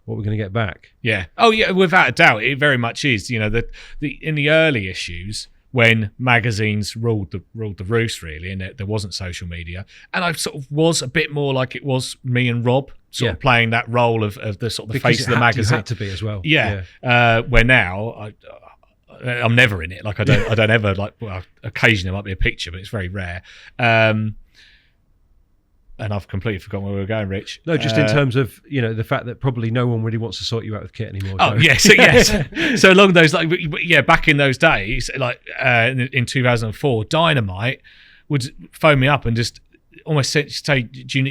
what we're going to get back. Yeah. Oh yeah, without a doubt, it very much is. In the early issues, when magazines ruled the roost, really, and there wasn't social media, and I sort of was a bit more like it was me and Rob sort of playing that role of the sort of the face of the magazine. You had to be as well. Yeah. Where now I'm never in it. Like I don't ever like. Well, occasionally there might be a picture, but it's very rare. And and I've completely forgotten where we were going, Rich. No, just in terms of, the fact that probably no one really wants to sort you out with kit anymore. Oh, yes. So along those, back in those days, in 2004, Dynamite would phone me up and just almost say,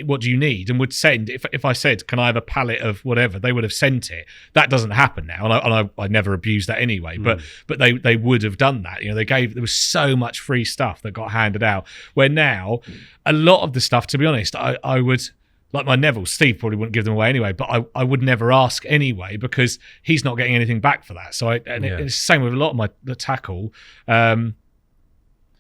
what do you need? And would send, if I said, can I have a pallet of whatever, they would have sent it. That doesn't happen now. And I never abused that anyway, but they would have done that. There was so much free stuff that got handed out, where now a lot of the stuff, to be honest, I would, like my Neville, Steve probably wouldn't give them away anyway, but I would never ask anyway, because he's not getting anything back for that. So it's the same with a lot of the tackle.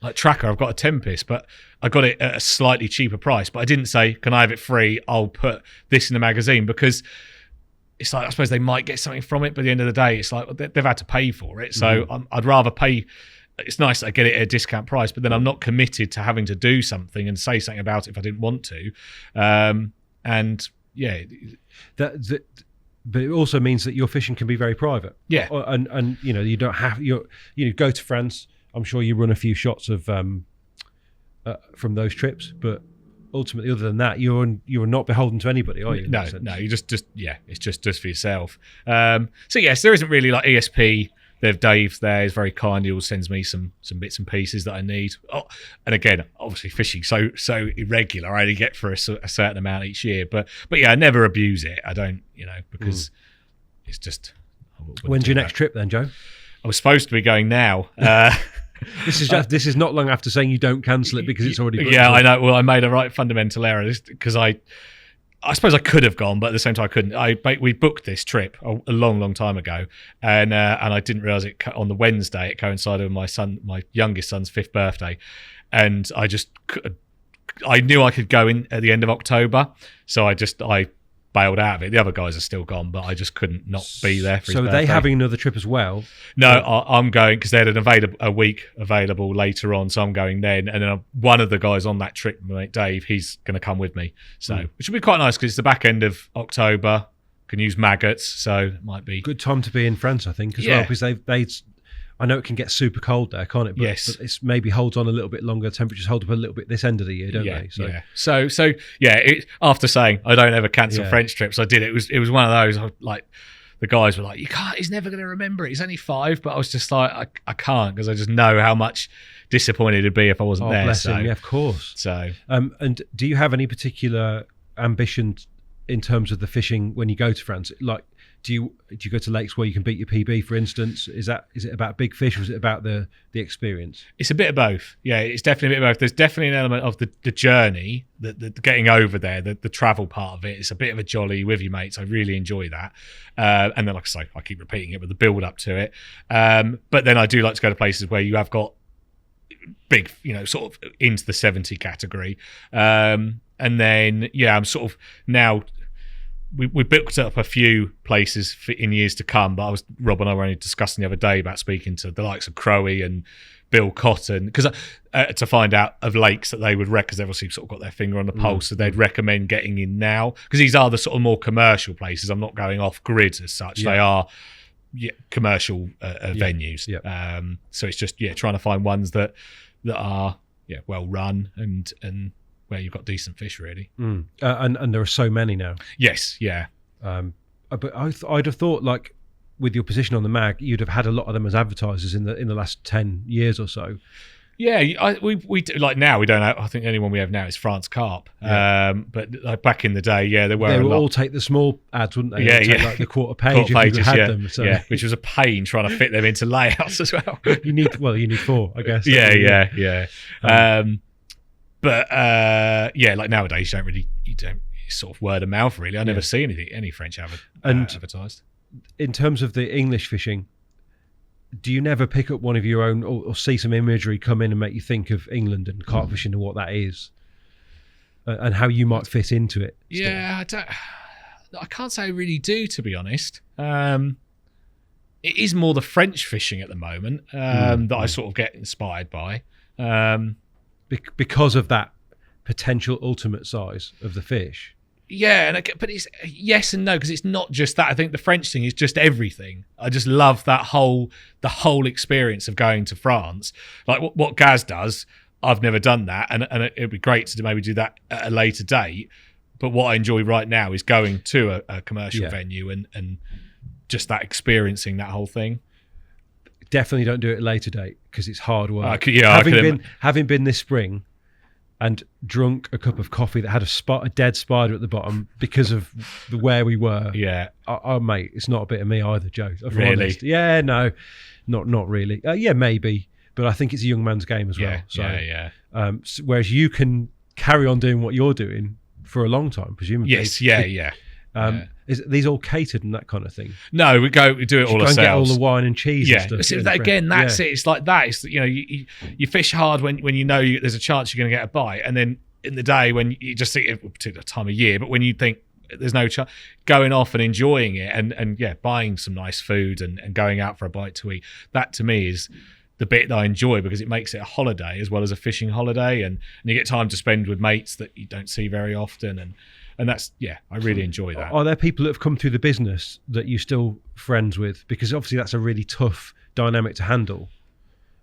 Like Tracker, I've got a Tempest, but I got it at a slightly cheaper price. But I didn't say, can I have it free? I'll put this in the magazine, because it's like, I suppose they might get something from it, but at the end of the day, it's like they've had to pay for it. So I'd rather pay. It's nice that I get it at a discount price, but then I'm not committed to having to do something and say something about it if I didn't want to. But it also means that your fishing can be very private. Yeah, and you don't have you go to France. I'm sure you run a few shots of from those trips, but ultimately, other than that, you're not beholden to anybody, are you? No, you just it's just for yourself. So yes, there isn't really like ESP. Dave there is very kind. He always sends me some bits and pieces that I need. Oh, and again, obviously fishing so irregular. I only get for a certain amount each year, but yeah, I never abuse it. I don't, because it's just. When's your next trip then, Joe? I was supposed to be going now. This is not long after saying you don't cancel it because it's already booked. Yeah, I know. Well, I made a right fundamental error because I suppose I could have gone, but at the same time I couldn't. We booked this trip a long time ago, and I didn't realise it on the Wednesday. It coincided with my youngest son's 5th birthday, and I knew I could go in at the end of October, so I bailed out of it. The other guys are still gone, but I just couldn't not be there for his birthday. So are they having another trip as well? No, I'm going because they had a week available later on, so I'm going then. And then one of the guys on that trip, mate Dave, he's going to come with me. So which will be quite nice because it's the back end of October. Can use maggots, so it might be good time to be in France, I think, as well, because they I know it can get super cold there, can't it? But, yes. But it's maybe holds on a little bit longer. Temperatures hold up a little bit this end of the year, don't they? So after saying I don't ever cancel French trips, I did. It was one of those like the guys were like, you can't. He's never going to remember it. He's only 5, but I was just like, I can't because I just know how much disappointed it'd be if I wasn't there. Bless him. Yeah, of course. So, and do you have any particular ambition in terms of the fishing when you go to France? Like, do you go to lakes where you can beat your PB, for instance? Is it about big fish, or is it about the experience? It's a bit of both. Yeah, it's definitely a bit of both. There's definitely an element of the journey, the getting over there, the travel part of it. It's a bit of a jolly with your mates. I really enjoy that. And then, like I say, I keep repeating it, but the build up to it. But then I do like to go to places where you have got big, sort of into the 70 category. And then, I'm sort of now. We booked up a few places in years to come, but Rob and I were only discussing the other day about speaking to the likes of Crowe and Bill Cotton, because to find out of lakes that they would because they've obviously sort of got their finger on the pulse, so they'd recommend getting in now, because these are the sort of more commercial places. I'm not going off grid as such. They are commercial venues. Yeah. So it's just trying to find ones that are well run and where you've got decent fish, really. And there are so many now. Yes, yeah. But I'd have thought, like, with your position on the mag, you'd have had a lot of them as advertisers in the last 10 years or so. Yeah, we do, like now we don't have, I think the only one we have now is France Carp. Yeah. But like back in the day, they were. They would all take the small ads, wouldn't they? Yeah, take like the quarter page if you had them. So. Yeah, which was a pain trying to fit them into layouts as well. You need 4, I guess. Yeah. But like nowadays you don't it's sort of word of mouth, really. I never see any French advertised. In terms of the English fishing, do you never pick up one of your own or see some imagery come in and make you think of England and carp fishing and what that is and how you might fit into it? Yeah, I can't say I really do, to be honest. It is more the French fishing at the moment that I sort of get inspired by. Because of that potential ultimate size of the fish. Yeah, but it's yes and no, because it's not just that. I think the French thing is just everything. I just love the whole experience of going to France. Like what Gaz does, I've never done that, and it'd be great to maybe do that at a later date. But what I enjoy right now is going to a commercial venue and just that experiencing that whole thing. Definitely don't do it at a later date because it's hard work. Having been this spring and drunk a cup of coffee that had a dead spider at the bottom because of where we were. Yeah. Oh, mate, it's not a bit of me either, Joe. Really? Honest. Yeah, no, not really. Yeah, maybe. But I think it's a young man's game as well. Whereas you can carry on doing what you're doing for a long time, presumably. Yes, yeah. Is these all catered and that kind of thing? No, we do it all ourselves. Get all the wine and cheese. Yeah, and stuff. That's it. It's like that. It's you fish hard when you know there's a chance you're going to get a bite, and then in the day when you just think, a particular time of year, but when you think there's no chance, going off and enjoying it, and buying some nice food and going out for a bite to eat. That to me is the bit that I enjoy because it makes it a holiday as well as a fishing holiday, and you get time to spend with mates that you don't see very often, and that's, I really enjoy that. Are there people that have come through the business that you're still friends with? Because obviously that's a really tough dynamic to handle.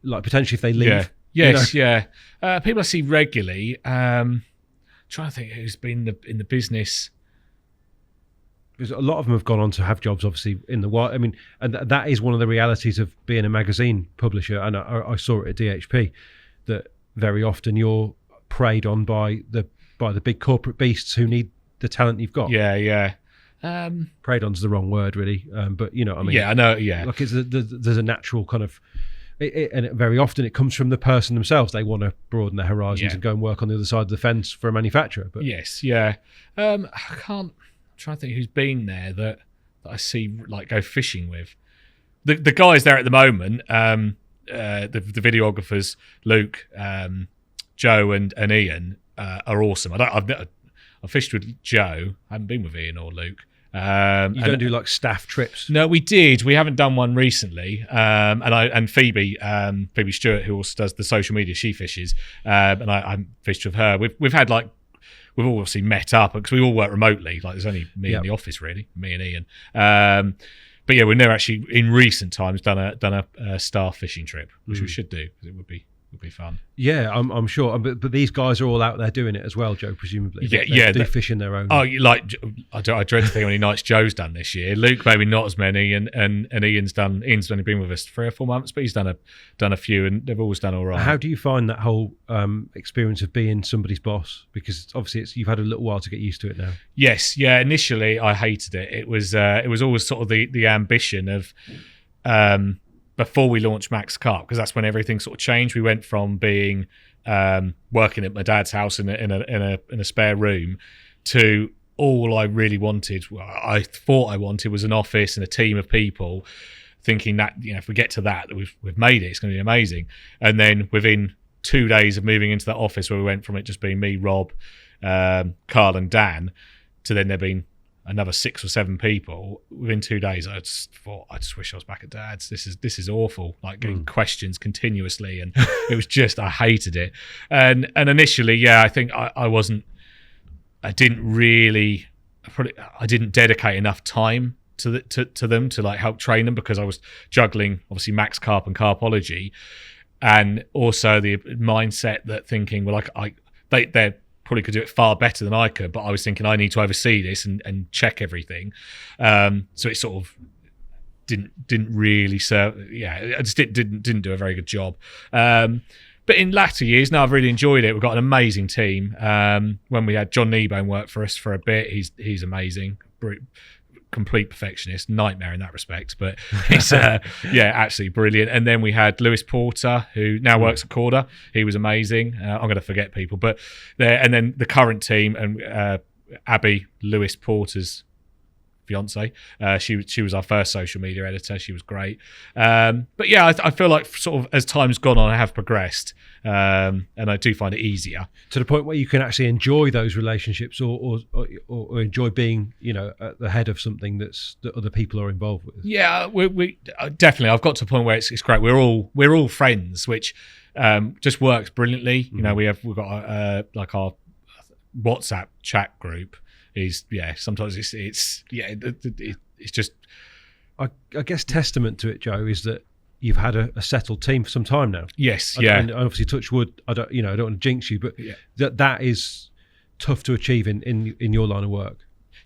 Like potentially if they leave. People I see regularly. Trying to think who's been in the business. Because a lot of them have gone on to have jobs, obviously, in the wild. I mean, and that is one of the realities of being a magazine publisher. And I saw it at DHP, that very often you're preyed on by the big corporate beasts who need the talent you've got. Preyed on's the wrong word, really, but you know what I mean. Yeah, I know. Yeah, like there's a natural kind of, and very often it comes from the person themselves. They want to broaden their horizons and go and work on the other side of the fence for a manufacturer. But I'm trying to think who's been there that I see like go fishing with. The guys there at the moment, the videographers, Luke, Joe, and Ian are awesome. I've fished with Joe. I haven't been with Ian or Luke. You don't do like staff trips? No, we did. We haven't done one recently. And Phoebe Stewart, who also does the social media, she fishes, and I fished with her. We've all obviously met up because we all work remotely. Like there's only me in the office, really, me and Ian. But yeah, we've never actually in recent times done a staff fishing trip, which we should do because it would be fun. Yeah, I'm sure. But these guys are all out there doing it as well, Joe, presumably. They do fish in their own. Oh, like I dread to think how many nights Joe's done this year. Luke maybe not as many, and Ian's only been with us 3 or 4 months, but he's done a few, and they've always done all right. How do you find that whole experience of being somebody's boss? Because obviously you've had a little while to get used to it now. Yes, yeah. Initially, I hated it. It was always sort of the ambition of. Before we launched Max Carp, because that's when everything sort of changed. We went from being working at my dad's house in a spare room to all I really wanted. I thought I wanted was an office and a team of people. Thinking that if we get to that we've made it, it's going to be amazing. And then within 2 days of moving into that office, where we went from it just being me, Rob, Carl, and Dan, to then there being another 6 or 7 people within 2 days, I just thought, I just wish I was back at Dad's. This is awful. Like getting questions continuously, and it was just, I hated it. And initially, I think I didn't dedicate enough time to them to like help train them, because I was juggling obviously Max Carp and Carpology, and also the mindset that thinking, well, like they're probably could do it far better than I could, but I was thinking I need to oversee this and check everything. So it sort of didn't really serve. Yeah, I just didn't do a very good job. But in latter years, now I've really enjoyed it. We've got an amazing team. When we had John Kneebone work for us for a bit, he's amazing. Complete perfectionist, nightmare in that respect, but he's absolutely brilliant. And then we had Lewis Porter, who now works at Korda. He was amazing. I'm going to forget people, but there. And then the current team, and Abby, Lewis Porter's fiance, she was our first social media editor. She was great. But yeah, I feel like sort of as time's gone on, I have progressed, and I do find it easier to the point where you can actually enjoy those relationships, or enjoy being at the head of something that other people are involved with. Yeah, we definitely. I've got to a point where it's great. We're all friends, which just works brilliantly. We've got like our WhatsApp chat group. Sometimes it's just. I guess testament to it, Joe, is that you've had a settled team for some time now. Yes, yeah. And obviously, touch wood. I don't want to jinx you, but that is tough to achieve in your line of work.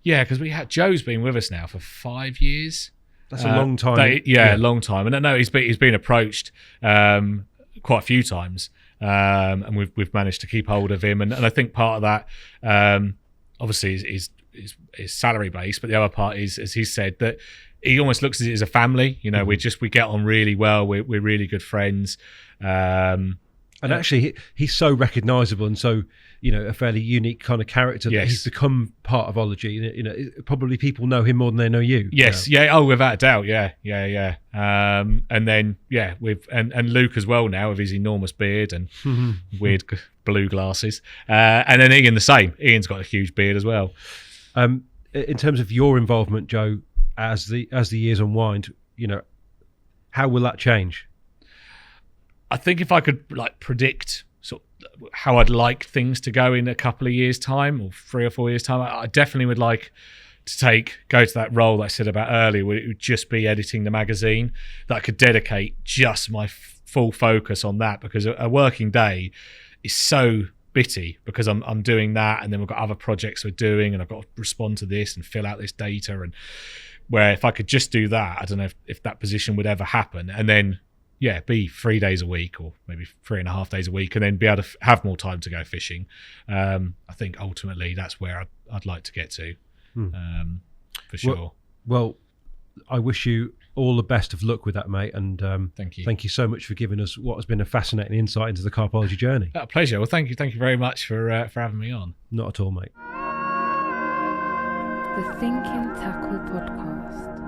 Yeah, because Joe's been with us now for 5 years. That's a long time. A long time. And I know he's been approached quite a few times, and we've managed to keep hold of him. And I think part of that, obviously, is salary based, but the other part is, as he said, that he almost looks at it as a family. You know, we get on really well. We're really good friends. And actually, he's so recognisable and so, a fairly unique kind of character that he's become part of Ology. Probably people know him more than they know you. Yes, Oh, without a doubt, yeah. And then and Luke as well now with his enormous beard and weird blue glasses. And then Ian the same. Ian's got a huge beard as well. In terms of your involvement, Joe, as the years unwind, how will that change? I think if I could predict sort of how I'd like things to go in a couple of years' time or 3 or 4 years' time, I definitely would like to go to that role that I said about earlier, where it would just be editing the magazine, that I could dedicate just my full focus on that, because a working day is so bitty, because I'm doing that, and then we've got other projects we're doing, and I've got to respond to this and fill out this data, and where if I could just do that, I don't know if that position would ever happen, and then be 3 days a week or maybe 3.5 days a week, and then be able to have more time to go fishing. I think ultimately that's where I'd like to get to, for sure. Well, I wish you all the best of luck with that, mate, and thank you. Thank you so much for giving us what has been a fascinating insight into the Carpology journey. A pleasure. Well, thank you very much for having me on. Not at all, mate. The Thinking Tackle Podcast.